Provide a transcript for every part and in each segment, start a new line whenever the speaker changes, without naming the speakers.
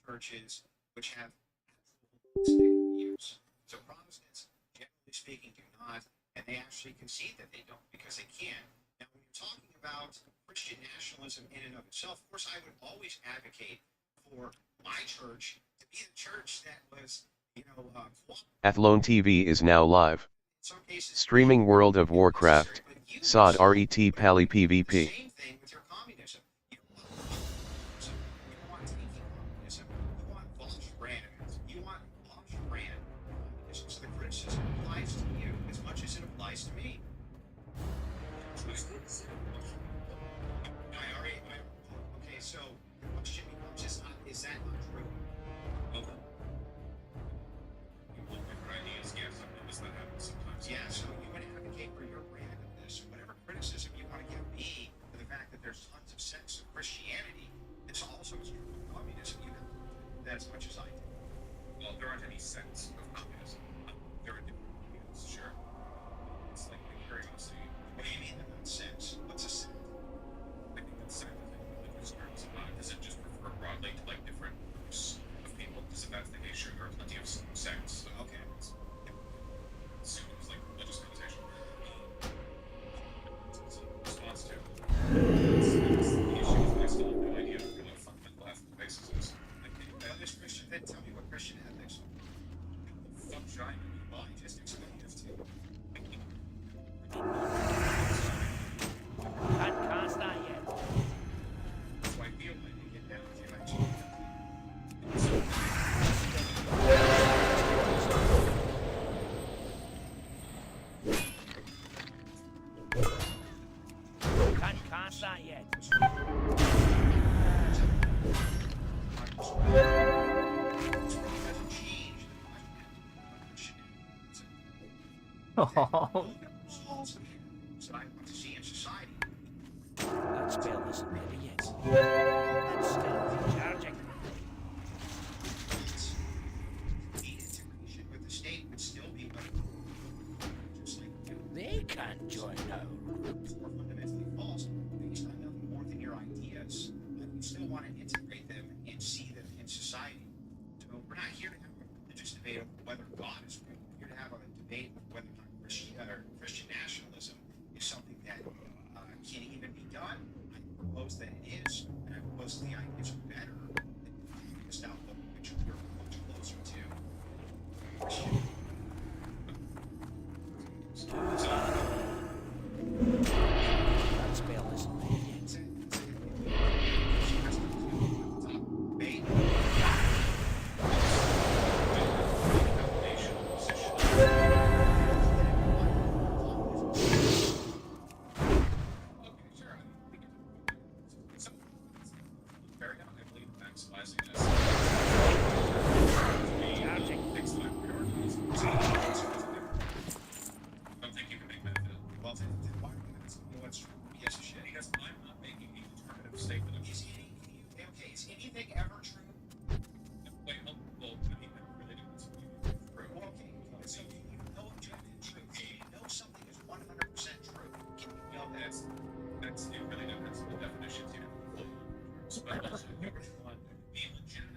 churches which have absolute views. So Protestants, generally speaking, do not, and they actually concede that they don't because they can. Now, when you're talking about Christian nationalism in and of itself, of course, I would always advocate for my church to be the church that was,
Athlone TV is now live.
in some cases,
Streaming World of Warcraft, SoD Ret Pally PvP.
same thing with your communism. You don't want communism. You don't want taking communism. You want Bosch brand. You want Bosch brand communism. So the criticism applies to you as much as it applies to me. Okay, so the question becomes, is that not true? Yeah, so you would advocate for your brand of this, whatever criticism you want to give me for the fact that there's tons of sects of Christianity, it's also true of communism. You have that as much as I do.
Well, there aren't any sects of communism. There are different communities, sure. It's like curiosity.
What do you mean they're not sects? What's a sect?
I think that sect is in religious terms. Does it just refer broadly to like different groups of people? Because if that's the case, sure, there are plenty of sects. So
Okay.
Assume it was like religious connotation. Response to the issue is I still have no idea what a fundamental ethical basis is.
This Christian, then tell me what Christian ethics are.
Fuck China.
Well, I just explained this to you.
Can't start yet.
So I feel like you get down to actually.
Can't start yet.
So I want to see in society.
That spell isn't ready yet. That's still charging.
The integration with the state would still be just like
They can't join our group.
or fundamentally false based on nothing more than your ideas, but you still want to integrate them and see them in society. So we're not here to have a religious debate of whether God is real. We're here to have a debate of whether or not Christian nationalism is something that can even be done. I propose that it is, and I propose the ideas are better than this outlook, which we're much closer to Christian.
That spell isn't ready yet. Is anything ever true? Well, okay, so you know objective truth. You know something is 100% true. Can you know that?
It really depends on the definitions you have. But also, number one, being legitimate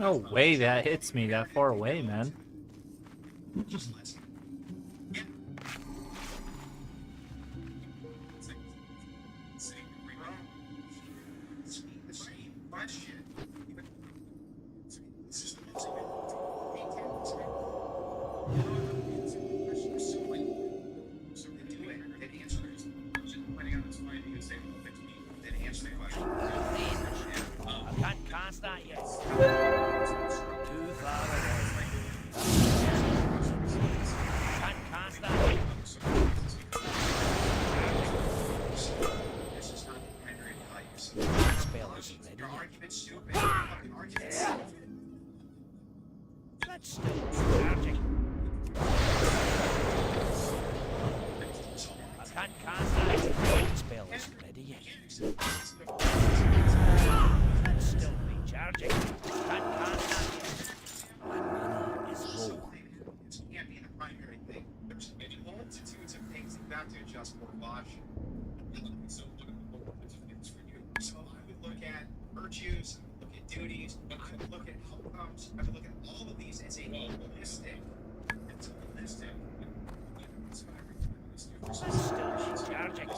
No way that hits me that far away, man.
Just listen. Yeah. Speak the same question. This is the most then answer the question.
I can't cast that yet. Too far away. Can't cast that yet.
This is not the primary value. So
Spell isn't ready
your
yet.
argument's stupid. Your fucking argument's stupid.
That's still charging. I can't cast that yet. Spell isn't ready yet. That's still recharging. Can't cast that yet. My mana is low.
It can't be the primary thing. There's many multitudes of things you've got to adjust for, Bosch. So I would look at virtues, look at duties, I would look at outcomes, I would look at all of these as a holistic. It's holistic.
That's still recharging.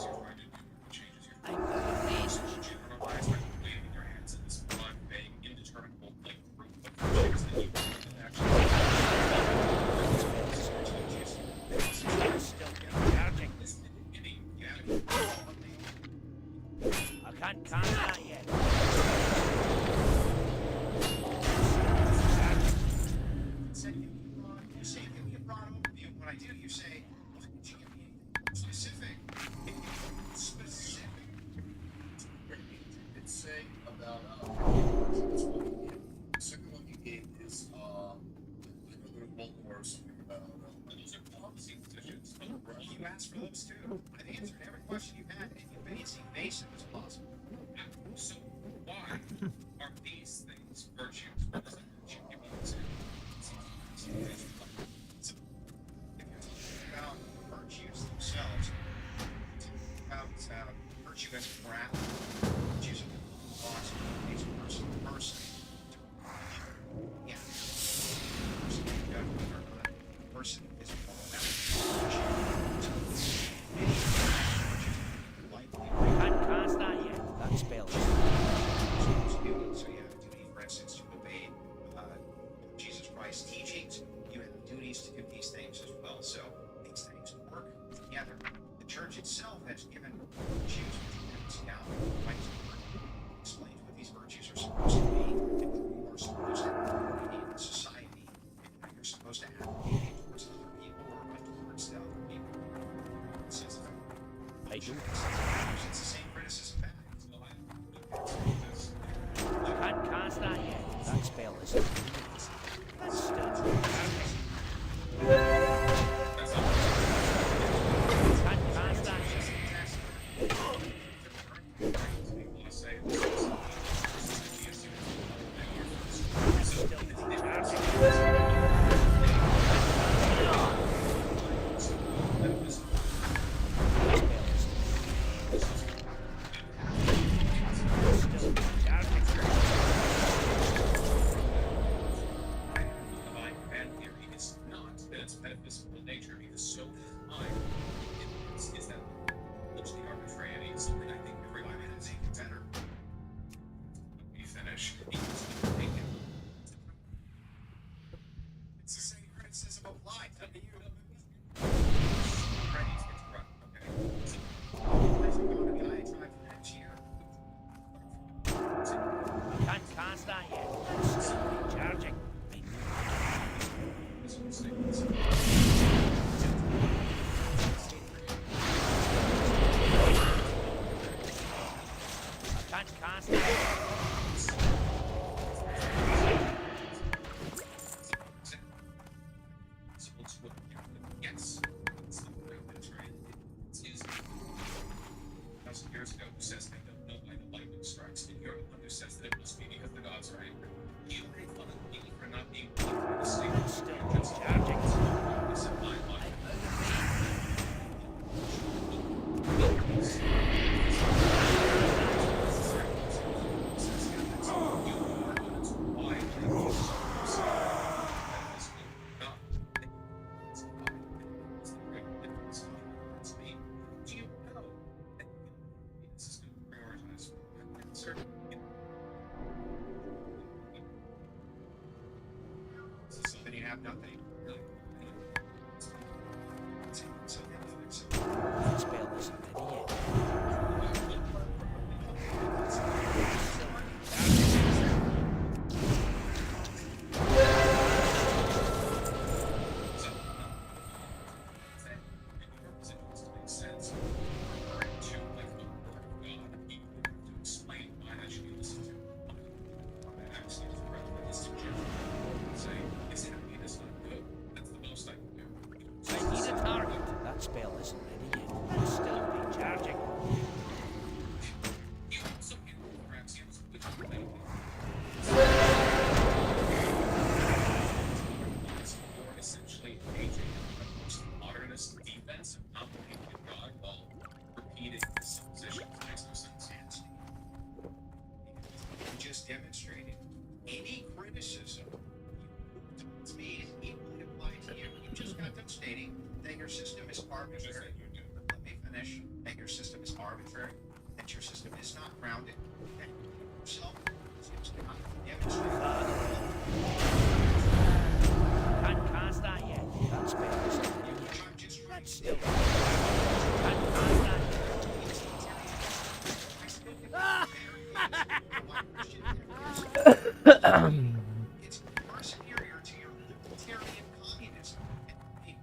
I'm going to range.
Generalized by waving your hands in this broad, vague, indeterminable, like, group of things that you can actually
That's still recharging. I can't cast that yet.
You say, give me a broad overview. When I do, you say, why didn't you give me anything specific? Specific.
It's saying about the second one you gave is I know there was Baltimore or something about
those are policy positions.
You asked for those too. I've answered every question you've had, and you've been as evasive as possible.
So why are these things virtues? What does that virtue give you to?
So, if you're talking about virtues themselves, about virtue as a morality, virtues of the laws of person to person. Yeah. Person is
I can't cast that yet. That spell.
So you have a duty, for instance, to obey Jesus Christ's teachings. You have duties to do these things as well. So these things work together. The church itself has given virtues which now right to work. Explains what these virtues are supposed to be, and what you are supposed to have in society, and how you're supposed to act towards other people or towards the other people. It's just,
I do.
it's the same criticism back.
I can't cast that yet. That spell is. That's still recharging. Can't cast that yet. That's still recharging. Still recharging.
Divine command theory is not that its metaphysical nature because so high is that literally arbitrary. It's something I think everybody has even better. When we finish,
It's the same criticism applied to you.
ready to interrupt. Okay.
There's going to be diatribe for next year.
I can't cast that yet. That's still recharging. I can't cast that yet.
certain.
So then you have nothing. Really. So
That spell isn't ready yet. I need a target. That spell isn't ready yet. It's still recharging.
Essentially engaging in the most modernist defense of complicated God while repeating the suppositions. Makes no sense.
you just demonstrated any criticism it's made equally applied to you. You just got done stating that your system is arbitrary. Let me finish. That your system is arbitrary. That your system is not grounded. That you yourself seems to not demonstrate.
Can't cast that yet. That spell isn't ready yet.
I'm just trying
That's
to
still. Can't cast that yet.
I still think why Christian theories it's far superior to your libertarian communism. And, hey,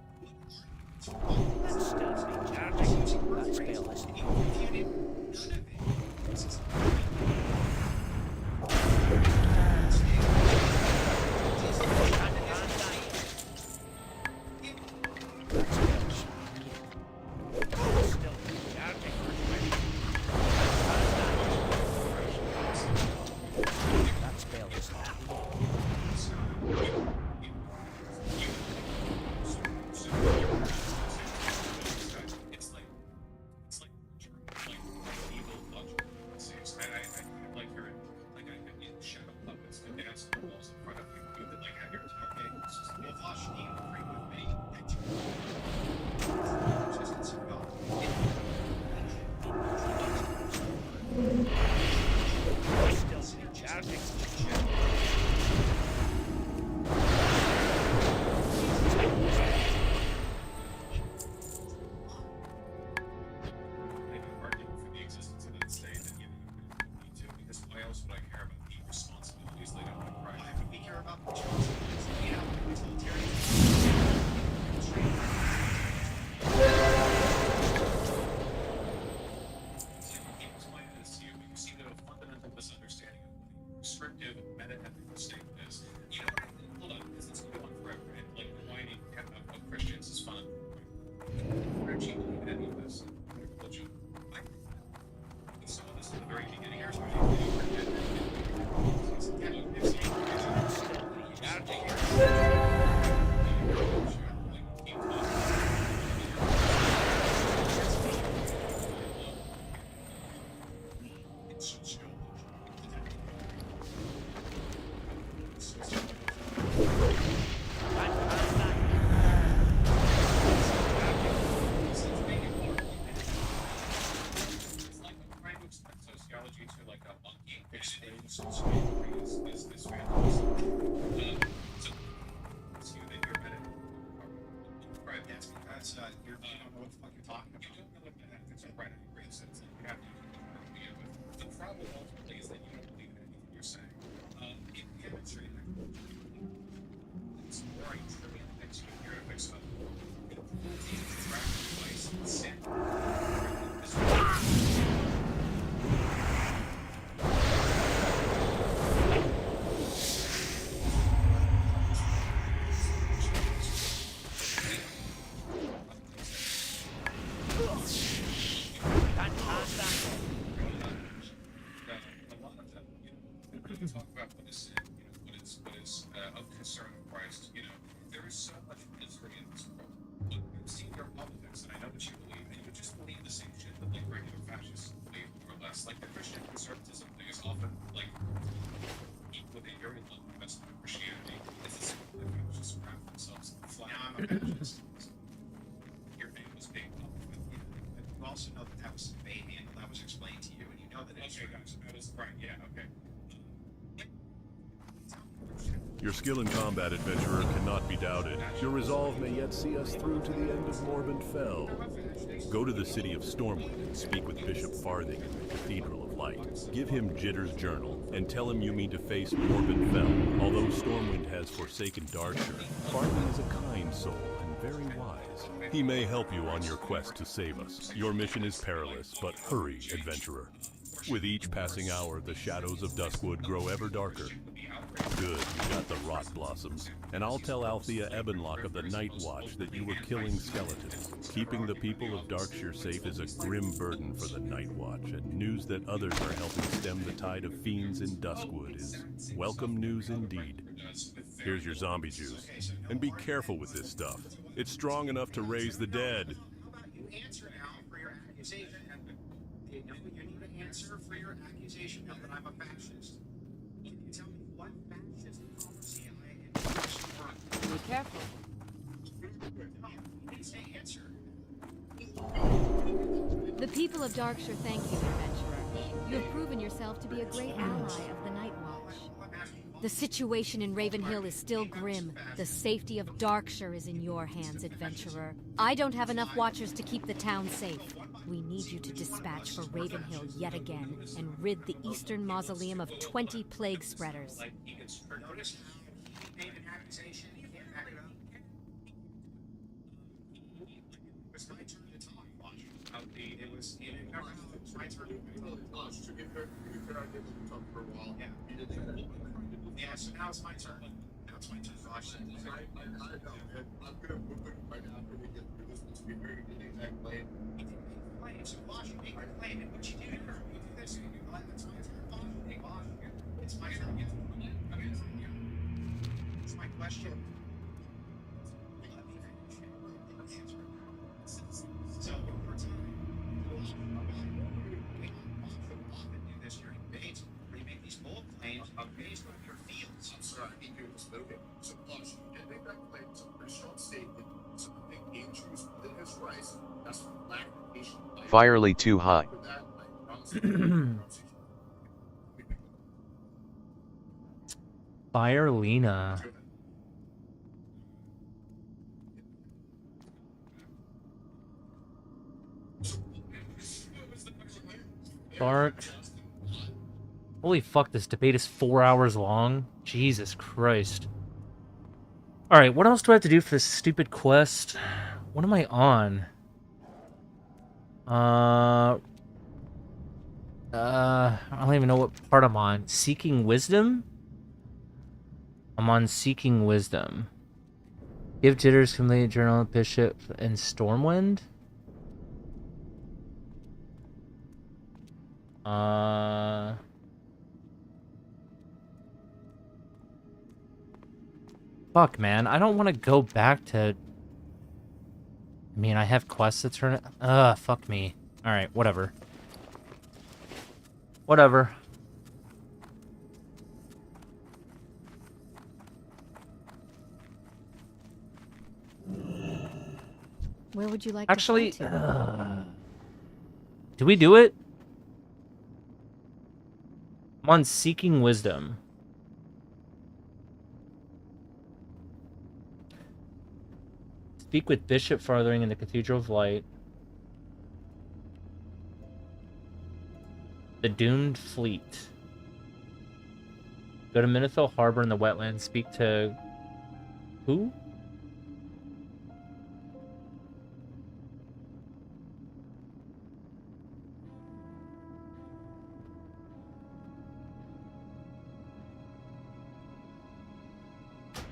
it's wrong.
That's still recharging. That spell isn't.
You refuted none of it. This is
Can't cast that yet. That spell isn't ready yet. It's still recharging. That spell isn't ready yet.
It's like evil logic. I like you're like I in shadow puppets and dance on the walls in front of you. You could like have your okay. It's just
well, Vosh, do you agree with me that you existence of God?
It's still recharging.
maybe arguing for the existence of that state that you need to because why else would I care about the responsibilities laid on my
Why
pride?
would we care about the responsibilities? We have utilitarian.
See, when people explain this to you, you see the fundamental misunderstanding of what a restrictive meta-ethical state is. You know what? Hold on, because it's going on forever, and like the whining of Christians is fun. Why don't you believe in any of this? Religion. We saw this at the very beginning. Here's what It's like trying to explain sociology to like a monkey. Explaining sociology is fabulous. So it's you that you're better. Right.
That's because you don't know what the fuck you're talking
You
about.
don't know what the ethics are right in a great sense. Like you have to begin with. The problem ultimately is that you don't believe in anything you're saying. It demonstrated that it's more a trillion things you can hear to fix up. The cruelty, traffic, vice, and sin.
Can't cast that yet.
A lot of them, when you talk about what is sin, what is of concern of Christ, there is so much misery in this world. Look, you've seen your politics, and I know what you believe, and you just believe the same shit that like regular fascists believe, more or less. Like the Christian conservatism thing is often like with a very long investment in Christianity. It's a simple thing that just wrap themselves in the flag.
Now I'm a fascist.
Your name was being public.
You also know that that was the debate, and that was explained to you, and you know that it's
Okay, guys, that is right.
skill in combat, adventurer, cannot be doubted. Your resolve may yet see us through to the end of Morbid Fell. Go to the city of Stormwind and speak with Bishop Farthing in the Cathedral of Light. Give him Jitter's journal and tell him you mean to face Morbid Fell. Although Stormwind has forsaken Darkshire, Farthing is a kind soul and very wise. He may help you on your quest to save us. Your mission is perilous, but hurry, adventurer. With each passing hour, the shadows of Duskwood grow ever darker. Good, you got the rot blossoms. And I'll tell Althea Ebonlock of the Night Watch that you were killing skeletons. Keeping the people of Darkshire safe is a grim burden for the Night Watch, and news that others are helping stem the tide of fiends in Duskwood is welcome news indeed. Here's your zombie juice. And be careful with this stuff. It's strong enough to raise the dead.
You answer now for your accusation. You need to answer for your accusation now that I'm a fascist. Can you tell me what fascist policy I endorsed for?
Be careful.
No, you didn't say answer.
The people of Darkshire thank you, adventurer. You have proven yourself to be a great ally of the Night Watch. The situation in Ravenhill is still grim. The safety of Darkshire is in your hands, adventurer. I don't have enough watchers to keep the town safe. We need you to dispatch for Ravenhill yet again and rid the Eastern Mausoleum of 20 plague spreaders.
Notice how he made an accusation. You can't back it up. It was my turn to talk, Watch. It was my turn to talk.
Gosh, to get fair, I did talk for a while.
Yeah.
You did that.
Yeah, so now it's my turn. Now it's my turn, Watch.
I know, and I'm gonna move it right after we get through this. Let's be very good exact plan.
So Watch, you make a claim, and what you do, you do this, and you go, it's my turn, Watch. Hey, Watch, it's my turn. Okay, it's my question. Let me finish it. Answer it. So, one more time. We often do this during debates, where you make these bold claims based on your fields.
I'm sorry, I need to do this, but okay. So, Josh, you did make that claim. It's a pretty strong statement. So, I think game choose within his rights. That's clarification.
Firely too high.
For that, I promise
Firelina. Dark. Holy fuck, this debate is 4 hours long. Jesus Christ. Alright, what else do I have to do for this stupid quest? What am I on? I don't even know what part I'm on. Seeking Wisdom? I'm on Seeking Wisdom. Give Jitters complete journal of Bishop and Stormwind? Fuck, man. I don't want to go back to... I mean, I have quests to turn it... fuck me. Alright, whatever. Whatever.
Where would you like
Actually,
to go to?
do we do it? I'm on Seeking Wisdom. Speak with Bishop Farthing in the Cathedral of Light. The Doomed Fleet. Go to Minethil Harbor in the wetlands. Speak to... who?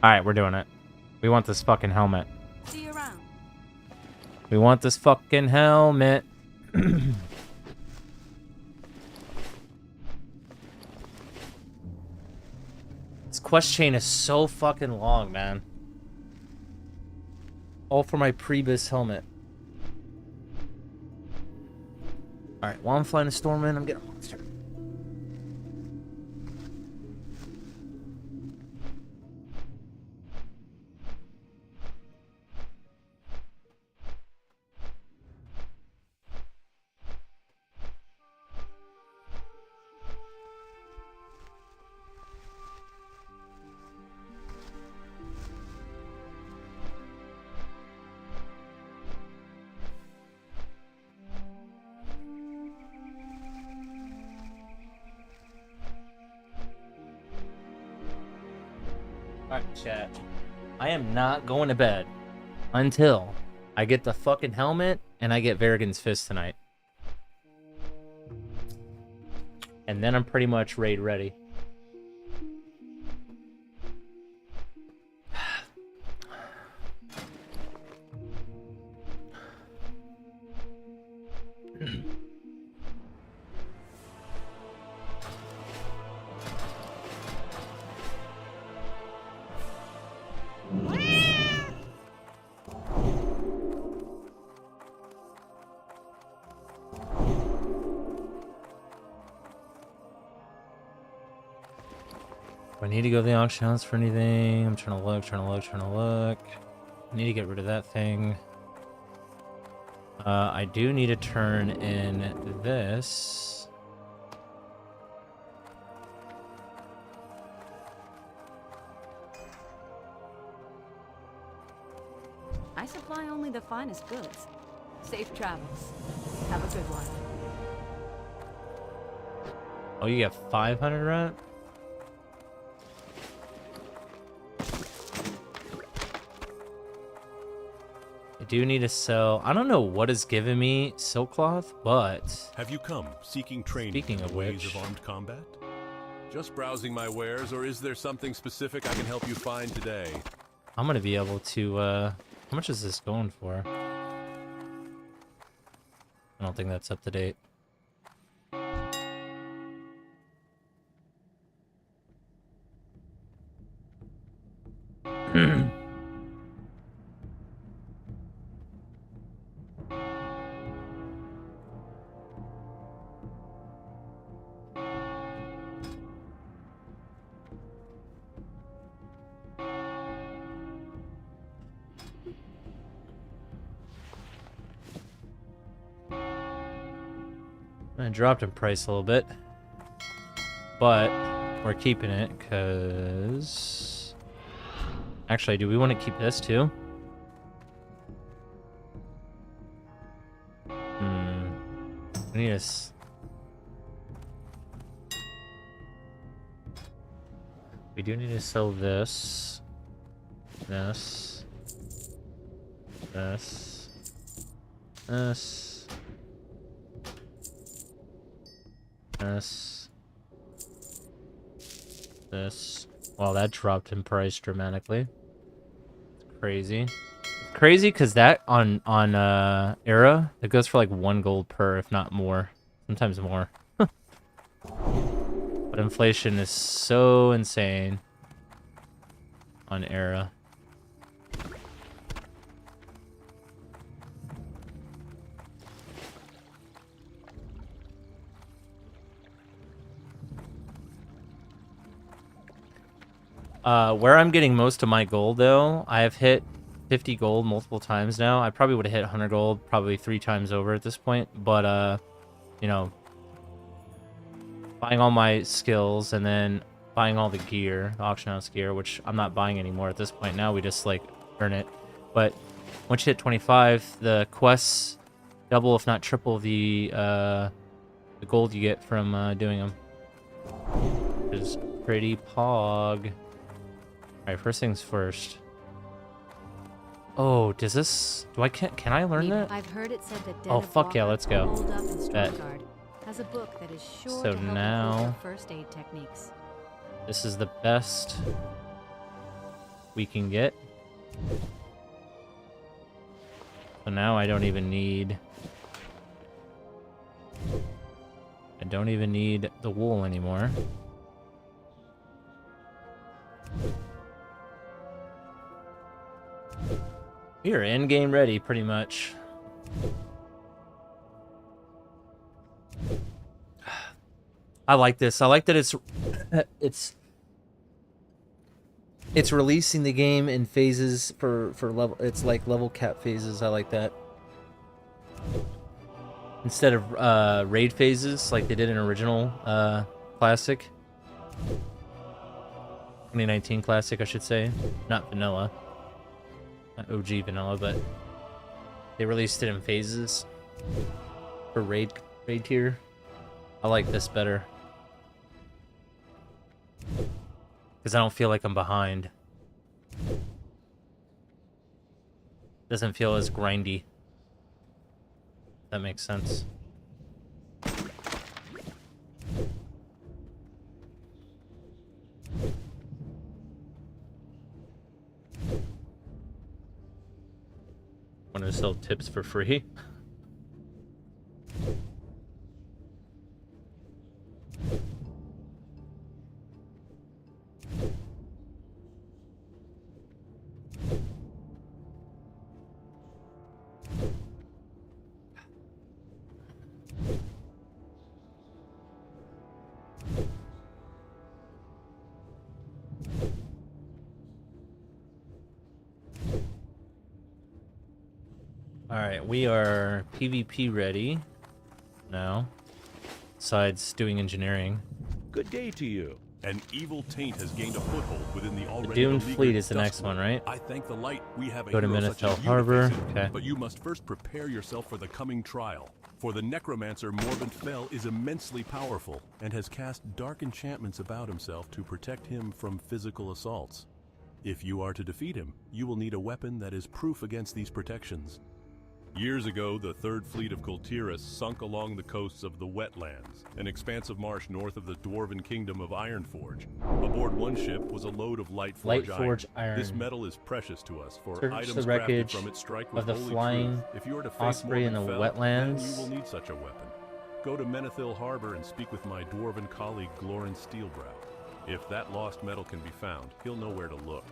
Alright, we're doing it. We want this fucking helmet.
See you around.
We want this fucking helmet. This quest chain is so fucking long, man. All for my Prebus helmet. Alright, while I'm flying a Stormwind, I'm getting a monster. Alright, chat. I am not going to bed until I get the fucking helmet and I get Varrigan's Fist tonight. And then I'm pretty much raid ready. Do I need to go to the auction house for anything? I'm trying to look. I need to get rid of that thing. I do need to turn in this.
I supply only the finest goods. Safe travels. Have a good one.
Oh, you got 500 rat? I do need to sell. I don't know what is giving me silk cloth, but
Have you come seeking training
Speaking
in
of
the ways
which-
of armed combat? Just browsing my wares, or is there something specific I can help you find today?
I'm gonna be able to. How much is this going for? I don't think that's up to date. I dropped in price a little bit, but we're keeping it because actually, do we want to keep this too? I need to. We do need to sell this, this, this, this. This. Well, that dropped in price dramatically. It's crazy. It's crazy because that on Era, it goes for like 1 gold per, if not more. Sometimes more. But inflation is so insane on Era. Where I'm getting most of my gold, though, I have hit 50 gold multiple times now. I probably would have hit 100 gold probably 3 times over at this point. But, you know, buying all my skills and then buying all the gear, the auction house gear, which I'm not buying anymore at this point. Now we just, like, earn it. But once you hit 25, the quests double, if not triple, the gold you get from doing them. Which is pretty pog. Alright, first things first. Oh, does this... Can I learn that?
I've heard it said that
Oh, fuck yeah, let's go.
Hold up and
Bet.
Strongguard has a book that is sure
So
to help
now-
improve your first aid techniques.
This is the best we can get. So now I don't even need... I don't even need the wool anymore. We are in-game ready, pretty much. I like this. I like that it's releasing the game in phases for level. It's like level cap phases. I like that. Instead of raid phases like they did in original classic. 2019 classic, I should say, not vanilla. Not OG vanilla, but they released it in phases for raid tier. I like this better because I don't feel like I'm behind. Doesn't feel as grindy. That makes sense. Want to sell tips for free? Alright, we are PvP ready now. Besides doing engineering.
Good day to you. An evil taint has gained a foothold within the already
Dune
beleaguered
Fleet is the
Dust
next one,
World.
right?
I thank the light we have a
Go to
hero such as
Menethil
you
Harbor.
to face it,
Okay.
But you must first prepare yourself for the coming trial. For the necromancer Morbid Fell is immensely powerful and has cast dark enchantments about himself to protect him from physical assaults. If you are to defeat him, you will need a weapon that is proof against these protections. Years ago, the Third Fleet of Kultiris sunk along the coasts of the Wetlands, an expanse of marsh north of the dwarven kingdom of Ironforge. Aboard one ship was a load of Lightforge iron. This metal is precious to us, for
Search
items
the
crafted
wreckage
from it strike with
of the
holy
flying
truth. If you are to face
osprey in the
Morbid Fell,
wetlands.
then you will need such a weapon. Go to Menethil Harbor and speak with my dwarven colleague Glorin Steelbrow. If that lost metal can be found, he'll know where to look.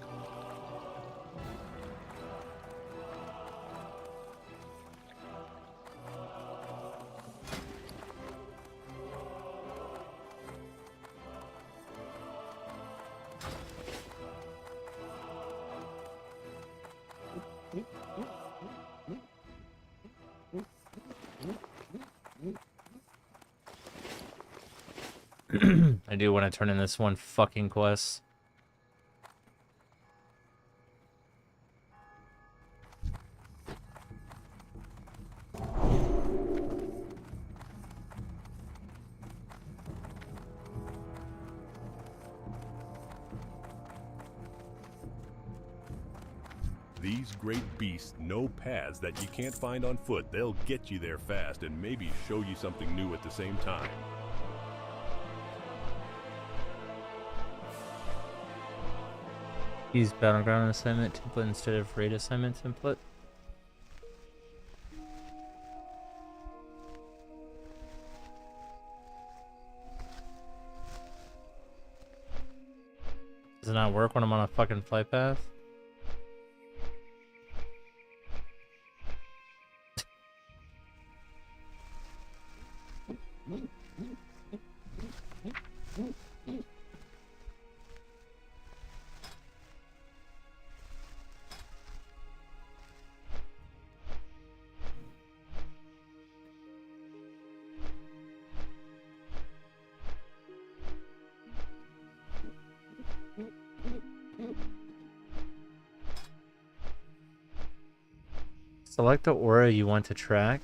I do want to turn in this one fucking quest.
These great beasts know paths that you can't find on foot. They'll get you there fast and maybe show you something new at the same time.
Use battleground assignment template instead of raid assignment template. Does it not work when I'm on a fucking flight path? Select the aura you want to track.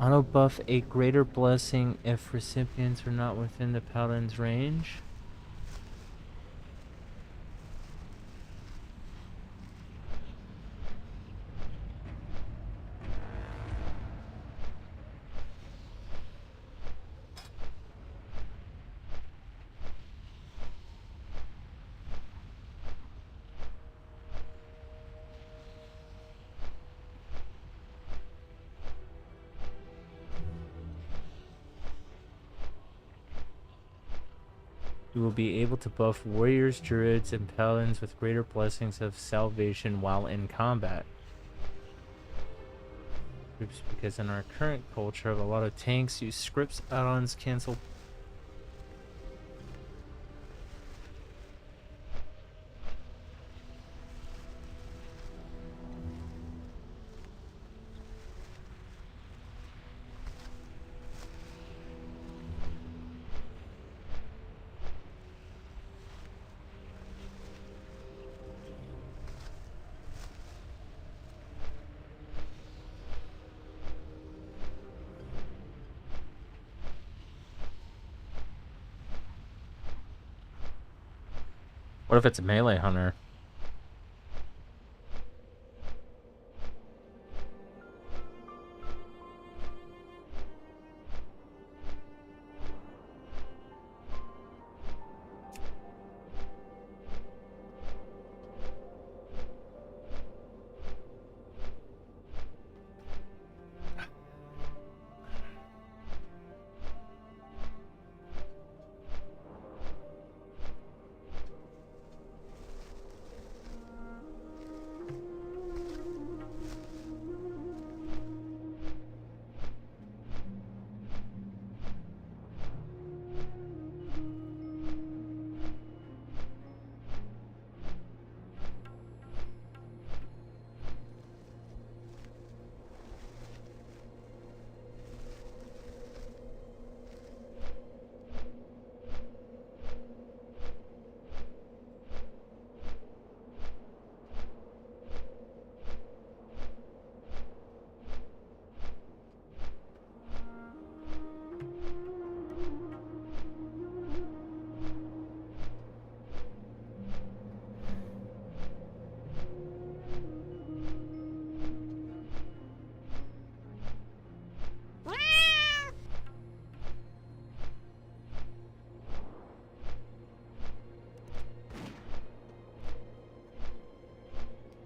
Auto buff a greater blessing if recipients are not within the paladin's range. You will be able to buff warriors, druids, and paladins with greater blessings of salvation while in combat. Oops, because in our current culture, a lot of tanks use scripts, add-ons, cancel. What if it's a melee hunter?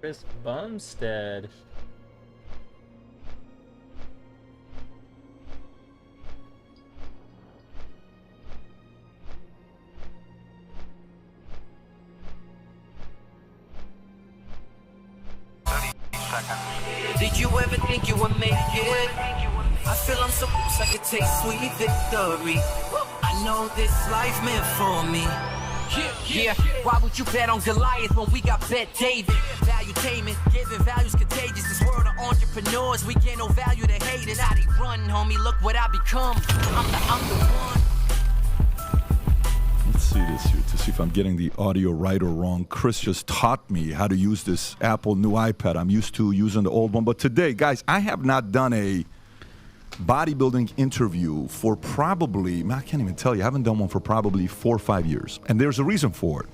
Chris Bumstead.
Did you ever think you would make it? I feel I'm so close I could taste sweet victory. I know this life meant for me. Yeah, why would you bet on Goliath when we got Bet David? Valuetainment, giving values contagious. This world of entrepreneurs, we get no value to hate it. How they run, homie, look what I become. I'm the one.
Let's see this here to see if I'm getting the audio right or wrong. Chris just taught me how to use this Apple new iPad. I'm used to using the old one. But today, guys, I have not done a bodybuilding interview for probably, I can't even tell you, I haven't done one for probably 4 or 5 years. And there's a reason for it.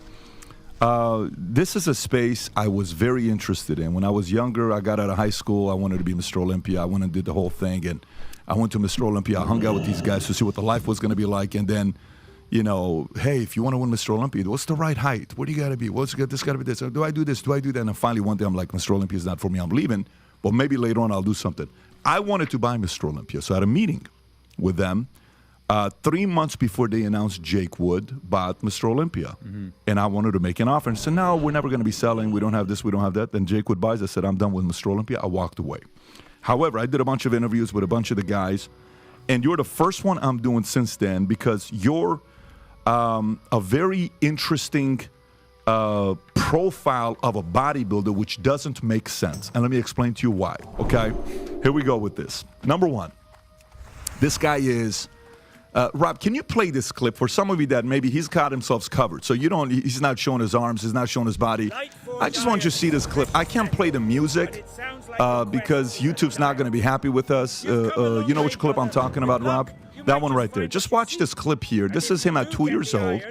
This is a space I was very interested in. When I was younger, I got out of high school. I wanted to be Mr. Olympia. I went and did the whole thing. And I went to Mr. Olympia. I hung out with these guys to see what the life was going to be like. And then, you know, hey, if you want to win Mr. Olympia, what's the right height? What do you got to be? What's this got to be this? Do I do this? Do I do that? And then finally one day I'm like, Mr. Olympia is not for me. I'm leaving. But maybe later on I'll do something. I wanted to buy Mr. Olympia. So I had a meeting with them 3 months before they announced Jake Wood bought Mr. Olympia. And I wanted to make an offer. And said, no, we're never going to be selling. We don't have this. We don't have that. Then Jake Wood buys. I said, I'm done with Mr. Olympia. I walked away. However, I did a bunch of interviews with a bunch of the guys. And you're the first one I'm doing since then because you're a very interesting profile of a bodybuilder, which doesn't make sense. And let me explain to you why, okay? Here we go with this. Number one, this guy is, Rob, can you play this clip for some of you that maybe he's got himself covered? So he's not showing his arms, he's not showing his body. I just want you to see this clip. I can't play the music because YouTube's not going to be happy with us. You know which clip I'm talking about, Rob? That one right there. Just watch this clip here. This is him at 2 years old.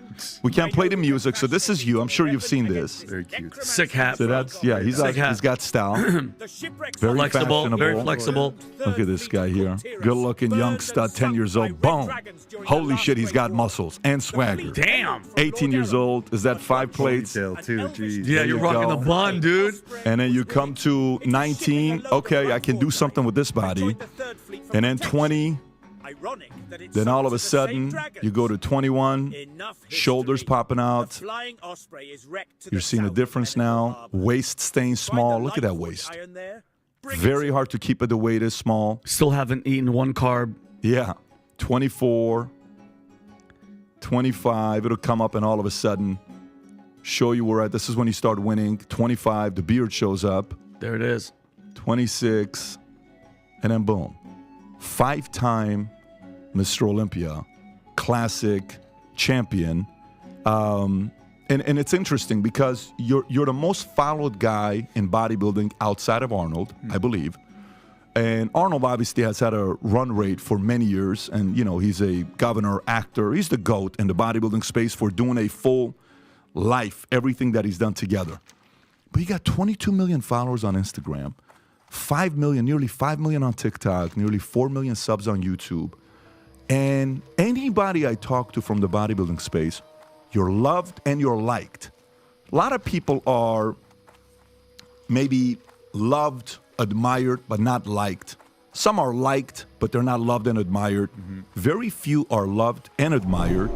We can't play the music, so this is you. I'm sure you've seen this.
Very cute. Sick hat.
So that's, yeah, he's got style. Very
flexible. Very flexible.
Look at this guy here. Good-looking young stud, 10 years old. Boom. Holy shit, he's got muscles and swagger.
Damn.
18 years old. Is that 5 plates?
Too. Jeez. Yeah, you're rocking the bun, dude.
And then you come to 19. Okay, I can do something with this body. And then 20. Then all of a sudden, you go to 21, shoulders popping out. You're seeing a difference now. Waist staying small. Look at that waist. Very hard to keep it the way it is small.
Still haven't eaten one carb.
Yeah. 24, 25. It'll come up and all of a sudden show you where at. This is when you start winning. 25, the beard shows up.
There it is.
26, and then boom. 5-time Mr. Olympia, classic champion. And it's interesting because you're the most followed guy in bodybuilding outside of Arnold, I believe. And Arnold obviously has had a run rate for many years. And, you know, he's a governor, actor. He's the GOAT in the bodybuilding space for doing a full life, everything that he's done together. But you got 22 million followers on Instagram, 5 million, nearly 5 million on TikTok, nearly 4 million subs on YouTube. And anybody I talk to from the bodybuilding space, you're loved and you're liked. A lot of people are maybe loved, admired, but not liked. Some are liked, but they're not loved and admired. Very few are loved and admired.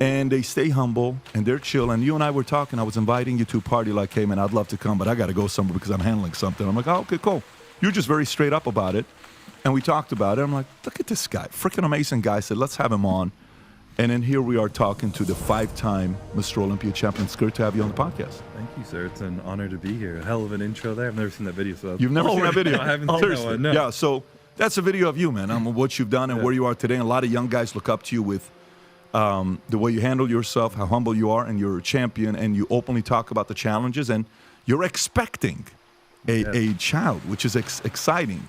And they stay humble and they're chill. And you and I were talking. I was inviting you to a party like, hey, man, I'd love to come, but I got to go somewhere because I'm handling something. I'm like, oh, okay, cool. You're just very straight up about it. And we talked about it. I'm like, look at this guy. Freaking amazing guy. I said, let's have him on. And then here we are talking to the 5-time Mr. Olympia champion. It's good to have you on the podcast.
Thank you, sir. It's an honor to be here. A hell of an intro there. I've never seen that video. So
You've never seen that video?
No, I haven't seen that one, no.
Yeah, so that's a video of you, man. What you've done and where you are today. And a lot of young guys look up to you with the way you handle yourself, how humble you are, and you're a champion, and you openly talk about the challenges, and you're expecting a child, which is exciting.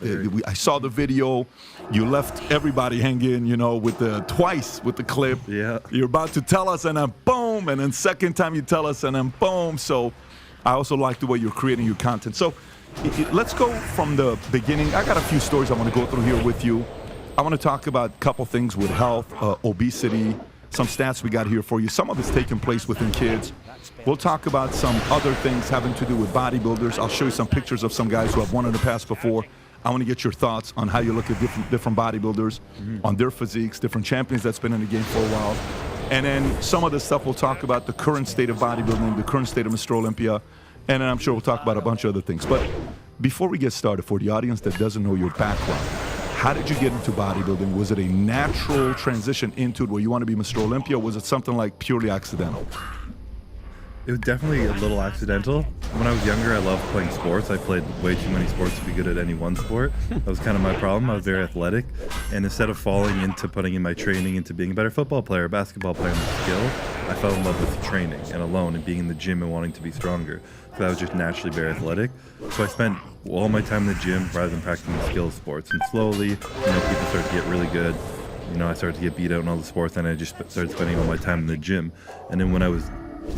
I saw the video. You left everybody hanging, you know, twice with the clip.
Yeah.
You're about to tell us, and then boom, and then second time you tell us, and then boom. So I also like the way you're creating your content. So let's go from the beginning. I got a few stories I want to go through here with you. I want to talk about a couple things with health, obesity, some stats we got here for you. Some of it's taking place within kids. We'll talk about some other things having to do with bodybuilders. I'll show you some pictures of some guys who have won in the past before. I want to get your thoughts on how you look at different bodybuilders, on their physiques, different champions that's been in the game for a while. And then some of the stuff we'll talk about the current state of bodybuilding, the current state of Mr. Olympia, and then I'm sure we'll talk about a bunch of other things. But before we get started, for the audience that doesn't know your background, how did you get into bodybuilding? Was it a natural transition into it where you want to be Mr. Olympia, or was it something like purely accidental?
It was definitely a little accidental. When I was younger, I loved playing sports. I played way too many sports to be good at any one sport. That was kind of my problem. I was very athletic. And instead of falling into putting in my training into being a better football player, basketball player, and skill, I fell in love with training and alone and being in the gym and wanting to be stronger. So I was just naturally very athletic. So I spent all my time in the gym rather than practicing skill sports. And slowly, you know, people started to get really good. You know, I started to get beat out in all the sports, and I just started spending all my time in the gym. And then when I was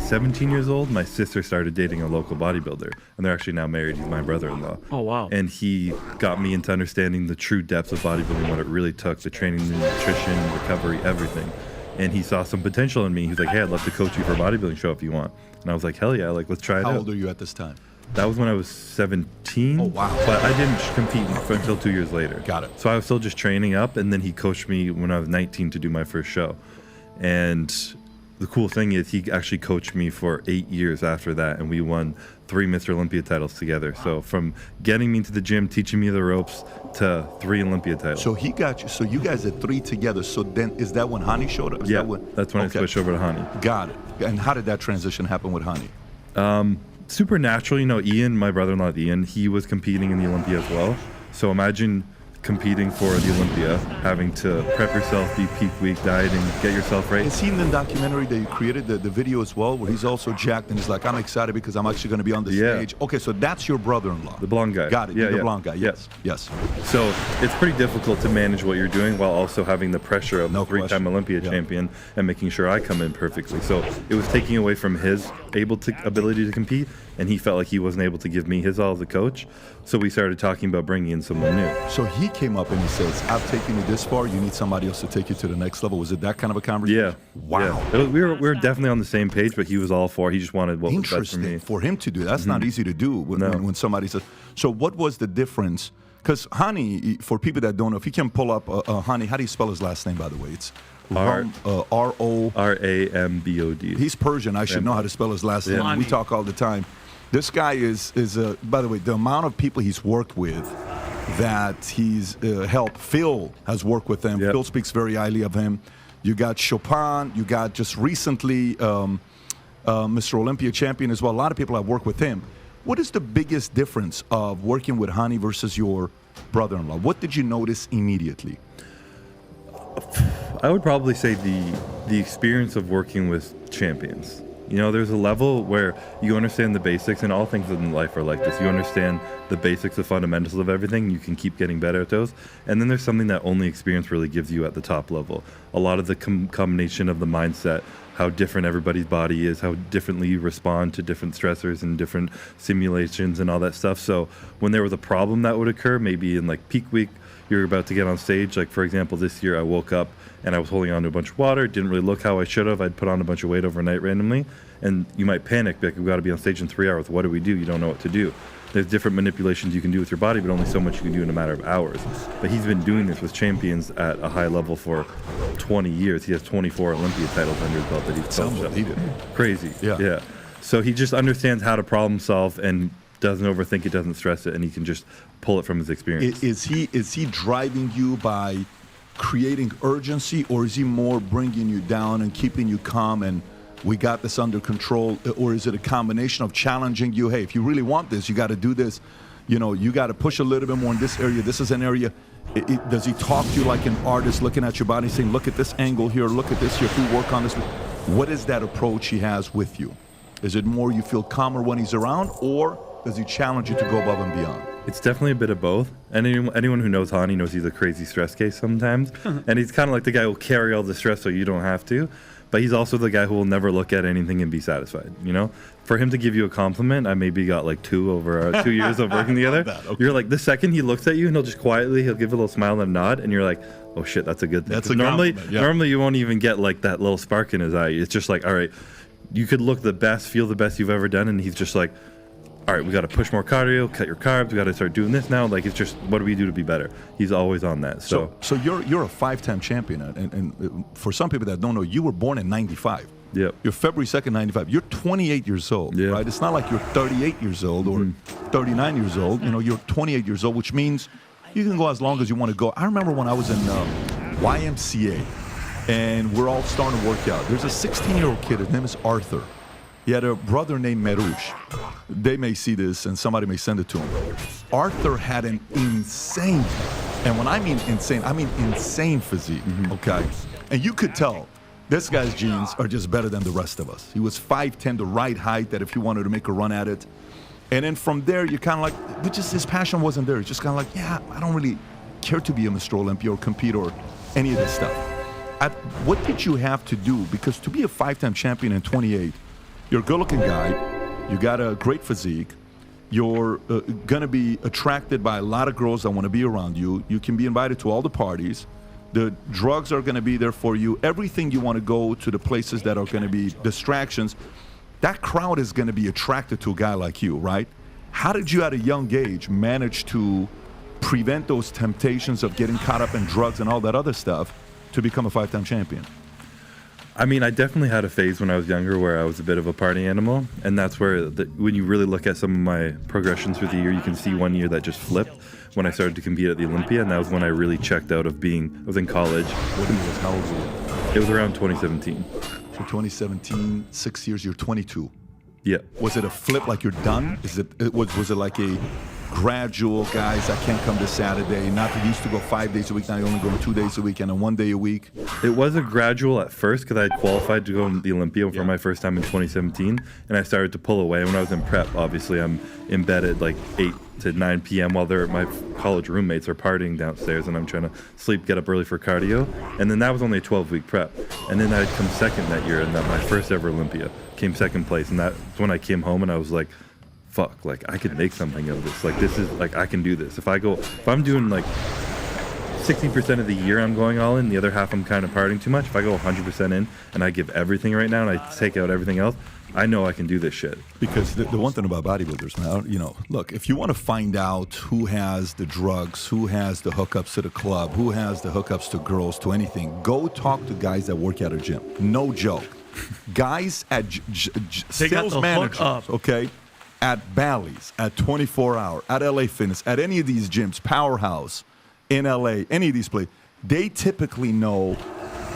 17 years old, my sister started dating a local bodybuilder, and they're actually now married. He's my brother-in-law.
Oh, wow.
And he got me into understanding the true depths of bodybuilding, what it really took, the training, the nutrition, recovery, everything. And he saw some potential in me. He's like, hey, I'd love to coach you for a bodybuilding show if you want. And I was like, hell yeah, like, let's try it out.
How old are you at this time?
That was when I was 17.
Oh, wow.
But I didn't compete until 2 years later.
Got it.
So I was still just training up, and then he coached me when I was 19 to do my first show. And the cool thing is he actually coached me for 8 years after that, and we won 3 Mr. Olympia titles together. So from getting me into the gym, teaching me the ropes, to 3 Olympia titles.
So he got you. So you guys are 3 together. So then, is that when Hani showed up?
Yeah, that's when I switched over to Hani.
Got it. And how did that transition happen with Hani?
Super natural. You know, Ian, my brother-in-law Ian, he was competing in the Olympia as well. So imagine competing for the Olympia, having to prep yourself, be peak week, dieting, get yourself right.
Is he in the documentary that you created, the video as well, where he's also jacked and he's like, I'm excited because I'm actually going to be on the stage. Okay, so that's your brother-in-law.
The blonde guy.
Got it.
Yeah,
the blonde guy. Yes.
So it's pretty difficult to manage what you're doing while also having the pressure of a 3-time Olympia champion and making sure I come in perfectly. So it was taking away from his ability to compete, and he felt like he wasn't able to give me his all as a coach. So we started talking about bringing in someone new.
So he came up and he says, I've taken you this far, you need somebody else to take you to the next level. Was it that kind of a conversation?
Yeah.
Wow.
Yeah. We were definitely on the same page, but he was all for it. He just wanted what was best for me.
For him to do. That's not easy to do when somebody says. So what was the difference? Because Hani, for people that don't know, if you can pull up Hani, how do you spell his last name, by the way? It's
R-O-R-A-M-B-O-D.
He's Persian. I should know how to spell his last name. We talk all the time. This guy is by the way, the amount of people he's worked with that he's helped. Phil has worked with them.
Yep.
Phil speaks very highly of him. You got Chopin. You got just recently Mr. Olympia champion as well. A lot of people have worked with him. What is the biggest difference of working with Hani versus your brother-in-law? What did you notice immediately?
I would probably say the experience of working with champions. You know, there's a level where you understand the basics, and all things in life are like this. You understand the basics, the fundamentals of everything. You can keep getting better at those. And then there's something that only experience really gives you at the top level. A lot of the combination of the mindset, how different everybody's body is, how differently you respond to different stressors and different simulations and all that stuff. So when there was a problem that would occur, maybe in like peak week, you're about to get on stage. Like, for example, this year I woke up and I was holding on to a bunch of water. Didn't really look how I should have. I'd put on a bunch of weight overnight randomly. And you might panic, like, we've got to be on stage in 3 hours. What do we do? You don't know what to do. There's different manipulations you can do with your body, but only so much you can do in a matter of hours. But he's been doing this with champions at a high level for 20 years. He has 24 Olympia titles under his belt that he's
unbelievable.
Crazy. Yeah. So he just understands how to problem solve and doesn't overthink it, doesn't stress it, and he can just pull it from his experience.
Is he driving you by creating urgency, or is he more bringing you down and keeping you calm and we got this under control? Or is it a combination of challenging you? Hey, if you really want this, you got to do this. You know, you got to push a little bit more in this area. This is an area. Does he talk to you like an artist, looking at your body, saying, look at this angle here, look at this here, if we work on this? What is that approach he has with you? Is it more you feel calmer when he's around, or does he challenge you to go above and beyond?
It's definitely a bit of both. And anyone who knows Hani knows he's a crazy stress case sometimes. And he's kind of like the guy who will carry all the stress so you don't have to. But he's also the guy who will never look at anything and be satisfied, you know? For him to give you a compliment, I maybe got like 2 over our 2 years of working together.
Okay.
You're like, the second he looks at you and he'll just quietly, he'll give a little smile and a nod, and you're like, oh shit, that's a good thing.
That's a
normally,
compliment, yeah.
normally you won't even get like that little spark in his eye. It's just like, all right, you could look the best, feel the best you've ever done, and he's just like, all right, we got to push more cardio, cut your carbs, we got to start doing this now. Like, it's just, what do we do to be better? He's always on that. So
you're a 5-time champion, and for some people that don't know, you were born in 95.
Yep.
You're February 2nd, 95. You're 28 years old, right? It's not like you're 38 years old or 39 years old. You know, you're 28 years old, which means you can go as long as you want to go. I remember when I was in YMCA, and we're all starting to work out. There's a 16-year-old kid. His name is Arthur. He had a brother named Merouche. They may see this, and somebody may send it to him. Arthur had an insane, and when I mean insane, I mean insane physique, okay? And you could tell this guy's genes are just better than the rest of us. He was 5'10", the right height that if you wanted to make a run at it. And then from there, you're kind of like, but just his passion wasn't there. He's just kind of like, yeah, I don't really care to be a Mr. Olympia or compete or any of this stuff. What did you have to do? Because to be a 5-time champion in 28, you're a good-looking guy, you got a great physique, you're going to be attracted by a lot of girls that want to be around you, you can be invited to all the parties, the drugs are going to be there for you, everything you want to go to the places that are going to be distractions, that crowd is going to be attracted to a guy like you, right? How did you at a young age manage to prevent those temptations of getting caught up in drugs and all that other stuff to become a 5-time champion?
I mean, I definitely had a phase when I was younger where I was a bit of a party animal, and that's where, when you really look at some of my progression through the year, you can see one year that just flipped when I started to compete at the Olympia, and that was when I really checked out of being, I was in college.
How old were you?
It was around 2017.
So 2017, 6 years, you're 22.
Yeah.
Was it a flip like you're done? Was it like a gradual, guys, I can't come this Saturday, not that you used to go 5 days a week, now you're only going 2 days a week and then 1 day a week?
It was a gradual at first because I had qualified to go to the Olympia for my first time in 2017, and I started to pull away. When I was in prep, obviously I'm in bed at like 8 to 9 p.m. while my college roommates are partying downstairs, and I'm trying to sleep, get up early for cardio. And then that was only a 12-week prep. And then I'd come second that year, and that my first ever Olympia came second place. And that's when I came home and I was like, fuck, like I could make something of this. Like this is, like I can do this. If I'm doing like 60% of the year I'm going all in, the other half I'm kind of partying too much. If I go 100% in and I give everything right now and I take out everything else, I know I can do this shit.
Because the one thing about bodybuilders now, you know, look, if you want to find out who has the drugs, who has the hookups to the club, who has the hookups to girls, to anything, go talk to guys that work at a gym. No joke. Guys at sales managers, okay? at Bally's, at 24 Hour, at LA Fitness, at any of these gyms, Powerhouse in LA, any of these places, they typically know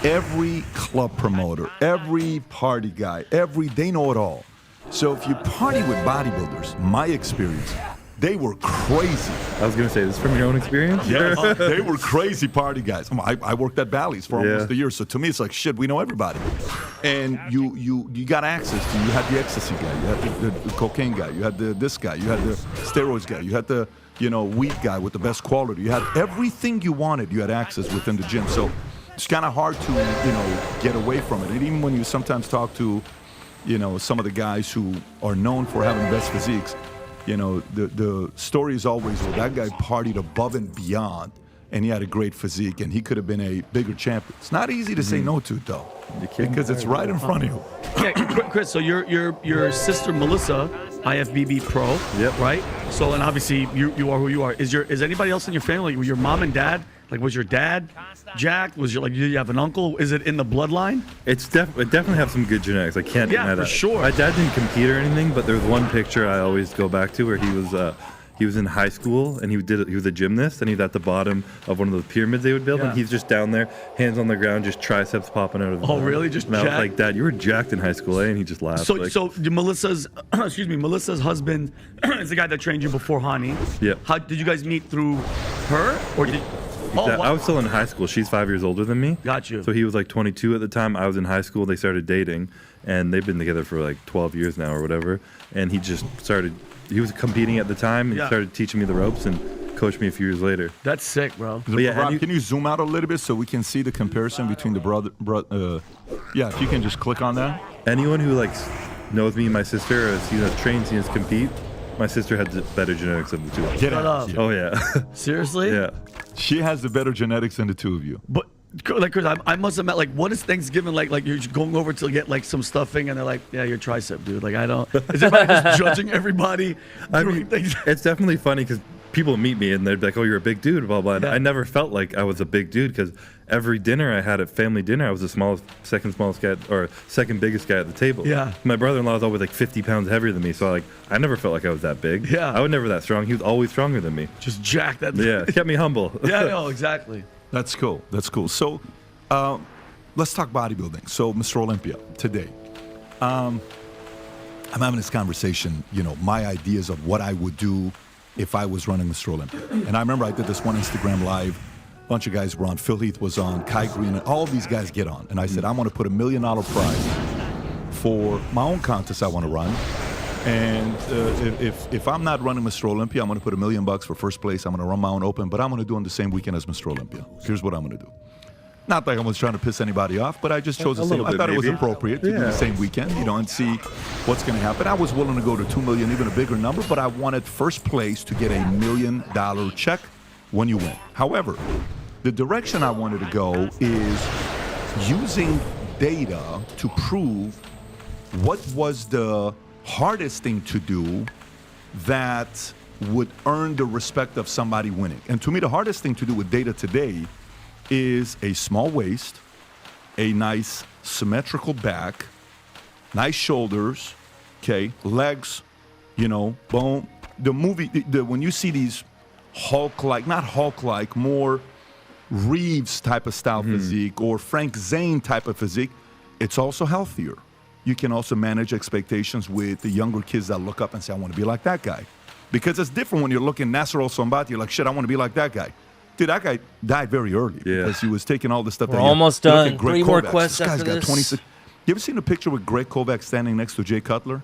every club promoter, every party guy, they know it all. So if you party with bodybuilders, my experience, they were crazy.
I was going to say, this is from your own experience?
Yeah, they were crazy party guys. I worked at Bally's for almost a year, so to me it's like, shit, we know everybody. And you got access to, you had the ecstasy guy, you had the cocaine guy, you had this guy, you had the steroids guy, you had the weed guy with the best quality. You had everything you wanted, you had access within the gym. So it's kind of hard to, get away from it. And even when you sometimes talk to, some of the guys who are known for having best physiques, the story is always, well, that guy partied above and beyond, and he had a great physique, and he could have been a bigger champion. It's not easy to say no to it, though, because it's right in front of you.
Yeah, Chris, so your sister Melissa, IFBB pro, right? So, and obviously you are who you are. Is anybody else in your family? Were your mom and dad, was your dad jacked? Was do you have an uncle? Is it in the bloodline?
It definitely have some good genetics. I can't deny that.
Yeah, for sure.
My dad didn't compete or anything, but there's one picture I always go back to where he was in high school and he was a gymnast and he's at the bottom of one of those pyramids they would build and he's just down there, hands on the ground, just triceps popping out of his mouth.
Really? Just
and I was
jacked?
like, Dad, you were jacked in high school, eh? And he just laughed.
So Melissa's Melissa's husband is the guy that trained you before Hani.
Yeah.
How did you guys meet, through her or did? Oh, wow.
I was still in high school. She's 5 years older than me.
Got you.
So he was like 22 at the time. I was in high school. They started dating, and they've been together for like 12 years now or whatever. And he just started. He was competing at the time, and he started teaching me the ropes and coached me a few years later.
That's sick, bro.
But yeah, Rob, can you zoom out a little bit so we can see the comparison between the brother? Yeah, if you can just click on that.
Anyone who knows me and my sister, or has seen us train, seen us compete, my sister had the better genetics of the two of us.
Get out.
Oh yeah.
Seriously?
Yeah.
She has the better genetics than the two of you.
But Chris, I must have met what is Thanksgiving like? Like you're going over to get some stuffing, and they're like, "Yeah, your tricep, dude." Like I don't. Is everybody just judging everybody?
I mean, it's definitely funny because people meet me and they're like, "Oh, you're a big dude," blah blah. And I never felt like I was a big dude because every dinner I had at family dinner, I was the second smallest guy or second biggest guy at the table.
Yeah.
My brother-in-law was always 50 pounds heavier than me, so I never felt like I was that big.
Yeah.
I was never that strong. He was always stronger than me.
Just jacked.
Yeah, kept me humble.
Yeah, no, exactly.
That's cool. That's cool. So, let's talk bodybuilding. So, Mr. Olympia, today, I'm having this conversation, my ideas of what I would do if I was running Mr. Olympia. And I remember I did this one Instagram live. A bunch of guys were on. Phil Heath was on. Kai Green. And all these guys get on. And I said, I want to put $1 million prize for my own contest I want to run. And if I'm not running Mr. Olympia, I'm going to put $1 million for first place. I'm going to run my own open, but I'm going to do it on the same weekend as Mr. Olympia. Here's what I'm going to do. Not like I was trying to piss anybody off, but I just chose the same. I thought it was appropriate to do the same weekend, and see what's going to happen. I was willing to go to $2 million, even a bigger number, but I wanted first place to get $1 million check when you win. However, the direction I wanted to go is using data to prove what was the hardest thing to do that would earn the respect of somebody winning. And to me, the hardest thing to do with data today is a small waist, a nice symmetrical back, nice shoulders, legs, bone. The movie, when you see these Hulk-like, not Hulk-like, more Reeves type of style physique or Frank Zane type of physique, it's also healthier. You can also manage expectations with the younger kids that look up and say, I want to be like that guy. Because it's different when you're looking Nasser Al-Sombati, you're like, shit, I want to be like that guy. Dude, that guy died very early because he was taking all the stuff.
We're almost done. 3 more quests
this guy's
after
got
this.
26. You ever seen a picture with Greg Kovacs standing next to Jay Cutler?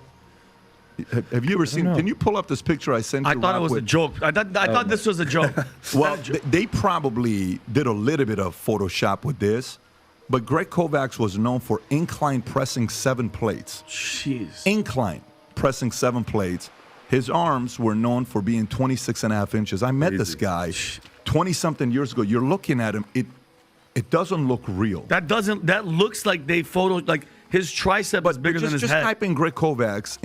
Have you ever seen? Can you pull up this picture I sent you?
I thought it was a joke. I thought this was a joke.
Well, they probably did a little bit of Photoshop with this, but Greg Kovacs was known for incline pressing 7 plates.
Jeez.
Incline pressing 7 plates. His arms were known for being 26.5 inches. I met this guy 20-something years ago. You're looking at him. It doesn't look real.
That looks like they photoed, like his tricep is bigger than his head.
Just type in Greg Kovacs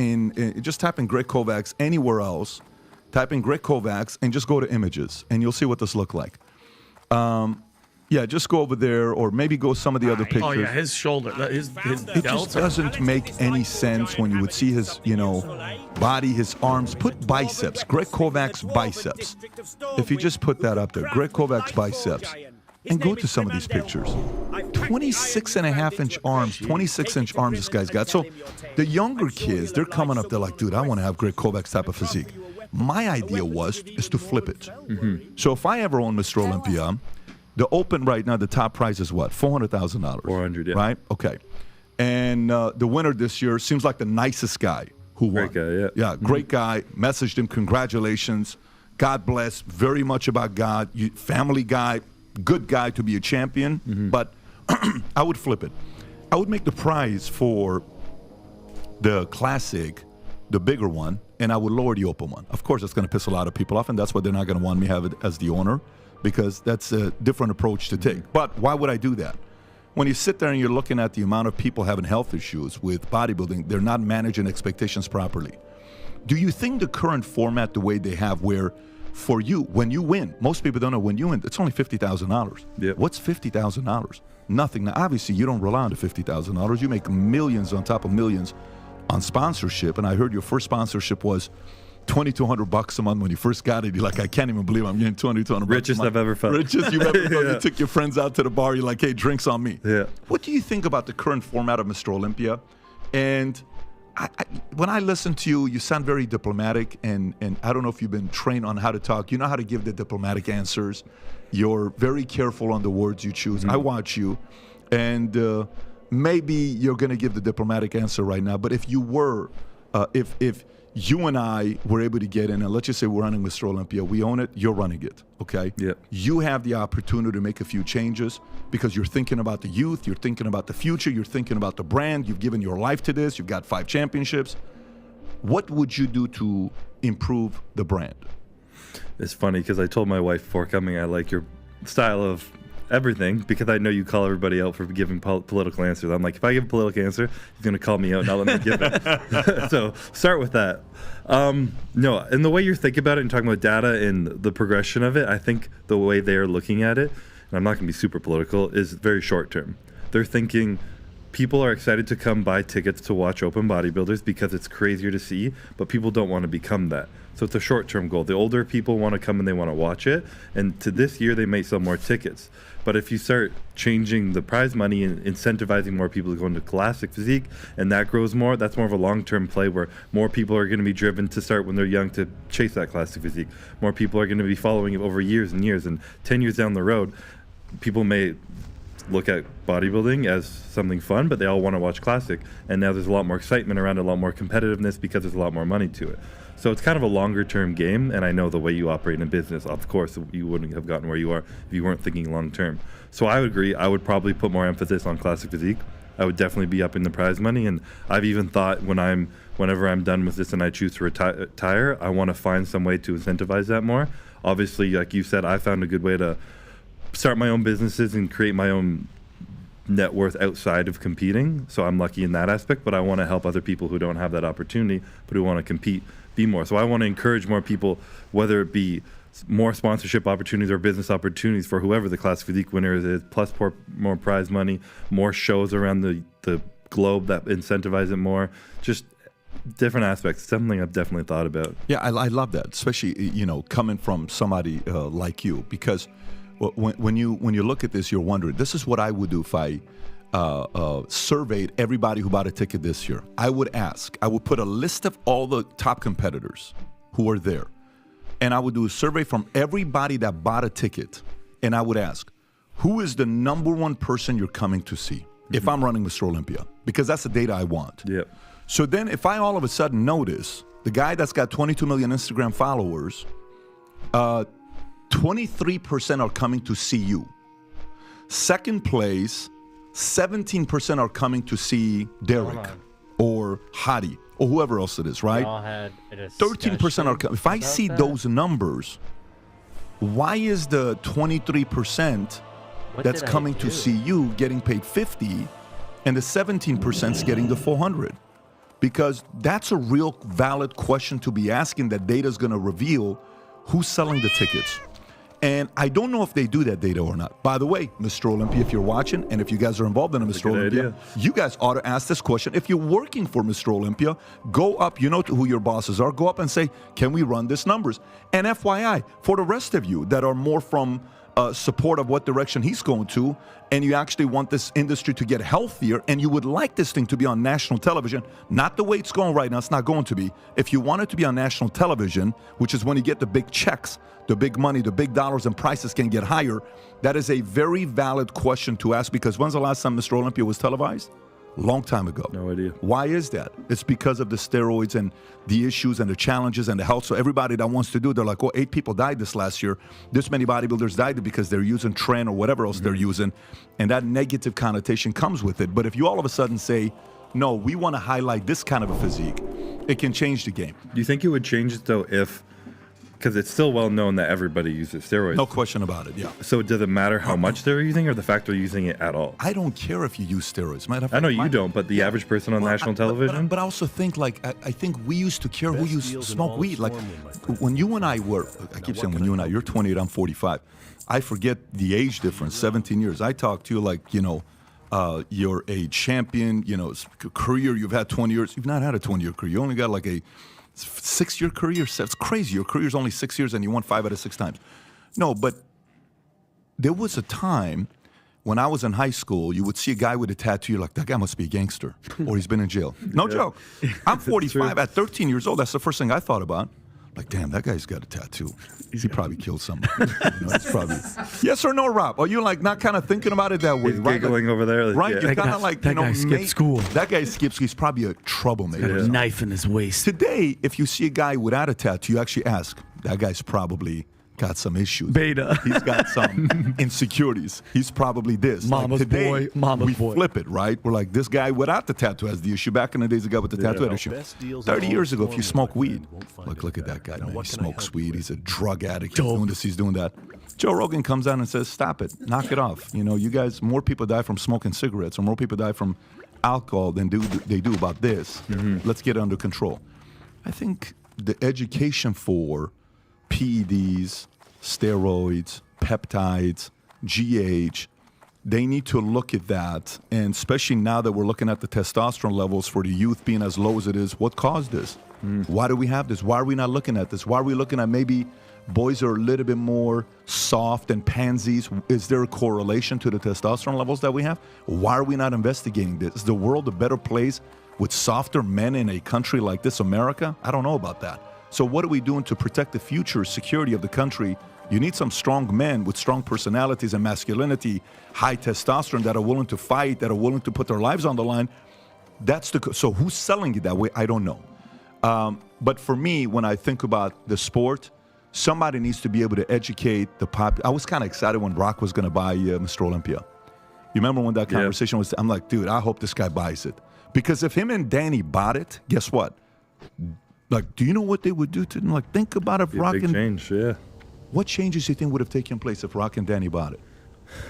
just type in Greg Kovacs anywhere else. Type in Greg Kovacs and just go to images, and you'll see what this looked like. Yeah, just go over there, or maybe go some of the other pictures.
Oh yeah, his shoulder, his
It just doesn't make any sense when you would see his, body, his arms. Put biceps, Greg Kovac's biceps. If you just put that up there, Greg Kovac's biceps, and go to some of these pictures. 26.5-inch arms, 26-inch arms this guy's got. So the younger kids, they're coming up, they're like, dude, I want to have Greg Kovac's type of physique. My idea is to flip it. So if I ever own Mr. Olympia, the open right now, the top prize is what? $400,000.
400, yeah.
Right? Okay. And the winner this year seems like the nicest guy who won.
Great guy, yeah.
Yeah, great guy. Messaged him, congratulations. God bless. Very much about God. Family guy, good guy to be a champion. But I would flip it. I would make the prize for the classic, the bigger one, and I would lower the open one. Of course, that's going to piss a lot of people off, and that's why they're not going to want me to have it as the owner, because that's a different approach to take. But why would I do that? When you sit there and you're looking at the amount of people having health issues with bodybuilding, they're not managing expectations properly. Do you think the current format, the way they have, where for you, when you win, most people don't know when you win, it's only $50,000.
Yep.
What's $50,000? Nothing. Now, obviously, you don't rely on the $50,000. You make millions on top of millions on sponsorship. And I heard your first sponsorship was $2,200 a month when you first got it. You're like, I can't even believe I'm getting $2,200.
Richest I've ever felt.
Richest you've ever felt.
Yeah.
You took your friends out to the bar. You're like, hey, drinks on me.
Yeah.
What do you think about the current format of Mr. Olympia? And when I listen to you, you sound very diplomatic, and I don't know if you've been trained on how to talk. You know how to give the diplomatic answers. You're very careful on the words you choose. I watch you, and maybe you're going to give the diplomatic answer right now. But if you were, if you and I were able to get in, and let's just say we're running Mr. Olympia, we own it, you're running it, okay?
Yeah.
You have the opportunity to make a few changes because you're thinking about the youth, you're thinking about the future, you're thinking about the brand, you've given your life to this, you've got 5 championships. What would you do to improve the brand?
It's funny because I told my wife before coming I like your style of everything, because I know you call everybody out for giving political answers. I'm like, if I give a political answer, he's going to call me out and not let me give it. So start with that. No, and the way you're thinking about it and talking about data and the progression of it, I think the way they're looking at it, and I'm not going to be super political, is very short term. They're thinking people are excited to come buy tickets to watch open bodybuilders because it's crazier to see, but people don't want to become that. So it's a short-term goal. The older people want to come and they want to watch it, and to this year they may sell more tickets. But if you start changing the prize money and incentivizing more people to go into classic physique, and that grows more, that's more of a long-term play where more people are going to be driven to start when they're young to chase that classic physique. More people are going to be following it over years and years, and 10 years down the road, people may look at bodybuilding as something fun, but they all want to watch classic. And now there's a lot more excitement around it, a lot more competitiveness because there's a lot more money to it. So it's kind of a longer term game, and I know the way you operate in business, of course, you wouldn't have gotten where you are if you weren't thinking long term. So I would agree, I would probably put more emphasis on classic physique. I would definitely be upping the prize money, and I've even thought whenever I'm done with this and I choose to retire, I want to find some way to incentivize that more. Obviously, like you said, I found a good way to start my own businesses and create my own net worth outside of competing. So I'm lucky in that aspect, but I want to help other people who don't have that opportunity, but who want to compete, be more. So I want to encourage more people, whether it be more sponsorship opportunities or business opportunities for whoever the classic physique winner is, plus more prize money, more shows around the globe that incentivize it more, just different aspects. Something I've definitely thought about.
Yeah, I love that, especially coming from somebody like you, because when you look at this, you're wondering, this is what I would do if I surveyed everybody who bought a ticket this year. I would put a list of all the top competitors who are there, and I would do a survey from everybody that bought a ticket, and I would ask, who is the number one person you're coming to see if I'm running Mr. Olympia? Because that's the data I want.
Yep.
So then if I all of a sudden notice the guy that's got 22 million Instagram followers, 23% are coming to see you. Second place, 17% are coming to see Derek or Hadi or whoever else it is, right? 13% are coming. If I see those numbers, why is the 23% that's coming to see you getting paid 50 and the 17% is getting the 400? Because that's a real valid question to be asking that data is going to reveal who's selling the tickets. And I don't know if they do that data or not. By the way, Mr. Olympia, if you're watching, and if you guys are involved in a Mr. Olympia, you guys ought to ask this question. If you're working for Mr. Olympia, go up, you know who your bosses are, go up and say, can we run these numbers? And FYI, for the rest of you that are more from support of what direction he's going to, and you actually want this industry to get healthier, and you would like this thing to be on national television, not the way it's going right now, it's not going to be. If you want it to be on national television, which is when you get the big checks, the big money, the big dollars, and prices can get higher, that is a very valid question to ask, because when's the last time Mr. Olympia was televised? Long time ago.
No idea.
Why is that? It's because of the steroids and the issues and the challenges and the health. So everybody that wants to do, they're like, oh, 8 people died this last year. This many bodybuilders died because they're using tren or whatever else they're using. And that negative connotation comes with it. But if you all of a sudden say, no, we want to highlight this kind of a physique, it can change the game.
Do you think it would change it, though, if... Because it's still well known that everybody uses steroids.
No question about it, yeah.
So does it matter how much they're using or the fact they're using it at all?
I don't care if you use steroids.
I know you don't, but the average person on national television?
But I also think, like, I think we used to care who used to smoke weed. Like, when you and I were, I keep saying when you and I, you're 28, I'm 45. I forget the age difference, 17 years. I talk to you like, you know, you're a champion, you know, career, you've had 20 years. You've not had a 20-year career. You only got like a 6-year career. It's crazy. Your career's only 6 years and you won 5 out of 6 times. No, but there was a time when I was in high school, you would see a guy with a tattoo. You're like, that guy must be a gangster or he's been in jail. No joke. I'm 45. At 13 years old, that's the first thing I thought about. Like, damn, that guy's got a tattoo. He probably killed somebody. You know, it's probably... Yes or no, Rob? Are you like not kind of thinking about it that way?
He's giggling over there.
Right?
Yeah.
You're kind of like,
that guy skipped school.
That guy skips. He's probably a troublemaker.
Got a knife in his waist.
Today, if you see a guy without a tattoo, you actually ask, that guy's probably got some issues.
Beta.
He's got some insecurities. He's probably this.
Mama's
like today,
boy. Mama's
we
boy.
Flip it, right? We're like, this guy without the tattoo has the issue. Back in the days, the guy with the tattoo had the issue. 30 years ago, if you smoke weed, like, look at that guy, man. He smokes weed. He's a drug addict. He's doing this. He's doing that. Joe Rogan comes out and says, stop it. Knock it off. You know, you guys, more people die from smoking cigarettes or more people die from alcohol than they do about this. Let's get it under control. I think the education for PEDs, steroids, peptides, GH, they need to look at that. And especially now that we're looking at the testosterone levels for the youth being as low as it is, what caused this? Why do we have this? Why are we not looking at this? Why are we looking at maybe boys are a little bit more soft and pansies? Is there a correlation to the testosterone levels that we have? Why are we not investigating this? Is the world a better place with softer men in a country like this, America? I don't know about that. So what are we doing to protect the future security of the country? You need some strong men with strong personalities and masculinity, high testosterone that are willing to fight, that are willing to put their lives on the line. So who's selling it that way? I don't know. But for me, when I think about the sport, somebody needs to be able to educate the I was kind of excited when Brock was going to buy Mr. Olympia. You remember when that conversation was? I'm like, dude, I hope this guy buys it. Because if him and Danny bought it, guess what? Like, do you know what they would do to them? Like, think about if Rock and...
change, yeah.
What changes do you think would have taken place if Rock and Danny bought it?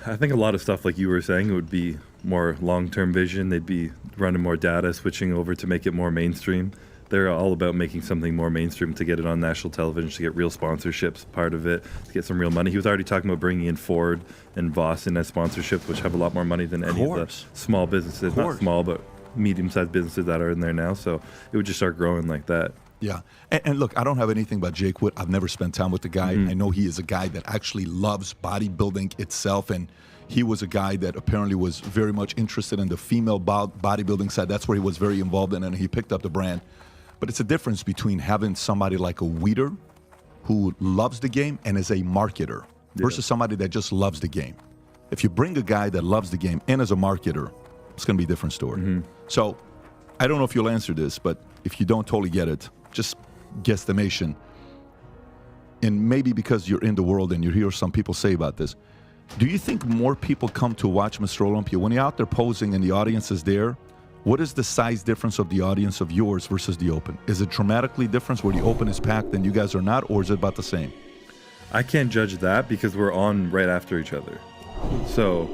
I think a lot of stuff, like you were saying, it would be more long-term vision. They'd be running more data, switching over to make it more mainstream. They're all about making something more mainstream to get it on national television, to get real sponsorships, part of it, to get some real money. He was already talking about bringing in Ford and Vossen as sponsorships, which have a lot more money than any of the small businesses. Not small, but medium-sized businesses that are in there now. So it would just start growing like that.
Yeah. And look, I don't have anything about Jake Wood. I've never spent time with the guy. I know he is a guy that actually loves bodybuilding itself. And he was a guy that apparently was very much interested in the female bodybuilding side. That's where he was very involved in, and he picked up the brand. But it's a difference between having somebody like a Weeder who loves the game and is a marketer versus somebody that just loves the game. If you bring a guy that loves the game in as a marketer, it's going to be a different story. So I don't know if you'll answer this, but if you don't totally get it, just guesstimation. And maybe because you're in the world and you hear some people say about this, do you think more people come to watch Mr. Olympia? When you're out there posing and the audience is there, what is the size difference of the audience of yours versus the open? Is it dramatically different where the open is packed and you guys are not, or is it about the same?
I can't judge that because we're on right after each other. So,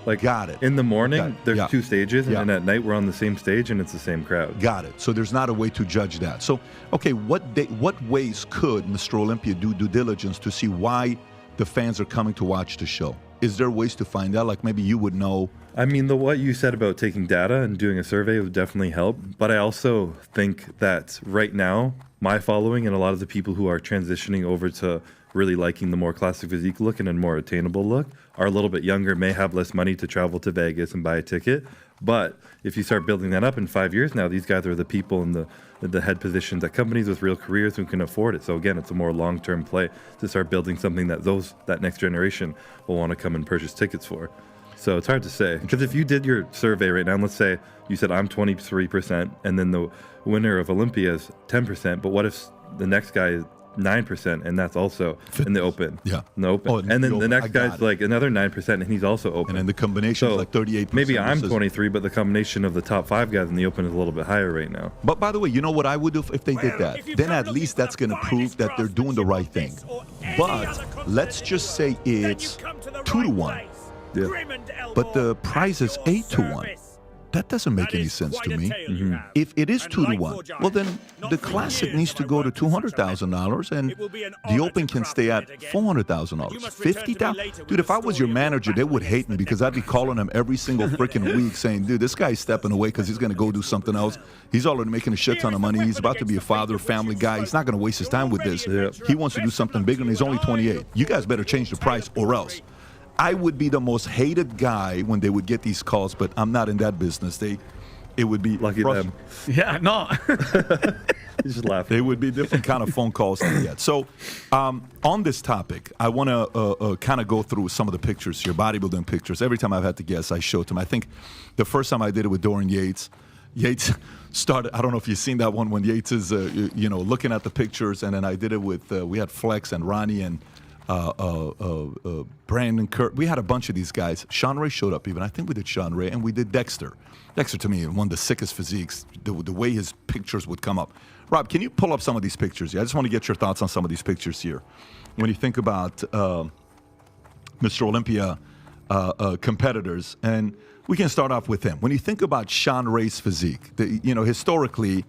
like,
got it.
In the morning, there's 2 stages, and then at night we're on the same stage and it's the same crowd.
Got it. So there's not a way to judge that. So, okay, what ways could Mr. Olympia do due diligence to see why the fans are coming to watch the show? Is there ways to find out? Like maybe you would know.
I mean, what you said about taking data and doing a survey would definitely help. But I also think that right now, my following and a lot of the people who are transitioning over to really liking the more classic physique look and a more attainable look are a little bit younger, may have less money to travel to Vegas and buy a ticket. But if you start building that up in 5 years now, these guys are the people in the head positions at companies with real careers who can afford it. So again, it's a more long-term play to start building something that that next generation will want to come and purchase tickets for. So it's hard to say, because if you did your survey right now, and let's say you said I'm 23%, and then the winner of Olympia is 10%, but what if the next guy is 9%, and that's also in the open?
Yeah.
In the open.
Oh,
and then the next guy's
it.
like another 9%, and he's also open.
And then the combination is like 38%.
Maybe I'm 23, but the combination of the top 5 guys in the open is a little bit higher right now.
But by the way, you know what I would do if they did that? Then at least that's going to prove that they're doing the right thing. But let's just say it's 2-to-1.
Yeah.
But the price is 8-to-1. That doesn't make any sense to me. If it is 2-to-1, well then the classic needs to go to $200,000 and the open can stay at $400,000. $50,000? Dude, if I was your manager, they would hate me because I'd be calling them every single freaking week saying, dude, this guy's stepping away because he's going to go do something else. He's already making a shit ton of money. He's about to be a father, family guy. He's not going to waste his time with this. He wants to do something bigger and he's only 28. You guys better change the price or else. I would be the most hated guy when they would get these calls, but I'm not in that business. It would be
lucky them.
Yeah, no.
Just laughing.
It would be different kind of phone calls to get. So, on this topic, I want to kind of go through some of the pictures here, bodybuilding pictures. Every time I've had to guess, I showed them. I think the first time I did it with Dorian Yates. Yates started. I don't know if you've seen that one when Yates is, looking at the pictures, and then I did it with. We had Flex and Ronnie and. Brandon Kurt. We had a bunch of these guys. Sean Ray showed up even. I think we did Sean Ray and we did Dexter. Dexter to me, one of the sickest physiques, the way his pictures would come up. Rob, can you pull up some of these pictures? Yeah, I just want to get your thoughts on some of these pictures here. When you think about Mr. Olympia competitors, and we can start off with him. When you think about Sean Ray's physique, historically,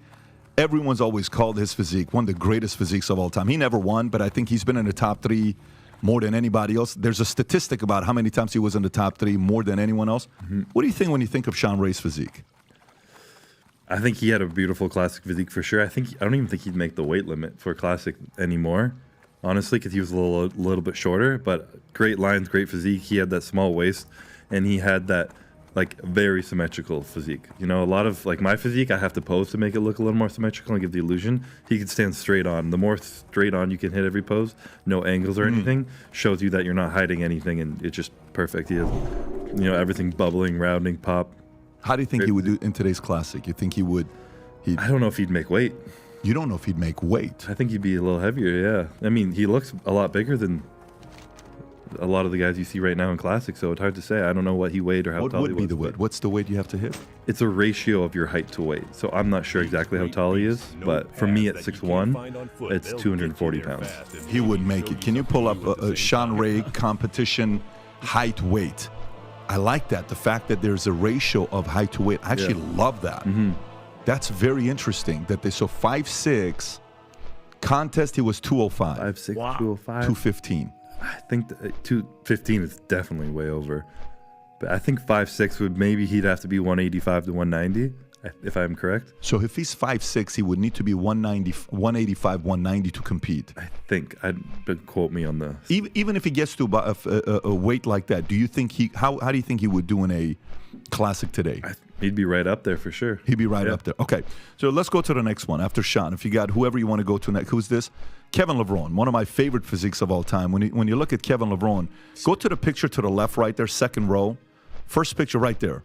everyone's always called his physique one of the greatest physiques of all time. He never won, but I think he's been in the top 3 more than anybody else. There's a statistic about how many times he was in the top 3 more than anyone else. Mm-hmm. What do you think when you think of Sean Ray's physique?
I think he had a beautiful classic physique for sure. I don't even think he'd make the weight limit for classic anymore, honestly, because he was a little bit shorter. But great lines, great physique. He had that small waist, and he had that very symmetrical physique. A lot of my physique, I have to pose to make it look a little more symmetrical and give the illusion. He could stand straight on. The more straight on you can hit every pose, no angles or anything, shows you that you're not hiding anything, and it's just perfect. He has, everything bubbling, rounding, pop.
How do you think he would do in today's classic? You think he would?
I don't know if he'd make weight.
You don't know if he'd make weight?
I think he'd be a little heavier, yeah. I mean, he looks a lot bigger than a lot of the guys you see right now in classic, so it's hard to say. I don't know what he weighed or how tall he was.
What would be the weight? What's the weight you have to hit?
It's a ratio of your height to weight. So I'm not sure exactly how tall he is, but for me at 6'1", it's 240 pounds.
He would make it. Can you pull up a Sean Ray competition height weight? I like that. The fact that there's a ratio of height to weight. I actually love that. Mm-hmm. That's very interesting. That they 5'6", contest he was 205.
5'6", wow. 205.
215.
I think 215 is definitely way over. But I think 5'6" would he'd have to be 185 to 190, if I'm correct.
So if he's 5'6", he would need to be 185, 190 to compete.
I think. But quote me on the.
Even if he gets to a weight like that, do you think how do you think he would do in a classic today?
He'd be right up there for sure.
He'd be right up there. Okay, so let's go to the next one after Sean. If you got whoever you want to go to next, who's this? Kevin Levrone, one of my favorite physiques of all time. When you look at Kevin Levrone, go to the picture to the left right there, second row. First picture right there.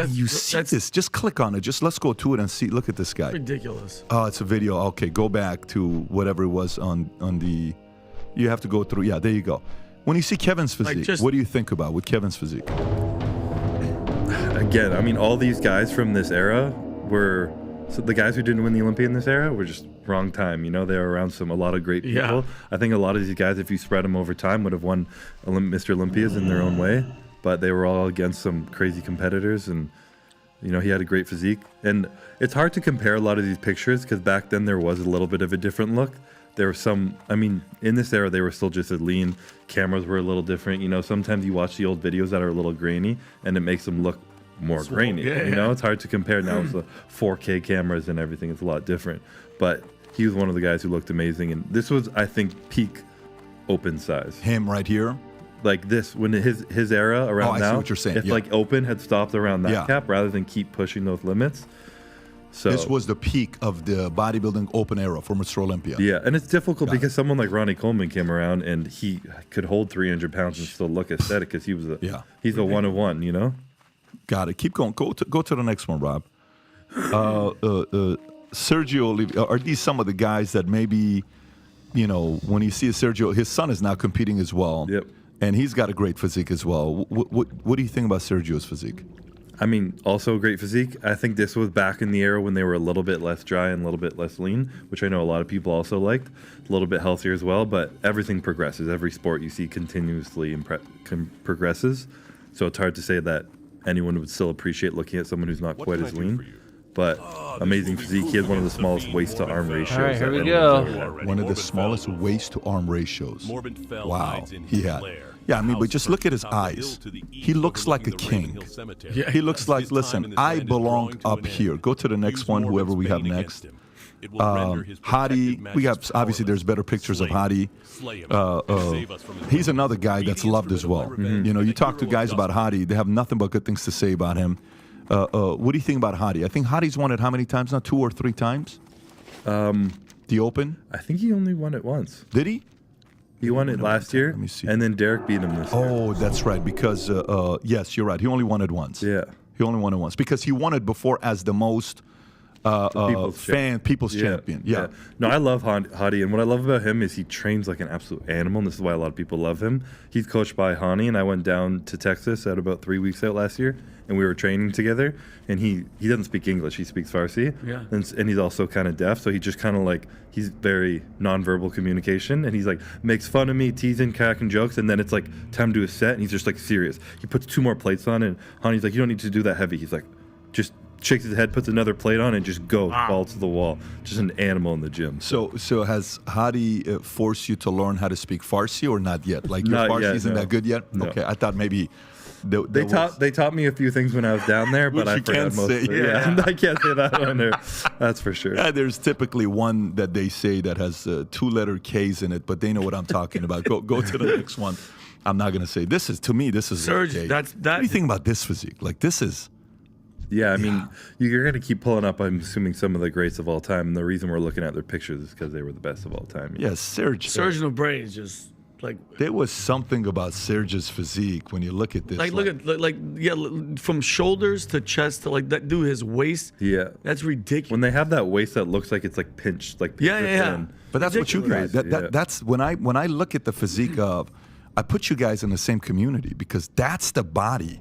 You see this. Just click on it. Let's go to it and see. Look at this guy.
Ridiculous.
Oh, it's a video. Okay, go back to whatever it was on the... You have to go through. Yeah, there you go. When you see Kevin's physique, what do you think about with Kevin's physique?
Again, I mean, all these guys from this era were... So the guys who didn't win the Olympia in this era were just wrong time. They were around a lot of great people. Yeah. I think a lot of these guys, if you spread them over time, would have won Mr. Olympias in their own way. But they were all against some crazy competitors, and he had a great physique. And it's hard to compare a lot of these pictures because back then there was a little bit of a different look. there were some, I mean, in this era, they were still just as lean. Cameras were a little different. You know, sometimes you watch the old videos that are a little grainy and it makes them look more grainy. You know, it's hard to compare now with the 4K cameras and everything. It's a lot different. But he was one of the guys who looked amazing. And this was, I think, peak open size.
Him right here?
Like this, when his era around
I
now,
see what you're saying.
if like open had stopped around that cap rather than keep pushing those limits. So
this was the peak of the bodybuilding open era for Mr. Olympia.
Yeah, and it's difficult because someone like Ronnie Coleman came around and he could hold 300 pounds and still look aesthetic because he was he's a one of one, you know.
Got it. Keep going. Go to the next one, Rob. Sergio, are these some of the guys that maybe, you know, when you see a Sergio, his son is now competing as well.
Yep.
And he's got a great physique as well. What do you think about Sergio's physique?
I mean, also a great physique. I think this was back in the era when they were a little bit less dry and a little bit less lean, which I know a lot of people also liked. A little bit healthier as well, but everything progresses. Every sport you see continuously progresses. So it's hard to say that anyone would still appreciate looking at someone who's not quite as lean. But amazing physique. He had one of the smallest waist to arm ratios.
All right, here we go.
One of the smallest waist to arm ratios. Wow, he had. Yeah, I mean, but just look at his eyes. He looks like a king.
Yeah,
he looks like, listen, I belong up here. Go to the next one, whoever we have next. Hadi, we have, obviously there's better pictures of Hadi. He's another guy that's loved as well. You know, you talk to guys about Hadi, they have nothing but good things to say about him. What do you think about Hadi? I think Hadi's won it how many times now? 2 or 3 times? The Open?
I think he only won it once.
Did he?
He won it last year, and then Derek beat him this year.
Oh, that's right, because, yes, you're right. He only won it once.
Yeah.
He only won it once, because he won it before as the most people's champion. Yeah.
No, I love Hadi, and what I love about him is he trains like an absolute animal, and this is why a lot of people love him. He's coached by Hani, and I went down to Texas at about 3 weeks out last year, and we were training together, and he doesn't speak English, he speaks Farsi, and he's also kind of deaf, so he just kind of like, he's very nonverbal communication, and he's like, makes fun of me, teasing, cracking jokes, and then it's like time to do a set, and he's just like serious. He puts 2 more plates on, and Hani's like, you don't need to do that heavy. He's like, just shakes his head, puts another plate on, and just go ball to the wall. Just an animal in the gym.
So has Hadi forced you to learn how to speak Farsi or not yet? Like your Farsi isn't that good yet? No. Okay, I thought maybe
they taught me a few things when I was down there, but I forgot most of it. Yeah, I can't say that on there. That's for sure.
Yeah, there's typically one that they say that has 2-letter K's in it, but they know what I'm talking about. Go to the next one. I'm not gonna say this is
Serge.
Okay.
What
do you think about this physique? Like this is.
Yeah, I mean, you're going to keep pulling up, I'm assuming, some of the greats of all time. And the reason we're looking at their pictures is because they were the best of all time.
Yeah, Serge.
Serge Nobret is just like...
There was something about Serge's physique when you look at this.
From shoulders to chest to like that dude, his waist.
Yeah.
That's ridiculous.
When they have that waist that looks like it's like pinched. Like
yeah.
But that's what you guys... That's when I look at the physique of... I put you guys in the same community because that's the body.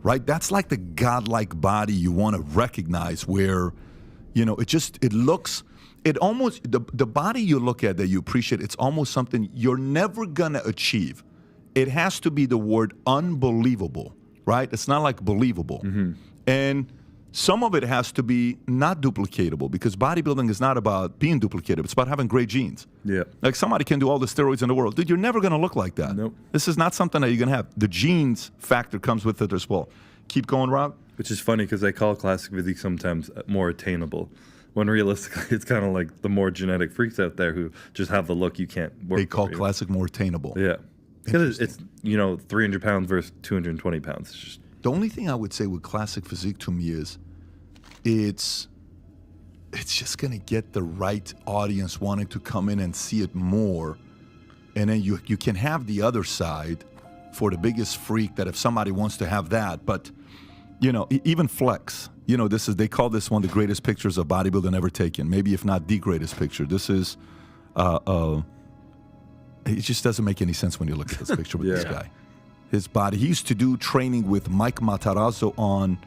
Right? That's like the godlike body you want to recognize where, you know, it looks, it almost, the body you look at that you appreciate, it's almost something you're never going to achieve. It has to be the word unbelievable, right? It's not like believable. And some of it has to be not duplicatable because bodybuilding is not about being duplicated. It's about having great genes.
Yeah.
Like somebody can do all the steroids in the world. Dude, you're never going to look like that.
Nope.
This is not something that you're going to have. The genes factor comes with it as well. Keep going, Rob.
Which is funny because they call classic physique sometimes more attainable. When realistically, it's kind of like the more genetic freaks out there who just have the look you can't work.
They call classic more attainable.
Yeah. Because it's, 300 pounds versus 220 pounds. It's just...
The only thing I would say with classic physique to me is it's just going to get the right audience wanting to come in and see it more. And then you can have the other side for the biggest freak that if somebody wants to have that. But, even Flex, they call this one of the greatest pictures of bodybuilding ever taken. Maybe if not the greatest picture. This is, it just doesn't make any sense when you look at this picture with this guy. His body. He used to do training with Mike Matarazzo on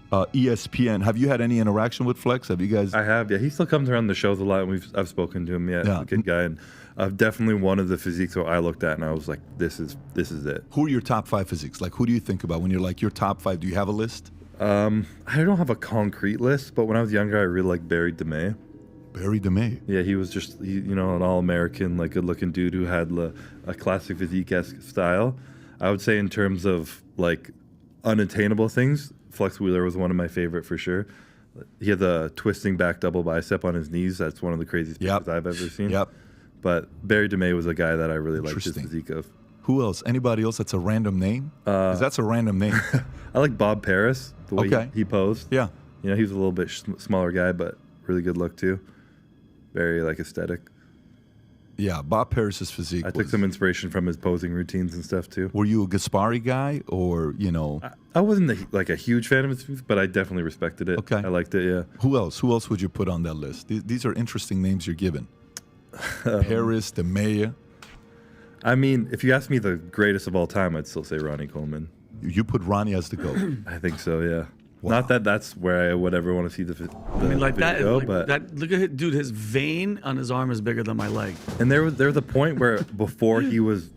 ESPN. Have you had any interaction with Flex? Have you guys?
I have, yeah. He still comes around the shows a lot, and I've spoken to him. Yeah, he's a good guy, and definitely one of the physiques that I looked at, and I was like, this is it.
Who are your top 5 physiques? Like, who do you think about when you're like your top 5? Do you have a list?
I don't have a concrete list, but when I was younger, I really liked Barry DeMay.
Barry DeMay.
Yeah, he was just you know, an all-American, like good-looking dude who had a classic physique-esque style. I would say in terms of like unattainable things, Flex Wheeler was one of my favorite for sure. He had the twisting back double bicep on his knees. That's one of the craziest pictures I've ever seen.
Yep.
But Barry DeMay was a guy that I really liked his physique of.
Who else? Anybody else that's a random name? 'Cause that's a random name.
I like Bob Paris, the way he posed.
Yeah.
You know, he was a little bit smaller guy, but really good look too. Very like aesthetic.
Yeah, Bob Paris's physique.
I took some inspiration from his posing routines and stuff too.
Were you a Gaspari guy, or you know?
I wasn't like a huge fan of his physique, but I definitely respected it.
Okay,
I liked it. Yeah.
Who else? Who else would you put on that list? These are interesting names you're given. Paris, the mayor.
I mean, if you ask me the greatest of all time, I'd still say Ronnie Coleman.
You put Ronnie as the GOAT.
I think so. Yeah.
Wow.
Not that that's where I would ever want to see the
I mean, like that,
video,
like
but
that. Look at it, dude. His vein on his arm is bigger than my leg.
and there was a point where before he was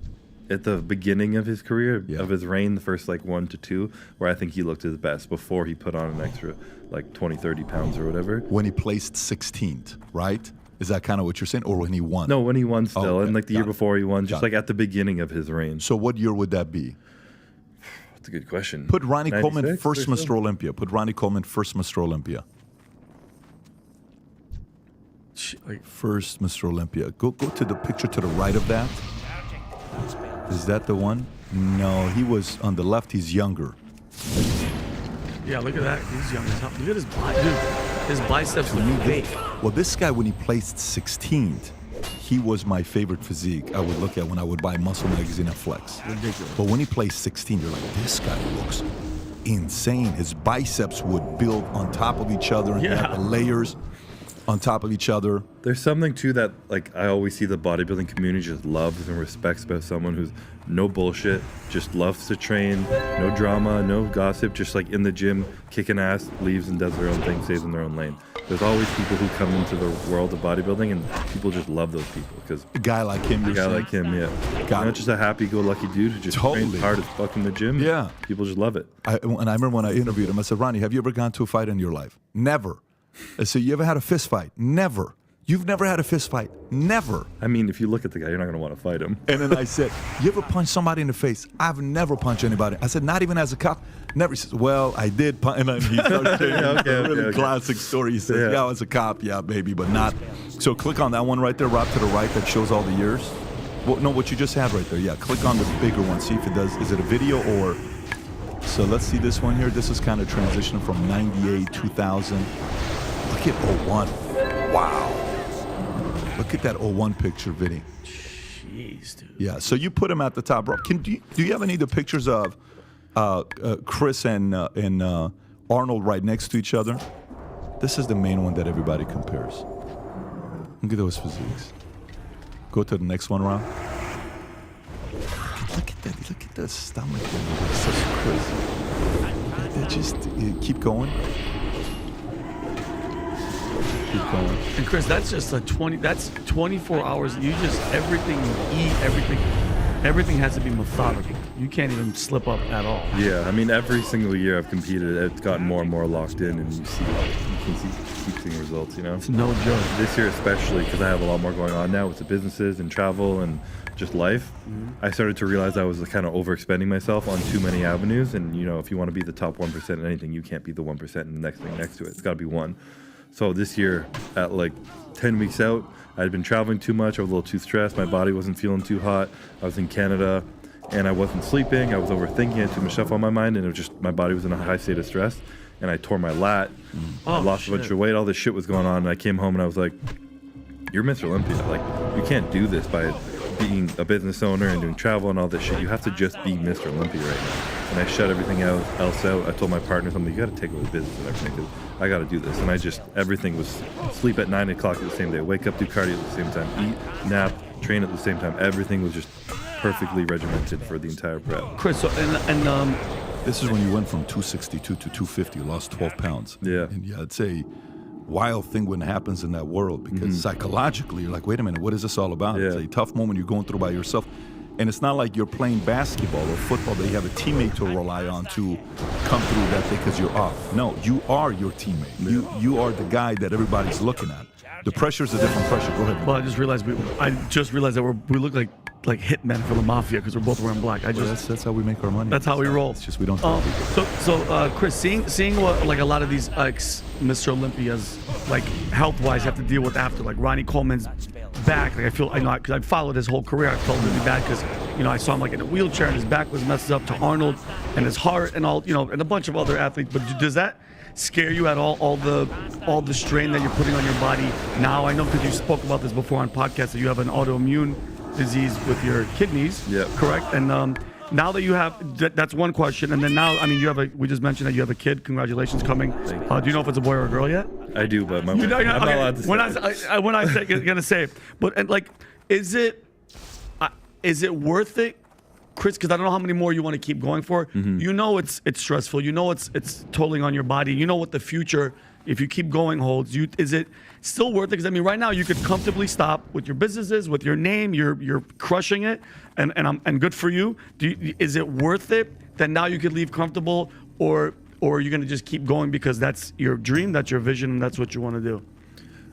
at the beginning of his career, of his reign, the first like 1 to 2, where I think he looked his best before he put on an extra like 20, 30 pounds or whatever.
When he placed 16th, right? Is that kind of what you're saying, or when he won?
No, when he won still,
okay.
and like the year before he won, just
Got
like at the beginning of his reign.
So what year would that be?
That's a good question.
Put Ronnie Coleman
96
first
or so?
Mr. Olympia. Put Ronnie Coleman first Mr. Olympia. First Mr. Olympia. Go to the picture to the right of that. Is that the one? No, he was on the left. He's younger.
Yeah, look at that. He's young as hell. Look at his dude. His biceps look big.
Well, this guy, when he placed 16th, he was my favorite physique I would look at when I would buy Muscle Magazine and Flex.
Ridiculous.
But when he placed 16, you're like, this guy looks insane. His biceps would build on top of each other, and he had the layers on top of each other.
There's something too that like I always see the bodybuilding community just loves and respects about someone who's no bullshit, just loves to train, no drama, no gossip, just like in the gym, kicking ass, leaves and does their own thing, stays in their own lane. There's always people who come into the world of bodybuilding and people just love those people because
a guy like him,
a guy like him, yeah, not just a happy-go-lucky dude who just trains hard as fuck in the gym.
Yeah,
people just love it.
And I remember when I interviewed him, I said, Ronnie, have you ever gone to a fight in your life? Never. I said, you ever had a fist fight? Never. You've never had a fist fight? Never.
I mean, if you look at the guy, you're not going to want to fight him.
And then I said, you ever punch somebody in the face? I've never punched anybody. I said, not even as a cop? Never. He says, well, I did punch. And then he started saying a really classic story. He says, yeah, I was a cop, yeah, baby, but not. So click on that one right there, Rob, to the right, that shows all the years. Well, no, what you just had right there. Yeah, click on the bigger one. See if it does. Is it a video or... So let's see this one here. This is kind of transition from 98, 2000. Look at 01. Wow. Look at that 01 picture, Vinny.
Jeez, dude.
Yeah, so you put him at the top. Rob, do you have any of the pictures of Chris and Arnold right next to each other? This is the main one that everybody compares. Look at those physiques. Go to the next one, Rob. Look at that. Look at the stomach. It's so crazy. They just keep going. Keep going.
And Chris, that's just that's 24 hours. You just, everything you eat, everything has to be methodical. You can't even slip up at all.
Yeah, I mean, every single year I've competed, it's gotten more and more locked in, and you can keep seeing results, you know?
It's no joke.
This year especially, because I have a lot more going on now with the businesses and travel and just life, I started to realize I was kind of overexpending myself on too many avenues, and, you know, if you want to be the top 1% in anything, you can't be the 1% in the next thing next to it. It's got to be one. So this year, at like 10 weeks out, I'd been traveling too much. I was a little too stressed. My body wasn't feeling too hot. I was in Canada, and I wasn't sleeping. I was overthinking. I had too much stuff on my mind, and it was just my body was in a high state of stress. And I tore my lat. I lost a bunch of weight. All this shit was going on, and I came home and I was like, "You're Mr. Olympia. Like, you can't do this by being a business owner and doing travel and all this shit. You have to just be Mr. Olympia right now." And I shut everything else out. I told my partners, I'm like, you got to take over the business and everything, because I got to do this. And I just, everything was sleep at 9 o'clock at the same day, wake up, do cardio at the same time, eat, nap, train at the same time. Everything was just perfectly regimented for the entire prep.
Chris, so, and
this is when you went from 262 to 250, lost 12 pounds.
Yeah.
And yeah, it's a wild thing when it happens in that world, because psychologically, you're like, wait a minute, what is this all about?
Yeah.
It's a tough moment you're going through by yourself. And it's not like you're playing basketball or football that you have a teammate to rely on to come through that day because you're off. No, you are your teammate. You are the guy that everybody's looking at. The pressure's a different pressure. Go ahead.
Well, I just realized that we look like hitmen for the mafia because we're both wearing black.
That's how we make our money.
That's how we roll.
It's just we don't tell people.
So Chris, seeing what like a lot of these Mr. Olympias like health-wise have to deal with after, like Ronnie Coleman's back. Like I know because I followed his whole career. I felt really bad because I saw him like in a wheelchair and his back was messed up. To Arnold and his heart and all and a bunch of other athletes. But does that scare you at all the strain that you're putting on your body now? I know because you spoke about this before on podcasts that you have an autoimmune disease with your kidneys.
Yeah.
Correct. And now that you have, that's one question. And then now, we just mentioned that you have a kid. Congratulations coming. Do you know if it's a boy or a girl yet?
I do, but I'm
not
allowed to say.
When I say, gonna say it, but and like, is it worth it, Chris? Because I don't know how many more you want to keep going for.
Mm-hmm.
You know it's stressful. You know it's tolling on your body. You know what the future, if you keep going, holds. Is it still worth it? Because right now you could comfortably stop with your businesses, with your name. You're crushing it, and good for you. Is it worth it that now you could leave comfortable, or are you gonna just keep going because that's your dream, that's your vision, and that's what you want to do?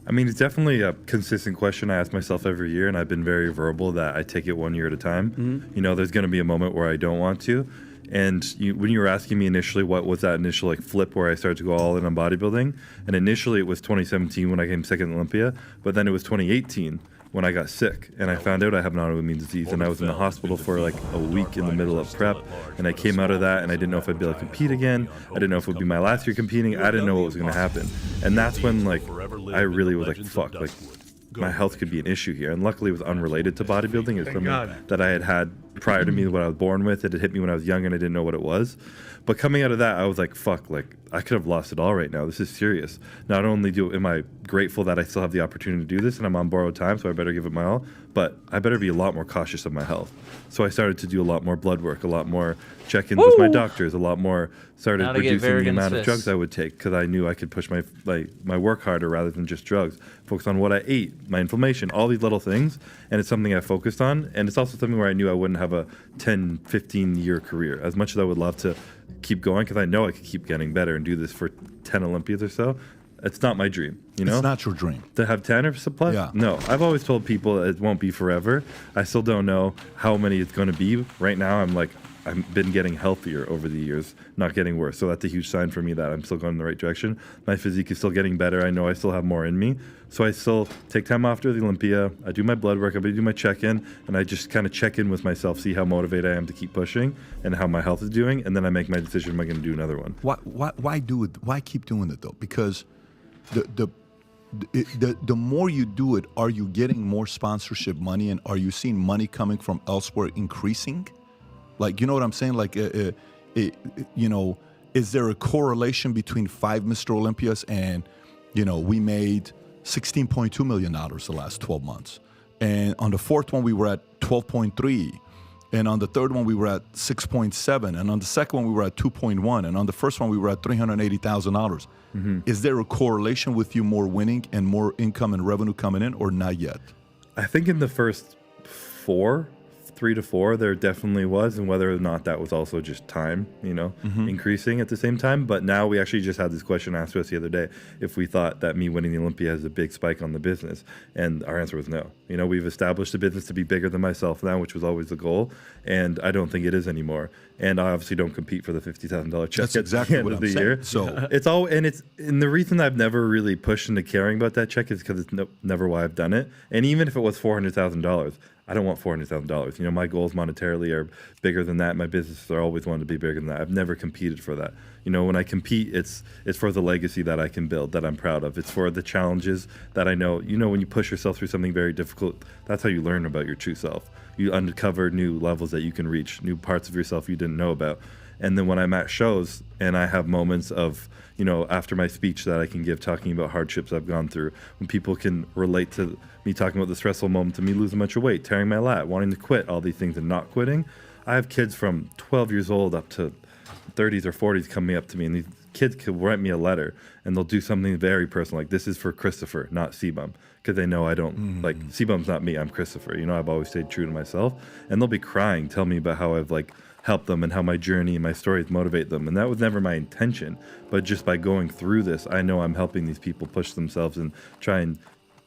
It's definitely a consistent question I ask myself every year, and I've been very verbal that I take it 1 year at a time.
Mm-hmm.
There's going to be a moment where I don't want to. And when you were asking me initially, what was that initial flip where I started to go all in on bodybuilding? And initially it was 2017 when I came second in Olympia, but then it was 2018 when I got sick and I found out I have an autoimmune disease, and I was in the hospital for like a week in the middle of prep, and I came out of that and I didn't know if I'd be able to compete again. I didn't know if it would be my last year competing. I didn't know what was going to happen. And that's when I really was like, fuck, my health could be an issue here. And luckily it was unrelated to bodybuilding. It's something that I had prior to me, what I was born with. It had hit me when I was young and I didn't know what it was. But coming out of that, I was like, fuck, I could have lost it all right now. This is serious. Not only am I grateful that I still have the opportunity to do this and I'm on borrowed time, so I better give it my all, but I better be a lot more cautious of my health. So I started to do a lot more blood work, a lot more check-ins with my doctors, a lot more, started reducing the amount of drugs I would take because I knew I could push my work harder rather than just drugs. Focus on what I ate, my inflammation, all these little things, and it's something I focused on. And it's also something where I knew I wouldn't have a 10, 15-year career. As much as I would love to keep going, because I know I could keep getting better and do this for 10 Olympias or so, it's not my dream, It's
not your dream.
To have 10 or plus?
Yeah.
No. I've always told people it won't be forever. I still don't know how many it's going to be. Right now, I've been getting healthier over the years, not getting worse. So that's a huge sign for me that I'm still going in the right direction. My physique is still getting better. I know I still have more in me. So I still take time after the Olympia. I do my blood work. I do my check-in, and I just kind of check in with myself, see how motivated I am to keep pushing and how my health is doing, and then I make my decision, am I going to do another one?
Why do it? Why keep doing it though? Because the more you do it, are you getting more sponsorship money, and are you seeing money coming from elsewhere increasing? Like, you know what I'm saying? Like, is there a correlation between 5 Mr. Olympias and, we made $16.2 million the last 12 months. And on the fourth one, we were at 12.3. And on the third one, we were at 6.7. And on the second one, we were at 2.1. And on the first one, we were at $380,000. Mm-hmm. Is there a correlation with you more winning and more income and revenue coming in, or not yet?
I think in the first 3 to 4, there definitely was, and whether or not that was also just time, increasing at the same time. But now we actually just had this question asked to us the other day if we thought that me winning the Olympia has a big spike on the business, and our answer was no. We've established the business to be bigger than myself now, which was always the goal, and I don't think it is anymore. And I obviously don't compete for the $50,000 check
That's
at
exactly
the end
what
of
I'm
the
saying.
year.
So
and the reason I've never really pushed into caring about that check is because it's never why I've done it. And even if it was $400,000, I don't want $400,000. My goals monetarily are bigger than that. My businesses are always wanted to be bigger than that. I've never competed for that. When I compete, it's for the legacy that I can build, that I'm proud of. It's for the challenges that I know. When you push yourself through something very difficult, that's how you learn about your true self. You uncover new levels that you can reach, new parts of yourself you didn't know about. And then when I'm at shows and I have moments of, after my speech that I can give talking about hardships I've gone through, when people can relate to me talking about the stressful moment, to me losing a bunch of weight, tearing my lat, wanting to quit, all these things and not quitting. I have kids from 12 years old up to 30s or 40s coming up to me, and these kids could write me a letter and they'll do something very personal, like, this is for Christopher, not Sebum, because they know I don't, Sebum's not me, I'm Christopher. I've always stayed true to myself, and they'll be crying, tell me about how I've help them and how my journey and my stories motivate them. And that was never my intention, but just by going through this, I know I'm helping these people push themselves and try and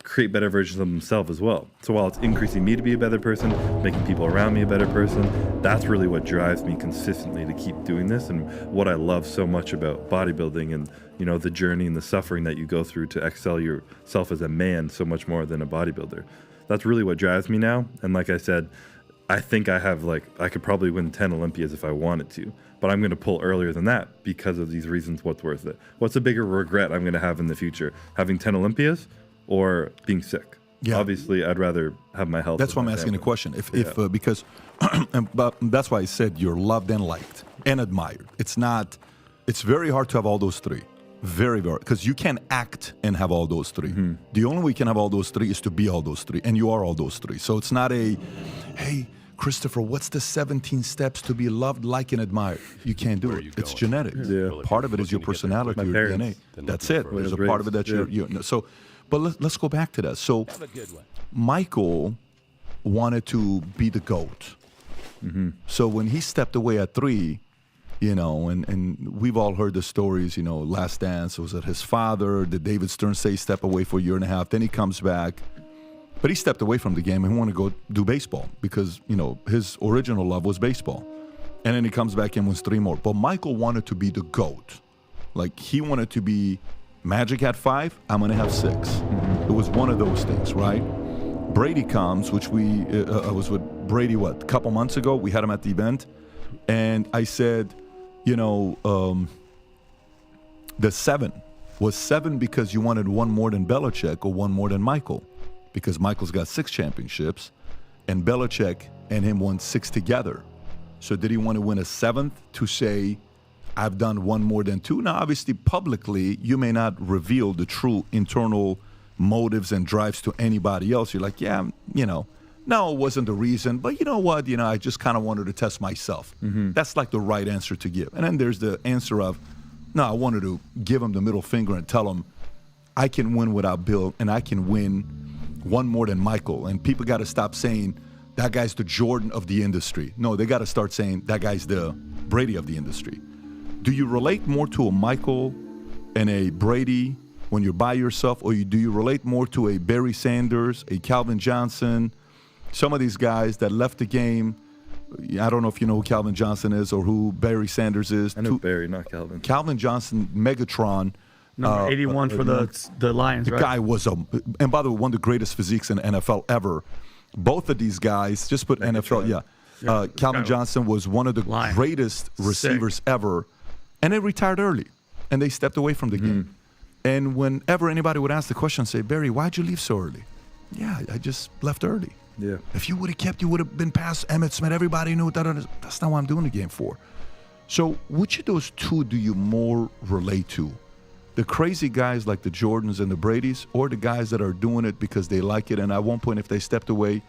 create better versions of themselves as well. So while it's increasing me to be a better person, making people around me a better person, that's really what drives me consistently to keep doing this, and what I love so much about bodybuilding, and the journey and the suffering that you go through to excel yourself as a man so much more than a bodybuilder. That's really what drives me now. And like I said, I think I have I could probably win 10 Olympias if I wanted to, but I'm going to pull earlier than that because of these reasons. What's worth it? What's a bigger regret I'm going to have in the future? Having 10 Olympias or being sick? Yeah. Obviously, I'd rather have my health.
That's why I'm asking the question. If because but that's why I said you're loved and liked and admired. It's very hard to have all those three. Very, very, because you can act and have all those three. Mm-hmm. The only way you can have all those three is to be all those three, and you are all those three. So it's not hey, Christopher, what's the 17 steps to be loved, liked, and admired? You can't do it. It's genetics. Yeah. Part of it is your personality, your DNA. That's it. There's a part of it that you're. So, but let's go back to that. So, Michael wanted to be the GOAT. Mm-hmm. So when he stepped away at 3, and we've all heard the stories, Last Dance, was it his father? Did David Stern say step away for a year and a half? Then he comes back. But he stepped away from the game and wanted to go do baseball because, his original love was baseball. And then he comes back and wins 3 more. But Michael wanted to be the GOAT. He wanted to be Magic at 5, I'm going to have 6. Mm-hmm. It was one of those things, right? Brady comes, which I was with Brady, a couple months ago? We had him at the event. And I said, the 7 was 7 because you wanted one more than Belichick or one more than Michael. Because Michael's got 6 championships, and Belichick and him won 6 together. So did he want to win a 7th to say, I've done one more than 2? Now, obviously, publicly, you may not reveal the true internal motives and drives to anybody else. You're like, yeah, no, it wasn't the reason, but you know what? I just kind of wanted to test myself. Mm-hmm. That's the right answer to give. And then there's the answer of, no, I wanted to give him the middle finger and tell him, I can win without Bill, and I can win one more than Michael. And people got to stop saying, that guy's the Jordan of the industry. No, they got to start saying, that guy's the Brady of the industry. Do you relate more to a Michael and a Brady when you're by yourself, or do you relate more to a Barry Sanders, a Calvin Johnson, some of these guys that left the game? I don't know if you know who Calvin Johnson is or who Barry Sanders is.
I know Barry, not Calvin.
Calvin Johnson, Megatron.
Number 81 for the Lions, right?
The guy was and by the way, one of the greatest physiques in the NFL ever. Both of these guys, just put NFL, Calvin Johnson was one of the greatest receivers ever, and they retired early, and they stepped away from the game. And whenever anybody would ask the question, say, Barry, why'd you leave so early? Yeah, I just left early.
Yeah.
If you would have kept, you would have been past Emmitt Smith. Everybody knew that. That's not what I'm doing the game for. So which of those two do you more relate to? The crazy guys like the Jordans and the Bradys, or the guys that are doing it because they like it, and at one point if they stepped away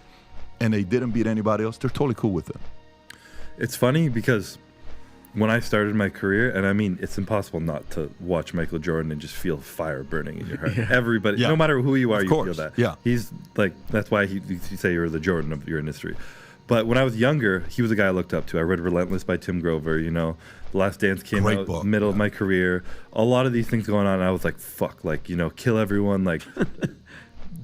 and they didn't beat anybody else, they're totally cool with it?
It's funny because when I started my career, and I mean, it's impossible not to watch Michael Jordan and just feel fire burning in your heart. Yeah. Everybody, no matter who you are, you feel that. Yeah. He's that's why you say you're the Jordan of your industry. But when I was younger, he was a guy I looked up to. I read Relentless by Tim Grover, The Last Dance came out in the middle of my career. A lot of these things going on, and I was like, fuck, kill everyone,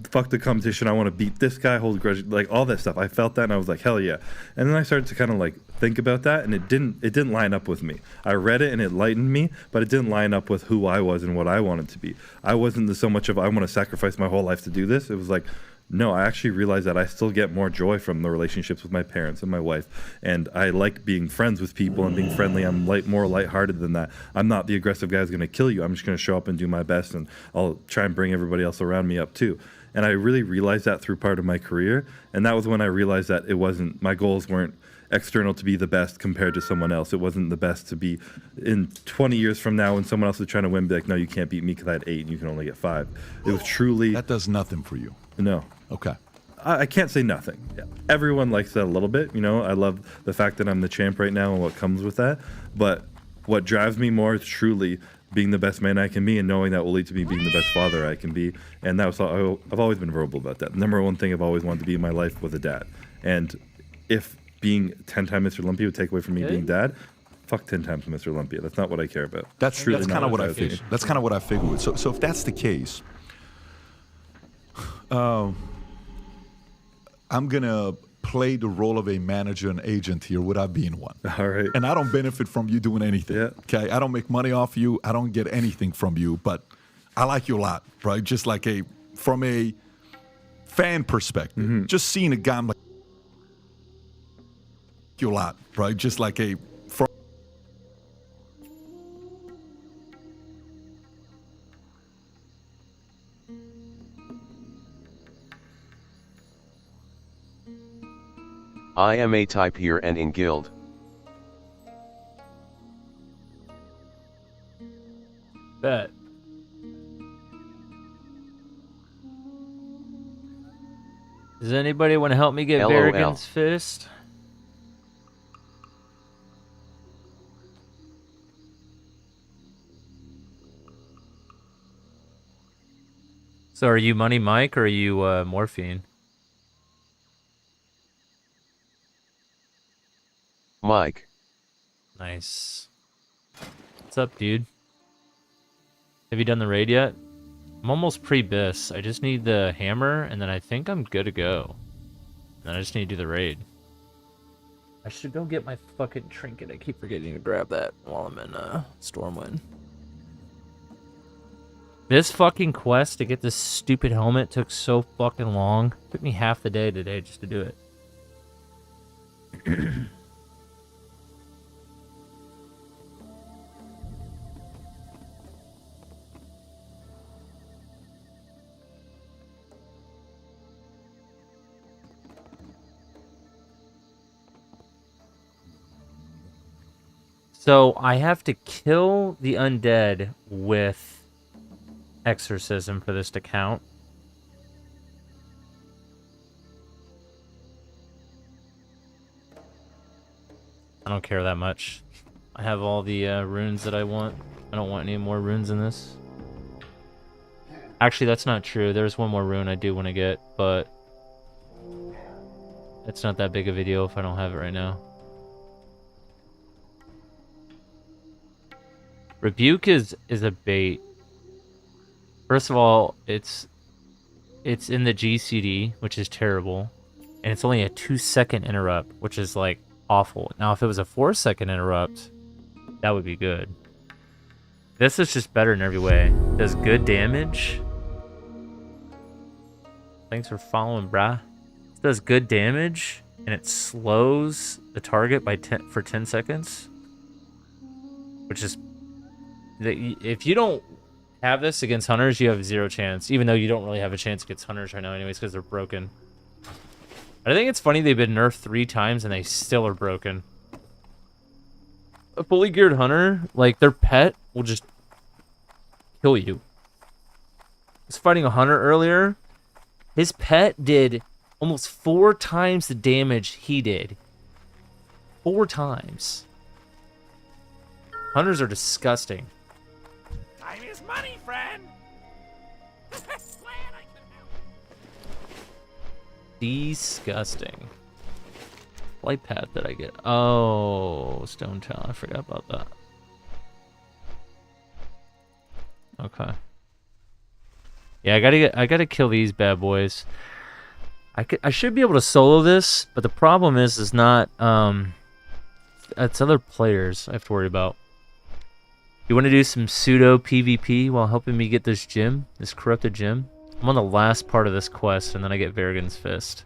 fuck the competition. I want to beat this guy, hold a grudge, all that stuff. I felt that, and I was like, hell yeah. And then I started to kind of think about that, and it didn't line up with me. I read it and it lightened me, but it didn't line up with who I was and what I wanted to be. I wasn't so much of I want to sacrifice my whole life to do this. It was like, no, I actually realized that I still get more joy from the relationships with my parents and my wife, and I like being friends with people and being friendly. I'm more lighthearted than that. I'm not the aggressive guy who's going to kill you. I'm just going to show up and do my best, and I'll try and bring everybody else around me up too. And I really realized that through part of my career, and that was when I realized that my goals weren't external to be the best compared to someone else. It wasn't the best to be in 20 years from now when someone else is trying to win, be like, no, you can't beat me because I had 8 and you can only get 5. It was truly...
That does nothing for you.
No.
Okay.
I can't say nothing. Everyone likes that a little bit. I love the fact that I'm the champ right now and what comes with that. But what drives me more is truly being the best man I can be, and knowing that will lead to me being the best father I can be. And that was I've always been verbal about that. The number one thing I've always wanted to be in my life was a dad. And if being 10-time Mr. Olympia would take away from me being dad, fuck 10 times Mr. Olympia. That's not what I care about.
That's kind of what I figured. That's kind of what I figured. So if that's the case, I'm gonna play the role of a manager and agent here without being one.
All right.
And I don't benefit from you doing anything.
Yeah.
Okay. I don't make money off you. I don't get anything from you, but I like you a lot, right? Just like from a fan perspective, just seeing a guy, I'm like, you a lot, right? Just like from.
I am a type here and in guild.
Bet. Does anybody want to help me get
LOL.
Varrigan's Fist? So are you Money Mike or are you Morphine?
Mike.
Nice. What's up, dude? Have you done the raid yet? I'm almost pre-bis. I just need the hammer, and then I think I'm good to go. And then I just need to do the raid. I should go get my fucking trinket. I keep forgetting to grab that while I'm in Stormwind. This fucking quest to get this stupid helmet took so fucking long. It took me half the day today just to do it. So I have to kill the undead with exorcism for this to count. I don't care that much. I have all the runes that I want. I don't want any more runes in this. Actually, that's not true. There's one more rune I do want to get, but it's not that big of a deal if I don't have it right now. Rebuke is a bait. First of all, it's in the GCD, which is terrible, and it's only a 2-second interrupt, which is like awful. Now, if it was a 4-second interrupt, that would be good. This is just better in every way. Does good damage. Thanks for following, brah. It does good damage, and it slows the target by 10 seconds, which is. If you don't have this against hunters, you have 0 chance. Even though you don't really have a chance against hunters right now anyways, because they're broken. I think it's funny they've been nerfed 3 times and they still are broken. A fully geared hunter, like their pet, will just kill you. I was fighting a hunter earlier. His pet did almost 4 times the damage he did. 4 times. Hunters are disgusting.
Time is money, friend. Glad I could help.
Disgusting. Light path that I get. Oh, Stone Town. I forgot about that. Okay. Yeah, I gotta kill these bad boys. I should be able to solo this, but the problem is not it's other players I have to worry about. You want to do some pseudo PvP while helping me get this gem, this corrupted gem? I'm on the last part of this quest, and then I get Varrigan's Fist.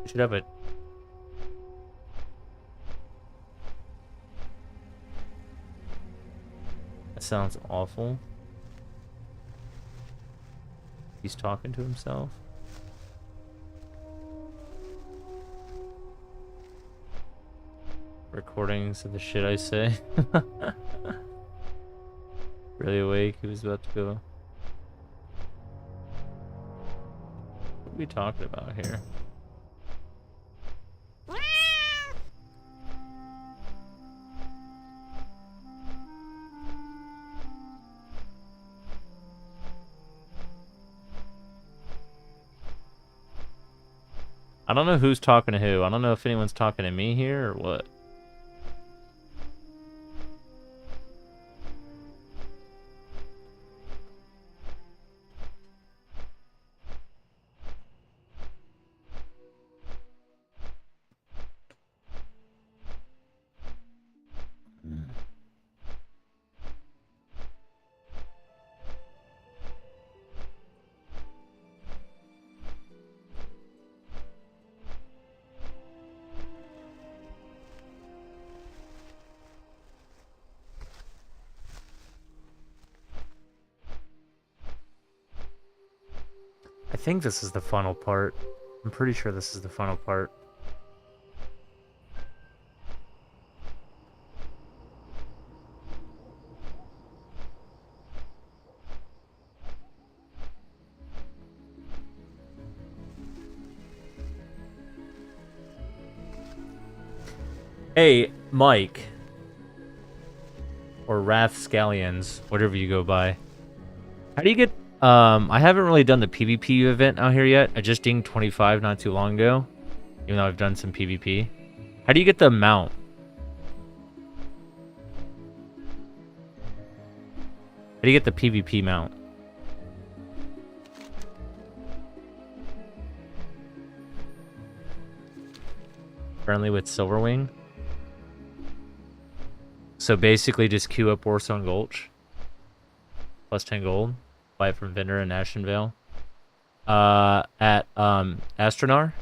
Should have a. That sounds awful. He's talking to himself. Recordings of the shit I say. Really awake, he was about to go. What are we talking about here? I don't know who's talking to who. I don't know if anyone's talking to me here or what. think this is the final part. I'm pretty sure this is the final part. Hey, Mike. Or Wrath Scallions, whatever you go by. How do you get... I haven't really done the PvP event out here yet. I just dinged 25 not too long ago. Even though I've done some PvP. How do you get the mount? How do you get the PvP mount? Friendly with Silverwing? So basically just queue up Warstone Gulch. Plus 10 gold. Buy it from vendor in Ashenvale. At Astronar.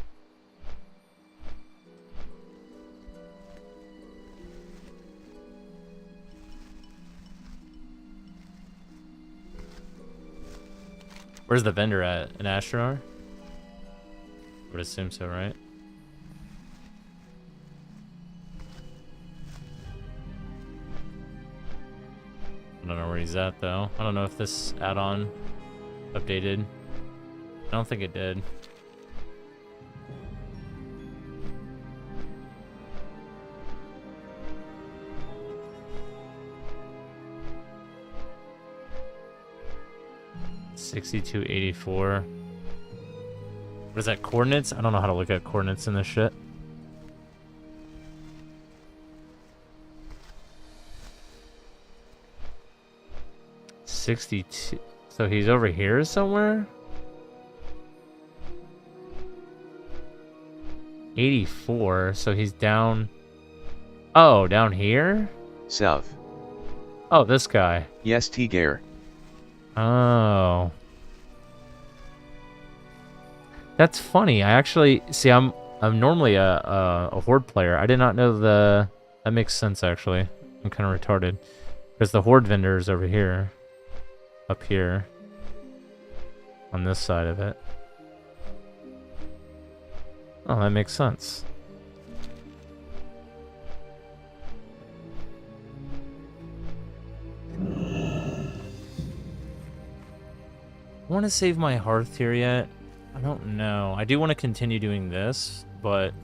Where's the vendor at? In Astronar? I would assume so, right? I don't know where he's at, though. I don't know if this add-on updated. I don't think it did. $62.84. What is that, coordinates? I don't know how to look at coordinates in this shit. $62. So he's over here somewhere? 84. So he's down. Oh, down here?
South.
Oh, this guy.
Yes, T-Gare.
Oh. That's funny. I actually see. I'm normally a horde player. I did not know that makes sense actually. I'm kind of retarded because the horde vendor is over here. Up here on this side of it. Oh, that makes sense. I want to save my hearth here yet. I don't know. I do want to continue doing this, but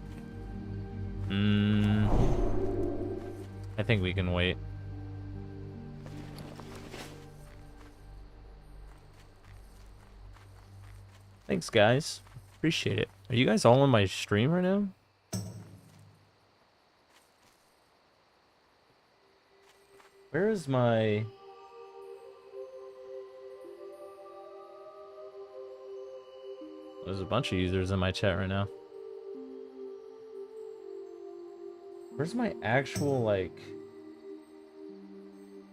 I think we can wait. Thanks, guys. Appreciate it. Are you guys all on my stream right now? Where is my... There's a bunch of users in my chat right now. Where's my actual, like...